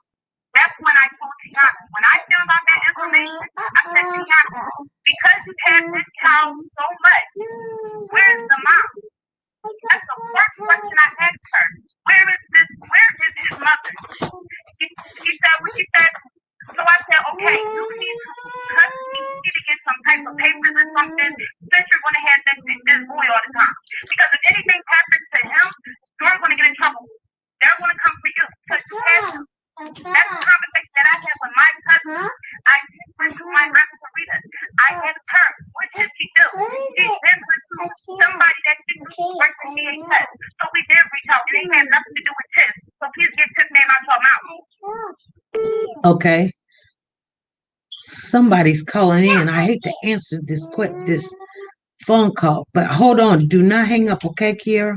that's when I told Tiana. When I found out that information, I said, Tiana, because you had this child so much. Where's the mom? That's the first question I asked her. Where is his mother? She said, what she said. So I said, okay, you need to get some type of papers or something since you're going to have this boy all the time. Because if anything happens to him, you're going to get in trouble. They're going to come for you because you had him. That's the conversation that I had with my cousin. I went to my grandma Rita. I asked her, what did she do? She then went to somebody that she knew worked for DHS. So we did reach out. It ain't had nothing to do with Tiff. So please get Tiff's name out your mouth.
Okay. Somebody's calling in. I hate to answer this phone call, but hold on. Do not hang up, okay, Kiera?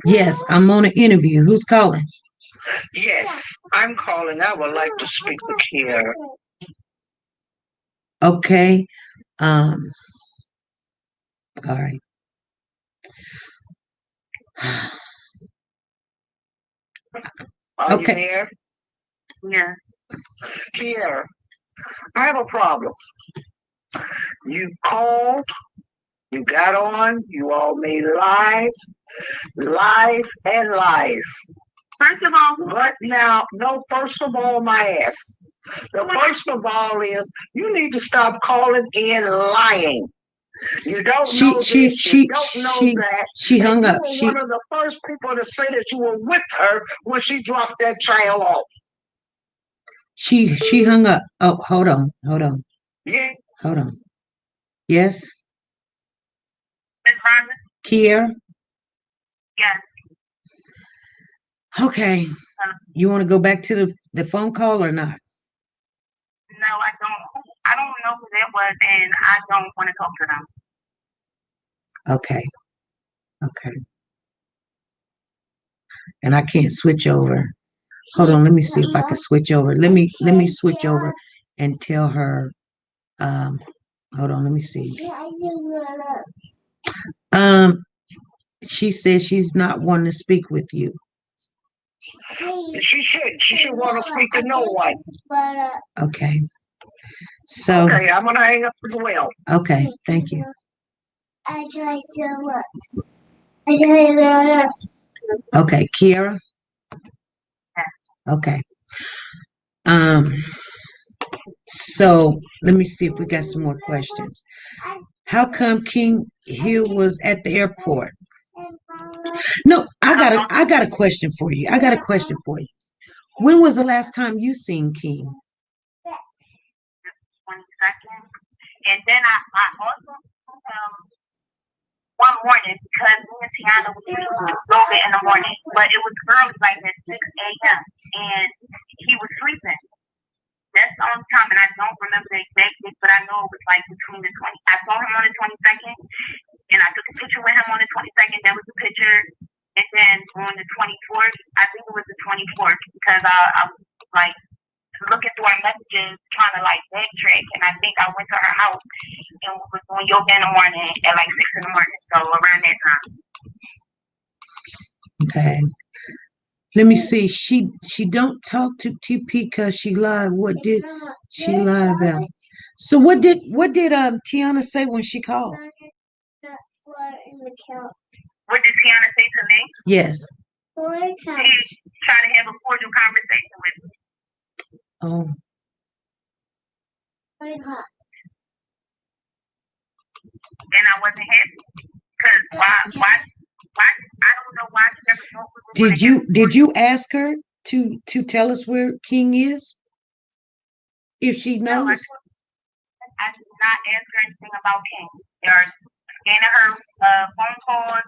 Yes, I'm on an interview. Who's calling?
Yes, I'm calling. I would like to speak with Kiera.
Okay. All right.
Are
Okay.
you there?
Yeah.
Kiera, I have a problem. You called, you got on, you all made lies, and lies.
First of all,
But now, no, first of all, my ass. The first of all is you need to stop calling in lying. You don't know this, you don't know that.
She hung up.
You were one of the first people to say that you were with her when she dropped that child off.
She hung up. Oh, hold on.
Yeah.
Hold on. Yes,
Miss Rhonda?
Kiera?
Yes.
Okay. You want to go back to the phone call or not?
No, I don't. I don't know who that was, and I don't want to talk to them.
Okay. And I can't switch over. Hold on, let me see if I can switch over. Let me switch over and tell her. Hold on, let me see. She says she's not wanting to speak with you.
She should want to speak to no one.
Okay. So.
Okay, I'm gonna hang up as well.
Okay, thank you. Okay, Kiera. Okay. So let me see if we got some more questions. How come King Hill was at the airport? No, I got a question for you. When was the last time you seen King?
22nd. And then I also one morning because me and Tiana was doing yoga in the morning, but it was early, like at 6 a.m. and he was sleeping. That's the only time, and I don't remember the exact date, but I know it was like between the 20. I saw him on the 22nd, and I took a picture with him on the 22nd. That was the picture. And then on the 24th, I think it was the 24th, because I was like looking through our messages, trying to like backtrack, and I think I went to her house and we was doing yoga in the morning at like 6 in the morning, so around that time.
Okay. Let me see. She don't talk to TP because she lied. What did she lie about? So what did Tiana say when she called?
What did Tiana say to me?
Yes.
She tried to have a cordial conversation with me.
Oh.
And I wasn't happy because why I don't know why she never told me.
Did you ask her to tell us where King is? If she knows.
No, I did not ask her anything about King. There are scanning her phone calls.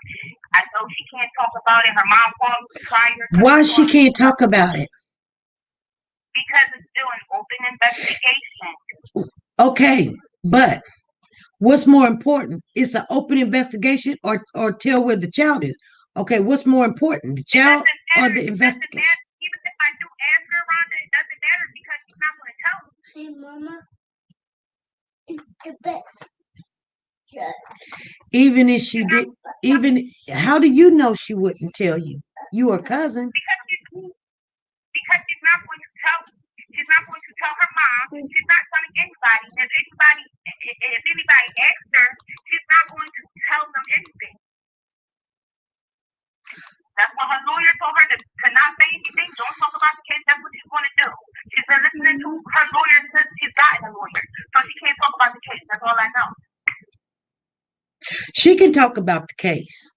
I know she can't talk about it. Her mom called me prior.
Why she can't talk about it?
Because it's still an open investigation.
Okay, but what's more important? It's an open investigation or tell where the child is. Okay, what's more important, the child or the investigation?
Even if I do ask her, Rhonda, it doesn't matter because she's not going to tell me.
Hey, Mama, it's the best.
Even if she did, how do you know she wouldn't tell you? You are cousin.
Because she's not going to tell tell her mom. She's not telling anybody. If anybody asks her, she's not going to tell them anything. That's what her lawyer told her to not say anything. Don't talk about the case. That's what she's going to do. She's been listening to her lawyer since she's gotten a lawyer. So she can't talk about the case. That's all I know.
She can talk about the case.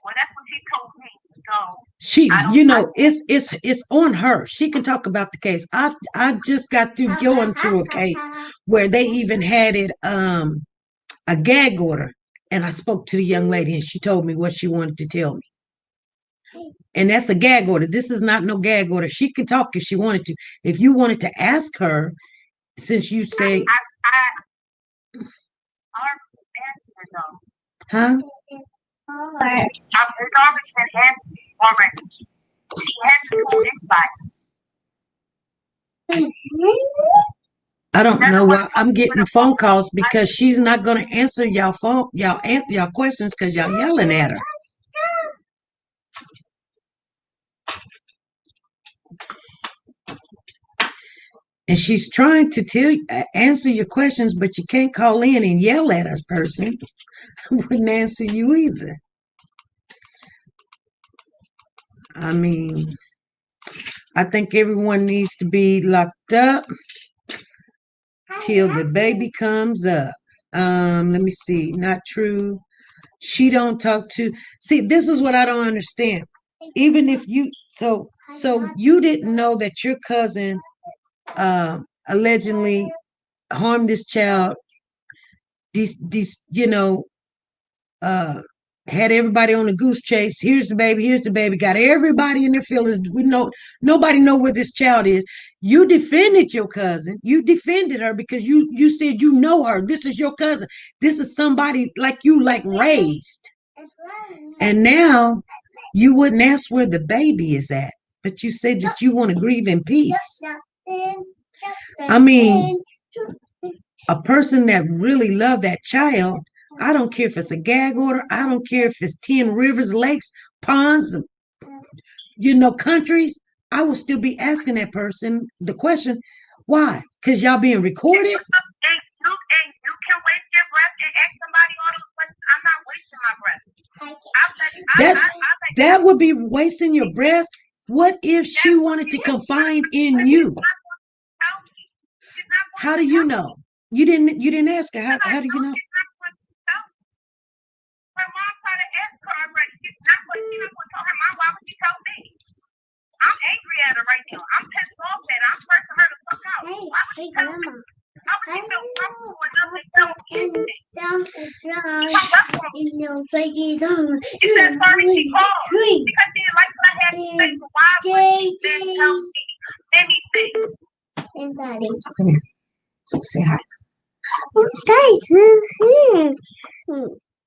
Well, that's what she told me. So
it's on her. She can talk about the case. I just got through going through a case where they even had it a gag order, and I spoke to the young lady, and she told me what she wanted to tell me. And that's a gag order. This is not no gag order. She can talk if she wanted to. If you wanted to ask her, since you say, huh?
It's already been answered already. She hasn't told anybody.
I don't know why I'm getting phone calls, because she's not going to answer y'all questions because y'all yelling at her. And she's trying to answer your questions, but you can't call in and yell at us, person. Wouldn't answer you either. I mean, I think everyone needs to be locked up till the baby comes up. Let me see. Not true. She don't talk to. See, this is what I don't understand. Even if you so you didn't know that your cousin allegedly harmed this child. These had everybody on the goose chase. Here's the baby. Got everybody in their feelings. We know nobody know where this child is. You defended your cousin. You defended her because you said you know her. This is your cousin. This is somebody like you raised. And now you wouldn't ask where the baby is at, but you said that you want to grieve in peace. I mean, a person that really loved that child, I don't care if it's a gag order. I don't care if it's 10 rivers, lakes, ponds, countries. I will still be asking that person the question, why? Because y'all being recorded?
And you can waste your breath and ask somebody all those questions. I'm not wasting my breath.
That would be wasting your breath. What if she wanted to confide in you? How do you know? You didn't ask her. How do you know?
Her mom tried to ask her already. She's not going to tell her mom. Why would she tell me? I'm angry at her right now. I'm pissed off at her. I'm pressing her to fuck out. Why would she tell me? How would she feel comfortable enough to tell me anything? She said sorry, she called because she didn't like what I had to say. So why would she then tell me anything?
Say hi.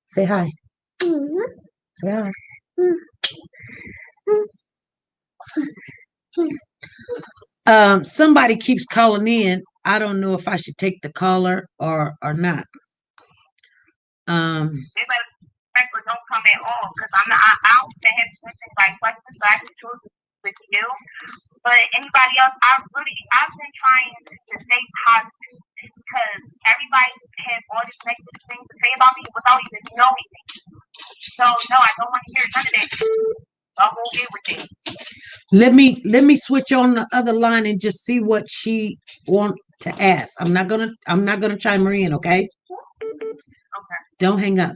Say hi. Say hi. Somebody keeps calling in. I don't know if I should take the caller or not.
They better don't come at all, because I don't have anybody questions, so I can choose with you. But anybody else, I've been trying to stay positive, because everybody has all these negative things to say about me without even knowing me. So no, I don't want to hear none of that. I'll go get with it.
Let me switch on the other line and just see what she want to ask. I'm not gonna chime her in, okay?
Okay.
Don't hang up.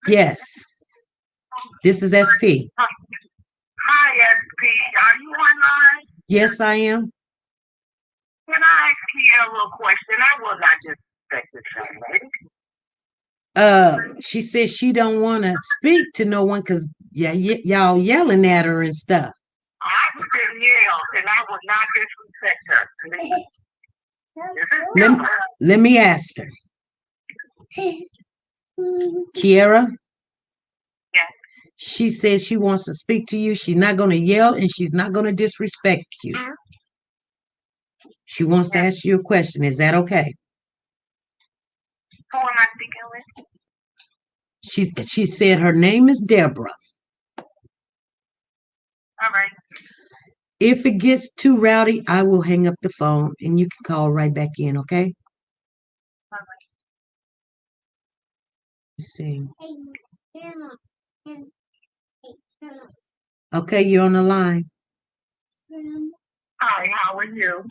Yes. This is SP.
Hi, SP. Are you online?
Yes, I am.
Can I ask you a little question? I will not just expect this young lady.
She says she don't want to speak to no one because y'all yelling at her and stuff.
I can yell, and I will not disrespect her.
Let me ask her. Kiera?
Yes.
She says she wants to speak to you. She's not going to yell, and she's not going to disrespect you. She wants to ask you a question. Is that okay?
Who am I speaking with?
She said her name is Deborah.
All right.
If it gets too rowdy, I will hang up the phone and you can call right back in, okay? Let's see. Okay, you're on the line.
Hi, how are you?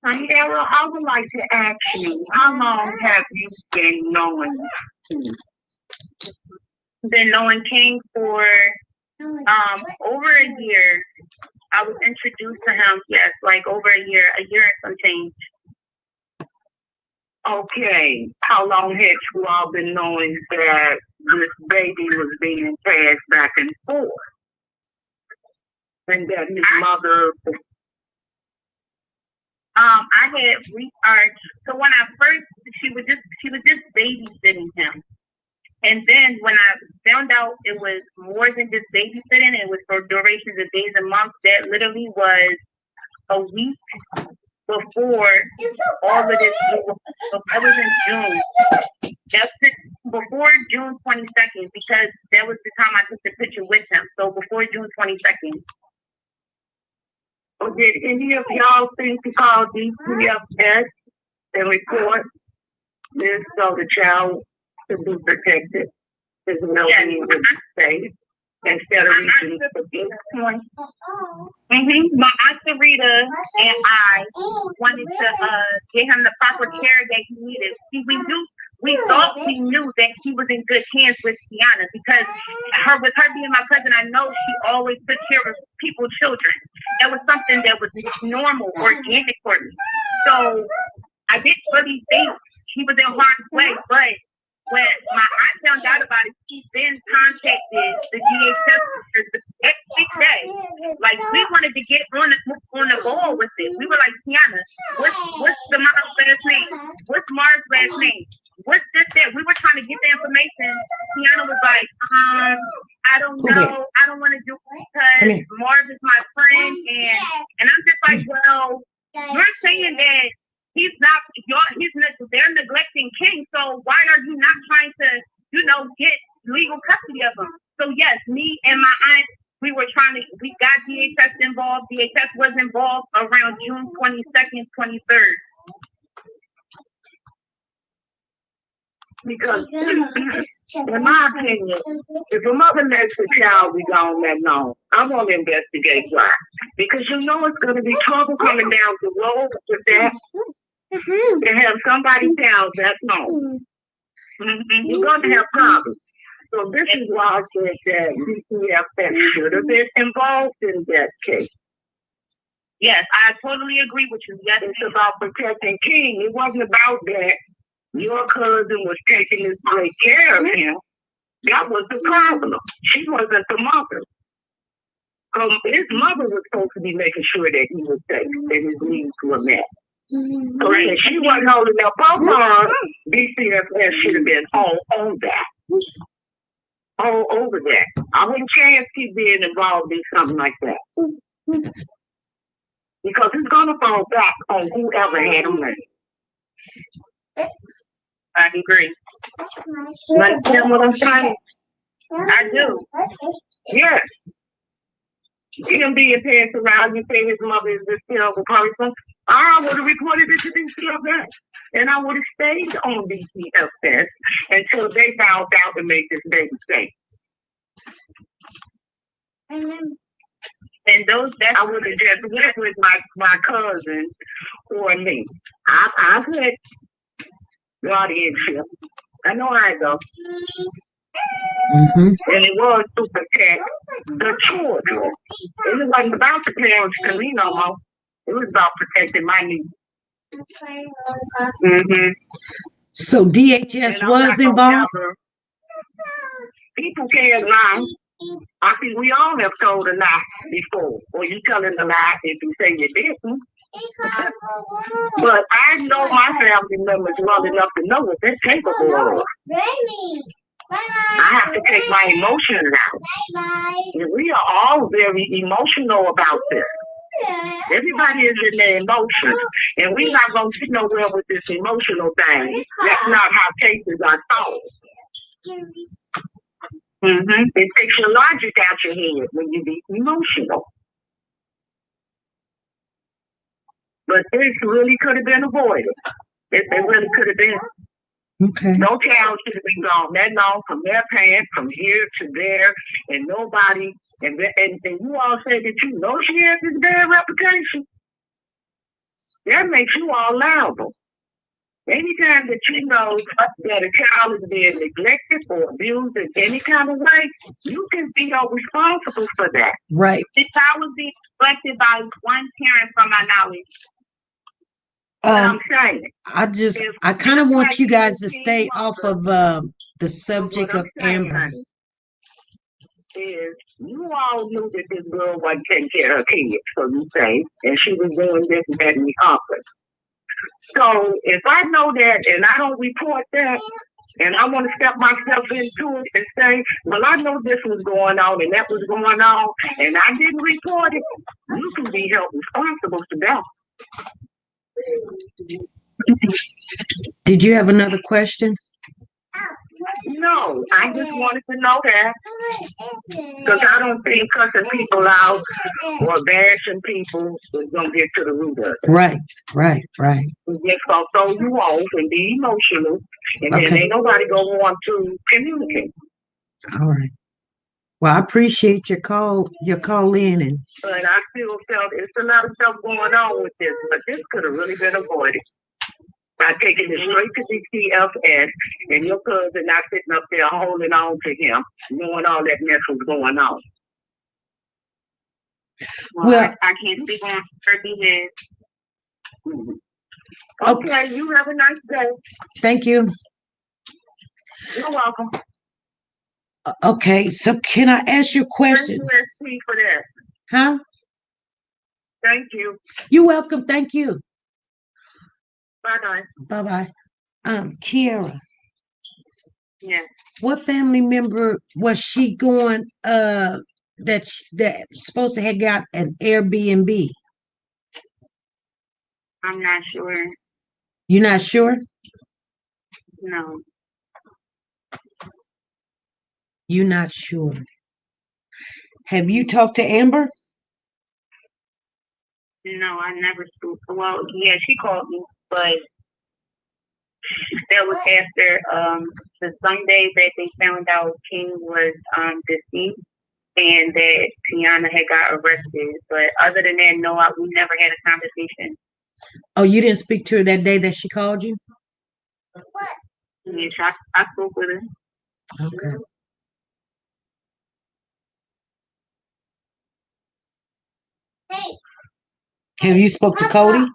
Nora, I would like to ask you, how long have you been knowing King for over a year? I was introduced to him, yes, like over a year and some change. Okay, how long had you all been knowing that this baby was being passed back and forth? And that his mother... I had researched. So when I first, she was just babysitting him, and then when I found out it was more than just babysitting, it was for durations of days and months. That literally was a week before all of this. That was in June. That's before June 22nd, because that was the time I took the picture with him. So before June 22nd. Did any of y'all think to call DCFS and report this so the child could be protected? His well-being would be safe instead of reaching for this point? My Aunt Rita and I wanted to get him the proper care that he needed. See, we thought we knew that he was in good hands with Tiana, because with her being my cousin, I know she always took care of people's children. That was something that was normal, organic for me. So I didn't really think he was in harm's way, but when my aunt found out about it, she then contacted the DHS the next day. Like, we wanted to get on the ball with it. We were like, Tiana, what's the mom's last name? What's Marv's last name? What's this, that? We were trying to get the information. Tiana was like, I don't know. I don't want to do it because Marv is my friend. And I'm just like, well, you're saying that they're neglecting King, so why are you not trying to, get legal custody of him? So yes, me and my aunt, we got DHS involved. DHS was involved around June 22nd, 23rd. Because, in my opinion, if a mother lets a child be gone that long, I want to investigate why. Because it's going to be trouble coming down the road with that. To have somebody down that long. You're going to have problems. So this is why I said that DCFS should have been involved in that case. Yes, I totally agree with you. Yes, it's about protecting King. It wasn't about that. Your cousin was taking this great care of him. That was the problem. She wasn't the mother. His mother was supposed to be making sure that he was safe, that his needs were met. So if she wasn't holding up her arm, DCFS should have been all on that. All over that. I wouldn't chance keep being involved in something like that. Because it's going to fall back on whoever had him ready. I agree. Understand what I'm saying? I do. Yes. Him being passed around, you say his mother is this terrible person. I would have reported it to DCFS. And I would have stayed on DCFS until they found out to make this baby safe. And I would have just went with my cousin or me. I could guardianship. I know I go. And it was to protect the children. It wasn't about the parents to me no more. It was about protecting my needs.
So DHS was involved?
People can't lie. I think we all have told a lie before. Or you telling a lie if you say you didn't. But I know my family members well enough to know what they're capable of. I have to take my emotions out. And we are all very emotional about this. Everybody is in their emotions. And we're not going to get nowhere with this emotional thing. That's not how cases are solved. It takes your logic out your head when you be emotional. But this really could have been avoided. It really could have been.
Okay.
No child should have been gone that long from their parents, from here to there, and nobody. And you all say that you know she has this bad reputation. That makes you all liable. Anytime that you know that a child is being neglected or abused in any kind of way, you can be held responsible for that.
Right.
The child was being neglected by one parent, from my knowledge.
I'm saying.
I kind of want you guys to stay off of the subject of Amber.
Honey, is you all knew that this girl wasn't taking care of her kids, so you say, and she was doing this and that in the office. So if I know that and I don't report that, and I want to step myself into it and say, well, I know this was going on and that was going on, and I didn't report it, you can be held responsible for that.
Did you have another question?
No, I just wanted to know that, because I don't think cussing people out or bashing people is going to get to the root of it.
Right.
It's just going to throw you off and be emotional, and then ain't nobody going to want to communicate.
All right. Well, I appreciate your call in, and
but I still felt it's a lot of stuff going on with this, but this could have really been avoided by taking it straight to the CFS and your cousin not sitting up there holding on to him, knowing all that mess was going on.
Well, I can't speak on her behalf.
Okay, you have a nice day.
Thank you.
You're welcome.
Okay, so can I ask you a question?
Thank you, SP, for that.
Huh?
Thank you.
You're welcome. Thank you.
Bye-bye.
Bye-bye. Kiara.
Yeah.
What family member was she going that supposed to have got an Airbnb?
I'm not sure.
You're not sure?
No.
You're not sure. Have you talked to Amber?
No, I never spoke. Well, yeah, she called me, but that was after the Sunday that they found out King was deceased and that Tiana had got arrested. But other than that, no, we never had a conversation.
Oh, you didn't speak to her that day that she called you?
Yes, I spoke with her.
Okay. Have you spoke to Cody?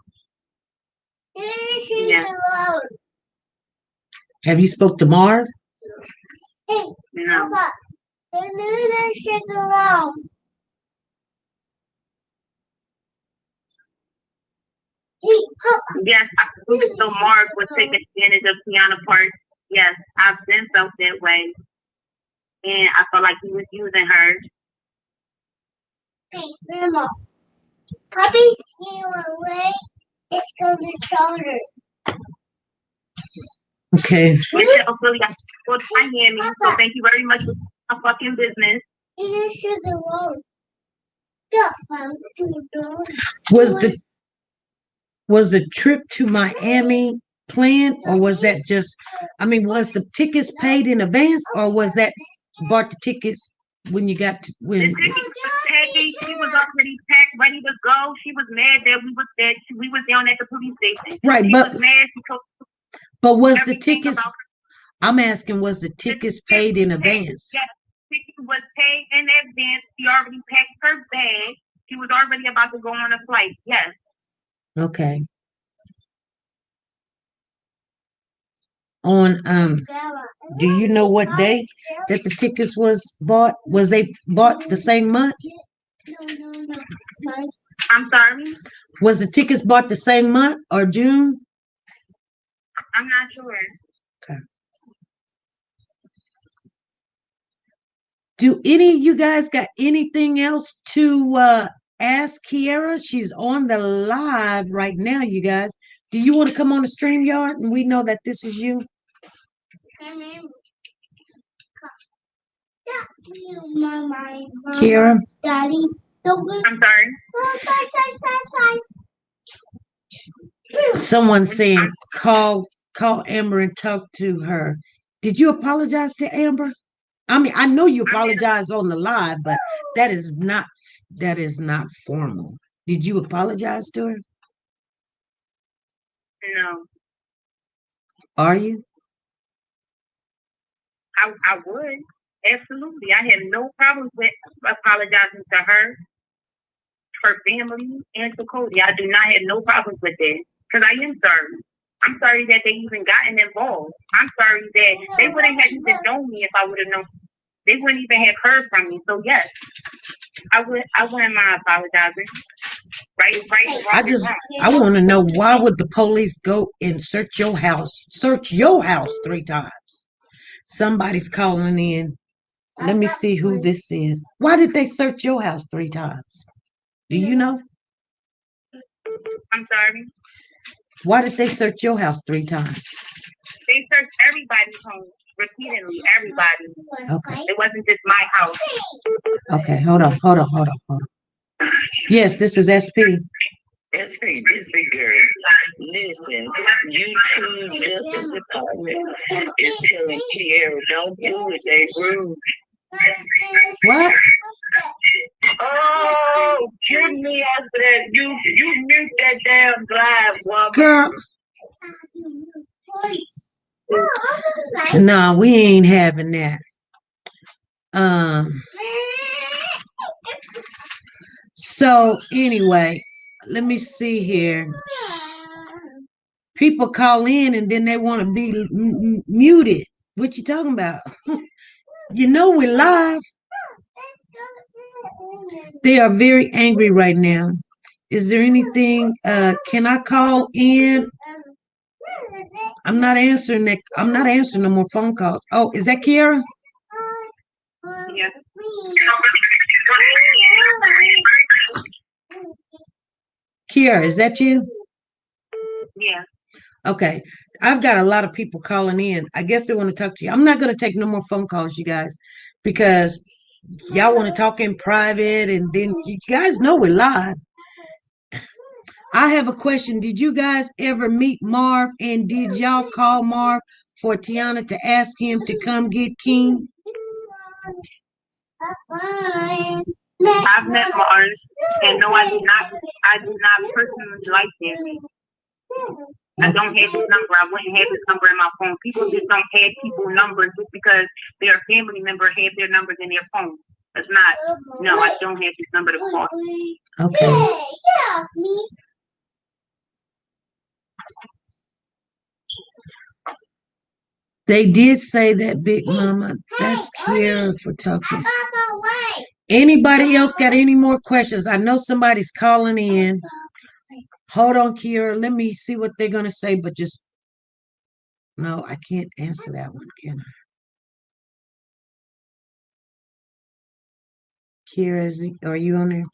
Yeah.
Have you spoke to Marv?
No. Yes, I spoke to Marv was taking advantage of Tiana Park. Yes, I've been felt that way. And I felt like he was using her.
Hey, Grandma. Puppy, you away? Let's go to Charters.
Okay.
Michelle, really, I hear me. So thank you very much for my fucking business.
You should go.
Was the trip to Miami planned, or was that just? I mean, was the tickets paid in advance, or was that bought the tickets when you got to when?
The tickets was paid. She was already packed, ready to go. She was mad that we was down at the police station.
Right,
she
but
was mad.
but was the tickets? I'm asking, was the tickets paid in advance?
Yes, the ticket was paid in advance. She already packed her bag. She was already about to go on a flight. Yes.
Okay. On do you know what day that the tickets was bought? Was they bought the same month?
I'm sorry?
Was the tickets bought the same month or June?
I'm not sure.
Okay. Do any of you guys got anything else to ask Kiara? She's on the live right now, you guys. Do you want to come on the StreamYard and we know that this is you? Kiara?
Daddy,
I'm sorry.
Someone saying call Amber and talk to her. Did you apologize to Amber? I mean, I know you apologized on the live, but that is not formal. Did you apologize to her?
No,
Are you?
I would. Absolutely. I had no problems with apologizing to her family, and to Cody. I do not have no problems with that. Because I am sorry. I'm sorry that they even gotten involved. I'm sorry that they wouldn't have even known me if I would have known. They wouldn't even have heard from me. So yes, I wouldn't mind apologizing. Right,
I want to know, why would the police go and search your house 3 times? Somebody's calling in. Let me see who this is. Why did they search your house 3 times? Do you know?
I'm sorry.
Why did they search your house 3 times?
They searched everybody's home repeatedly. Everybody.
Okay.
It wasn't just my house.
Okay, hold on. Yes, this is SP.
SP, this big girl. Listen, YouTube Justice Department is telling Kiara, don't do it, they rude.
What?
Oh, get me after that. You mute that damn live, woman.
Girl. Nah, we ain't having that. So anyway, let me see here. People call in and then they want to be muted. What you talking about? You know we're live. They are very angry right now. Is there anything? Can I call in? I'm not answering that. I'm not answering no more phone calls. Oh, is that Kiara?
Yeah.
Kiara, is that you?
Yeah.
Okay. I've got a lot of people calling in. I guess they want to talk to you. I'm not going to take no more phone calls, you guys, because y'all want to talk in private, and then you guys know we're live. I have a question. Did you guys ever meet Marv, and did y'all call Marv for Tiana to ask him to come get King?
I've met Marv, and no, I do not. I do not personally like him. I don't have his number. I wouldn't have his number in my phone. People just don't have people's numbers just because their family member have their numbers in their phone. It's not. No, I don't have his number to call.
Okay. They did say that, Big Mama. That's Kiara for talking. Anybody else got any more questions? I know somebody's calling in. Hold on, Kiara. Let me see what they're gonna say, but just no, I can't answer that one, can I? Kiara, are you on there?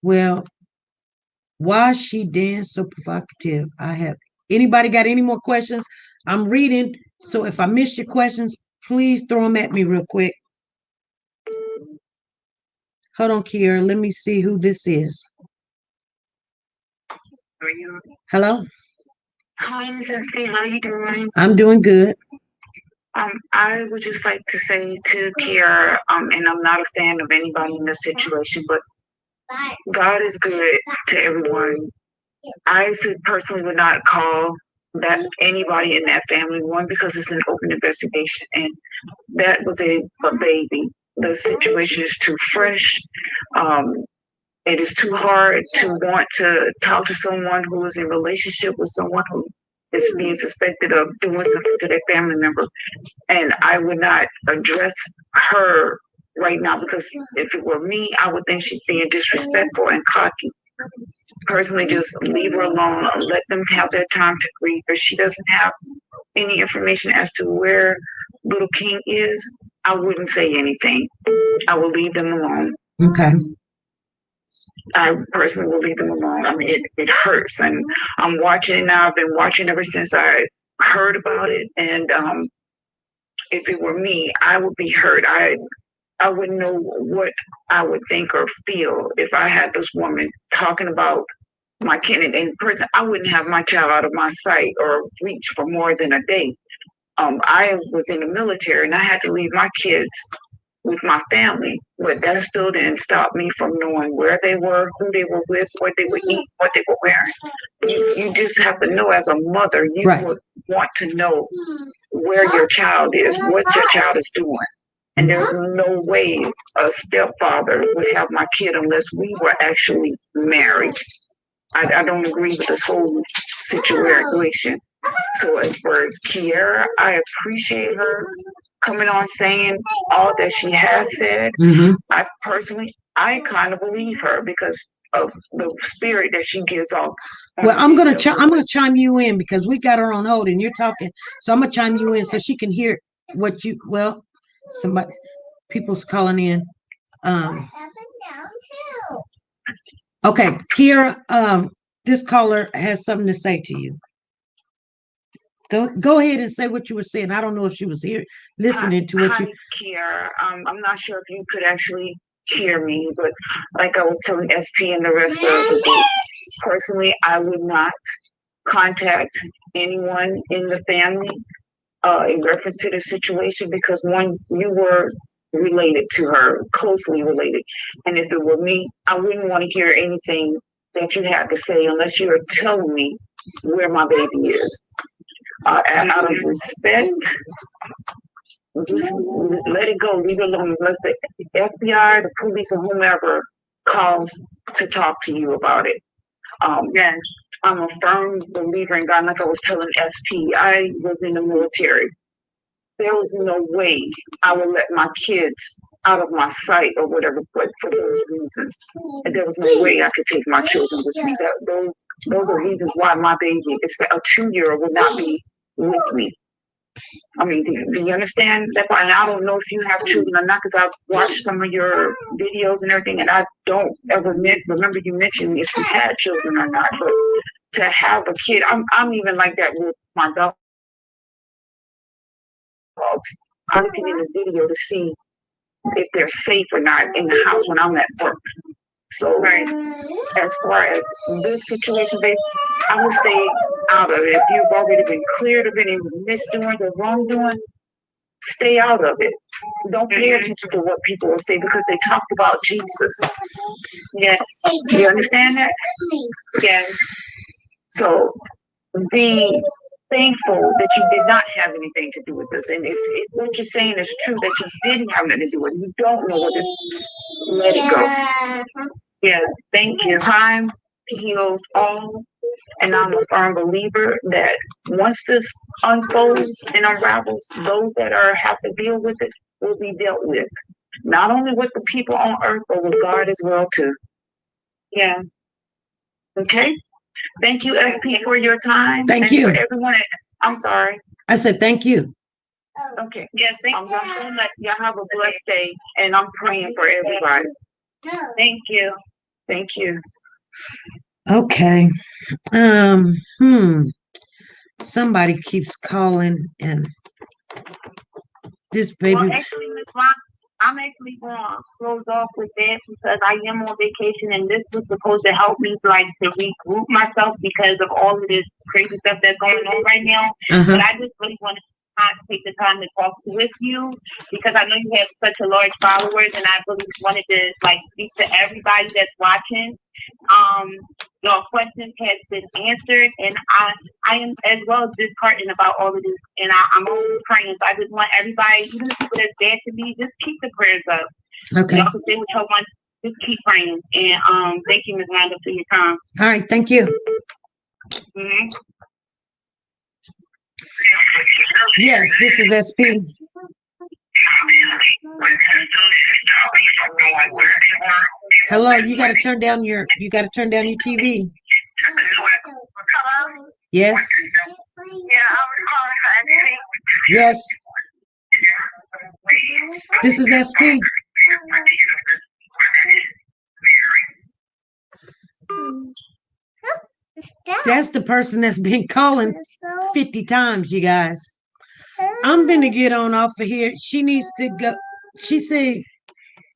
Well, why she dance so provocative? I have. Anybody got any more questions? I'm reading, so if I miss your questions, please throw them at me real quick. Hold on, Kiara. Let me see who this is. Hello?
Hi, Mrs. B. How are you doing?
I'm doing good.
I would just like to say to Kiara, and I'm not a fan of anybody in this situation, but God is good to everyone. I personally would not call that anybody in that family, one, because it's an open investigation, and that was a baby. The situation is too fresh. It is too hard to want to talk to someone who is in a relationship with someone who is being suspected of doing something to their family member. And I would not address her right now, because if it were me, I would think she's being disrespectful and cocky. Personally, just leave her alone. Let them have their time to grieve. If she doesn't have any information as to where little King is, I wouldn't say anything. I will leave them alone.
Okay.
I personally will leave them alone. I mean, it hurts, and I'm watching it now. I've been watching ever since I heard about it, and if it were me, I would be hurt. I wouldn't know what I would think or feel if I had this woman talking about my kid in person, I wouldn't have my child out of my sight or reach for more than a day. I was in the military and I had to leave my kids with my family, but that still didn't stop me from knowing where they were, who they were with, what they would eat, what they were wearing. You just have to know as a mother, you
Right.
would want to know where your child is, what your child is doing. And there's no way a stepfather would have my kid unless we were actually married. I don't agree with this whole situation. So as for Kiera, I appreciate her coming on saying all that she has said.
Mm-hmm.
I kind of believe her because of the spirit that she gives off.
Well, I'm gonna chime you in because we got her on hold and you're talking, so I'm gonna chime you in so she can hear what you. Well, somebody, people's calling in. Okay, Kiera. This caller has something to say to you. Go ahead and say what you were saying. I don't know if she was here listening to what you.
Hi, Kiera. I'm not sure if you could actually hear me, but like I was telling SP and the rest of the group, personally, I would not contact anyone in the family in reference to the situation because one, you were related to her, closely related, and if it were me, I wouldn't want to hear anything that you had to say unless you were telling me where my baby is. And out of respect, just let it go, leave it alone. Unless the FBI, the police, or whomever calls to talk to you about it. Yes, I'm a firm believer in God. Like I was telling SP, I was in the military. There was no way I would let my kids out of my sight or whatever, but for those reasons. And there was no way I could take my children with me. Those are reasons why my baby, a 2-year-old, would not be with me. I mean, do you understand that part? And I don't know if you have children or not, because I've watched some of your videos and everything, and I don't ever remember you mentioning if you had children or not. But to have a kid, I'm even like that with my dogs. I'm looking in the video to see if they're safe or not in the house when I'm at work. So, as far as this situation, babe, I would stay out of it. If you've already been cleared of any misdoings or wrongdoing, stay out of it. Don't pay attention to what people will say because they talked about Jesus. Yeah. You understand that? Yeah. So be thankful that you did not have anything to do with this. And if what you're saying is true, that you didn't have anything to do with it, you don't know what it is, let it go. Yeah, thank you. Time heals all. And I'm a firm believer that once this unfolds and unravels, those that have to deal with it will be dealt with. Not only with the people on earth, but with God as well too. Yeah. Okay. Thank you, SP, for your time.
Thank you.
For everyone. I'm sorry.
I said thank you.
Okay. Yes, thank you so much. Y'all have a blessed day, and I'm praying for everybody. Thank you. Thank you.
Okay. Somebody keeps calling and this baby.
Well, actually, Ms. Ron, I'm actually going to close off with that because I am on vacation and this was supposed to help me to regroup myself because of all of this crazy stuff that's going on right now. But I just really wanted to take the time to talk with you because I know you have such a large followers and I really wanted to speak to everybody that's watching. Your questions has been answered, and I am as well disheartened about all of this, and I'm always praying. So I just want everybody, even the people that's bad to me, just keep the prayers up.
Okay.
Y'all can say what y'all want. Just keep praying, and thank you, Ms. Wanda, for your time.
All right, thank you.
Mm-hmm.
Yes, this is SP. Hello, you got to turn down your TV. Yes. Yes. This is SP. That's the person that's been calling 50 times, you guys. I'm gonna get on off of here. She needs to go. She said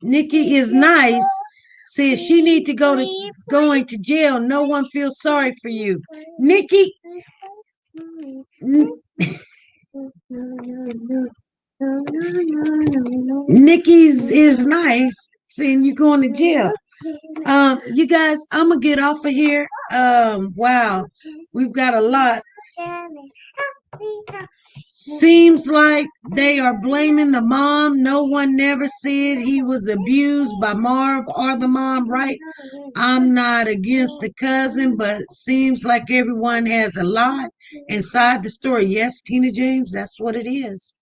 Nikki is nice, says she need to going to jail. No one feels sorry for you. Nikki, Nikki's is nice saying you going to jail. You guys, I'm gonna get off of here. Wow, we've got a lot. Seems like they are blaming the mom. No one never said he was abused by Marv or the mom, right? I'm not against the cousin, but seems like everyone has a lot inside the story. Yes, Tina James, that's what it is.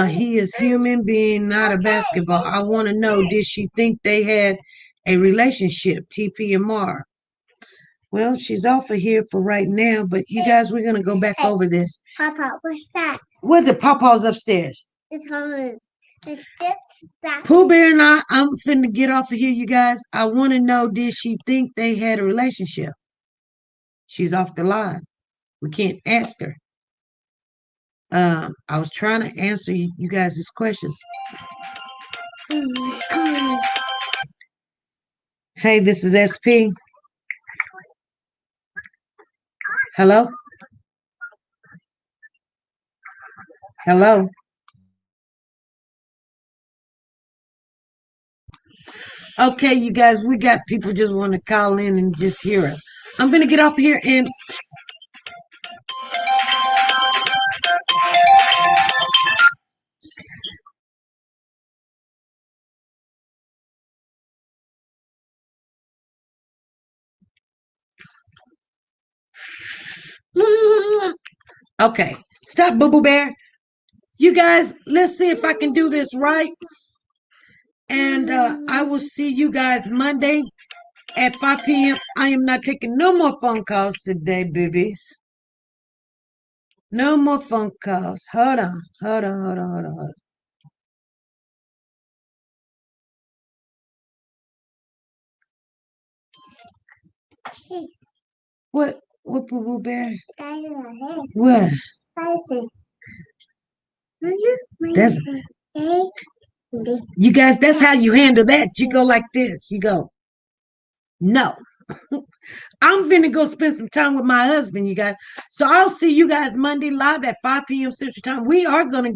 He is human being, not a basketball. I want to know, did she think they had a relationship, TP and Mar? Well, she's off of here for right now, but you guys, we're gonna go back over this.
Papa, what's that?
What the Pawpaw's upstairs?
It's on. It's that.
Pooh Bear and I'm finna get off of here, you guys. I want to know, did she think they had a relationship? She's off the line. We can't ask her. I was trying to answer you guys' questions. Hey, this is SP. Hello? Hello? Okay, you guys, we got people just want to call in and just hear us. I'm going to get off here and okay, stop, Boo Boo Bear. You guys, let's see if I can do this right. And I will see you guys Monday at 5 p.m. I am not taking no more phone calls today, babies. No more phone calls. Hold on, hold on, hold on, hold on, hold on. What? What, Boo Boo Bear? What? That's, you guys, that's how you handle that. You go like this. You go, no. I'm finna go spend some time with my husband, you guys. So I'll see you guys Monday live at 5 p.m. Central Time. We are gonna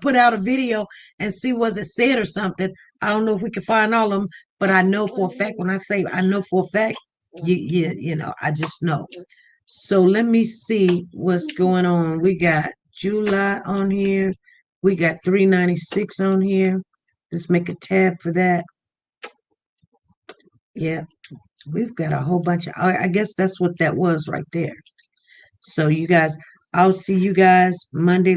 put out a video and see was it said or something. I don't know if we can find all of them, but I know for a fact when I say I know for a fact, you know, I just know. So let me see what's going on. We got July on here. We got 396 on here. Let's make a tab for that. Yeah, we've got a whole bunch of, I guess that's what that was right there. So you guys, I'll see you guys Monday.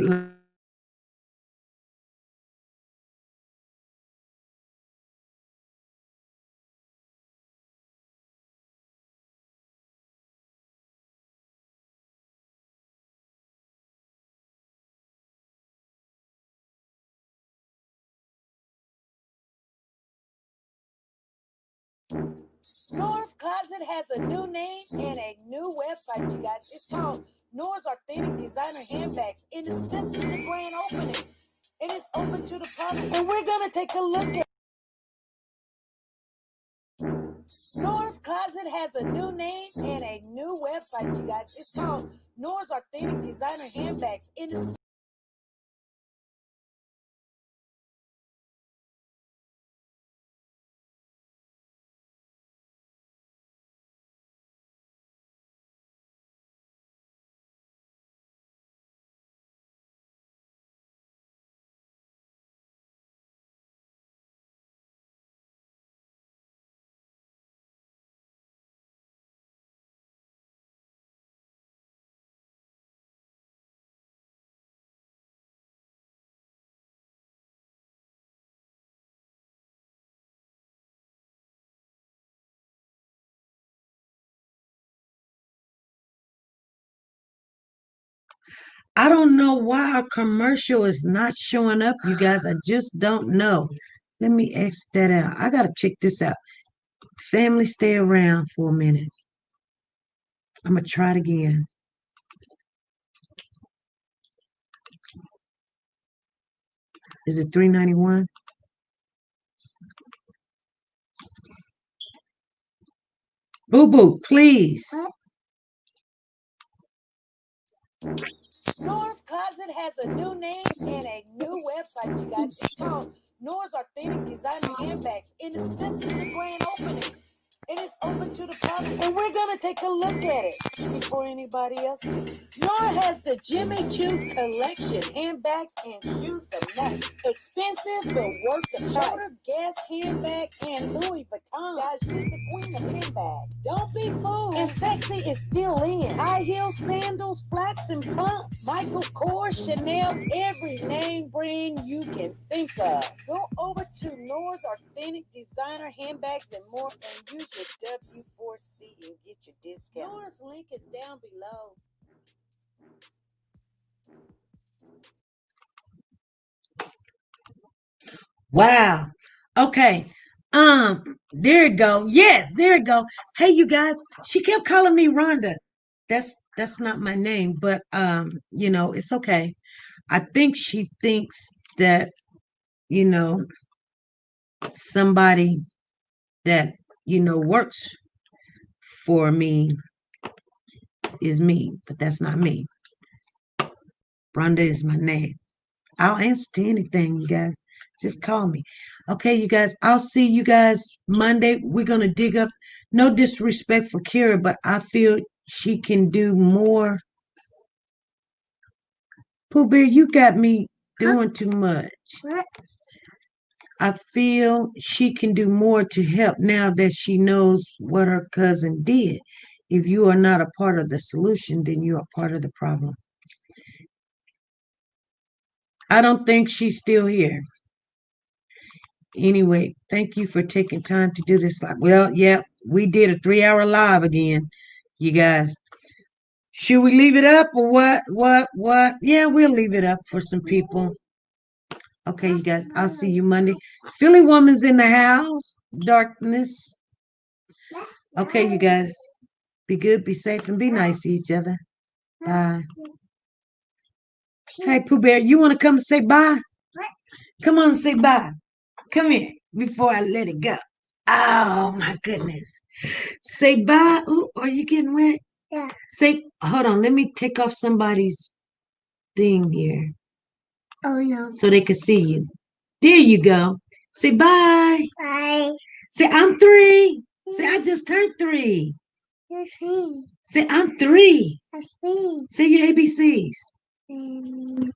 Nora's Closet has a new name and a new website, you guys. It's called Nora's Authentic Designer Handbags. And this is the grand opening. It is open to the public. And we're going to take a look at Nora's Closet has a new name and a new website, you guys. It's called Nora's Authentic Designer Handbags. And it's
I don't know why our commercial is not showing up, you guys. I just don't know. Let me X that out. I gotta check this out. Family, stay around for a minute. I'm gonna try it again. Is it 391? Boo Boo, please.
Nora's Closet has a new name and a new website, you guys. It's called Nora's Authentic Designer Handbags, and this is the grand opening. It is open to the public, and we're gonna take a look at it before anybody else do. Nora has the Jimmy Choo collection, handbags and shoes to match. Expensive but worth the price. Guess handbag and Louis Vuitton. Guys, she's the queen of handbags. Don't be fooled. And sexy is still in. High heels, sandals, flats, and pumps. Michael Kors, Chanel, every name brand you can think of. Go over to Nora's Authentic Designer Handbags and more, and use your W4C and get your discount. Nora's link is down below.
Wow. Okay. There it go. Yes, there it go. Hey, you guys. She kept calling me Rhonda. That's not my name, but it's okay. I think she thinks that, you know, somebody that, works for me is me, but that's not me. Rhonda is my name. I'll answer to anything, you guys. Just call me. Okay, you guys. I'll see you guys Monday. We're gonna dig up. No disrespect for Kira, but I feel she can do more. Pooh Bear, you got me doing too much.
What?
I feel she can do more to help now that she knows what her cousin did. If you are not a part of the solution, then you are part of the problem. I don't think she's still here. Anyway, thank you for taking time to do this live. Well, yeah, we did a 3 hour live again, you guys. Should we leave it up or what? What? Yeah, we'll leave it up for some people. Okay, you guys, I'll see you Monday. Philly Woman's in the house. Darkness. Okay, you guys, be good, be safe, and be nice to each other. Bye. Hey, Pooh Bear, you want to come and say bye? Come on and say bye. Come here before I let it go. Oh, my goodness. Say bye. Ooh, are you getting wet?
Yeah.
Say, hold on, let me take off somebody's thing here
Oh no.
so they can see you. There you go. Say bye.
Bye.
Say, I'm 3. Say, I just turned 3.
You're free.
Say, I'm 3.
I'm free.
Say your ABCs.
Um,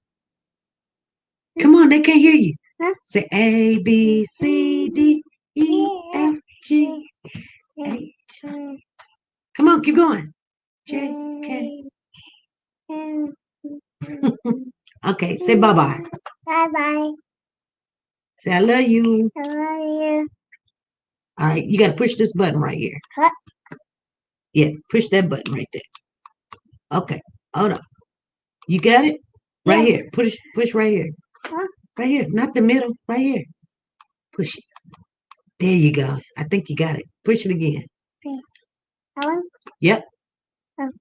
Come on, they can't hear you.
Huh?
Say A, B, C, D, E, F, G, H. Come on, keep going. J, K. Okay, say bye-bye.
Bye bye.
Say, I love you.
I love you.
All right, you got to push this button right here.
What?
Yeah, push that button right there. Okay, hold on. You got it? Right
Yeah.
here. Push right here.
Huh?
Right here, not the middle. Right here. Push it. There you go. I think you got it. Push it again.
Okay. That one?
Yep.
Oh.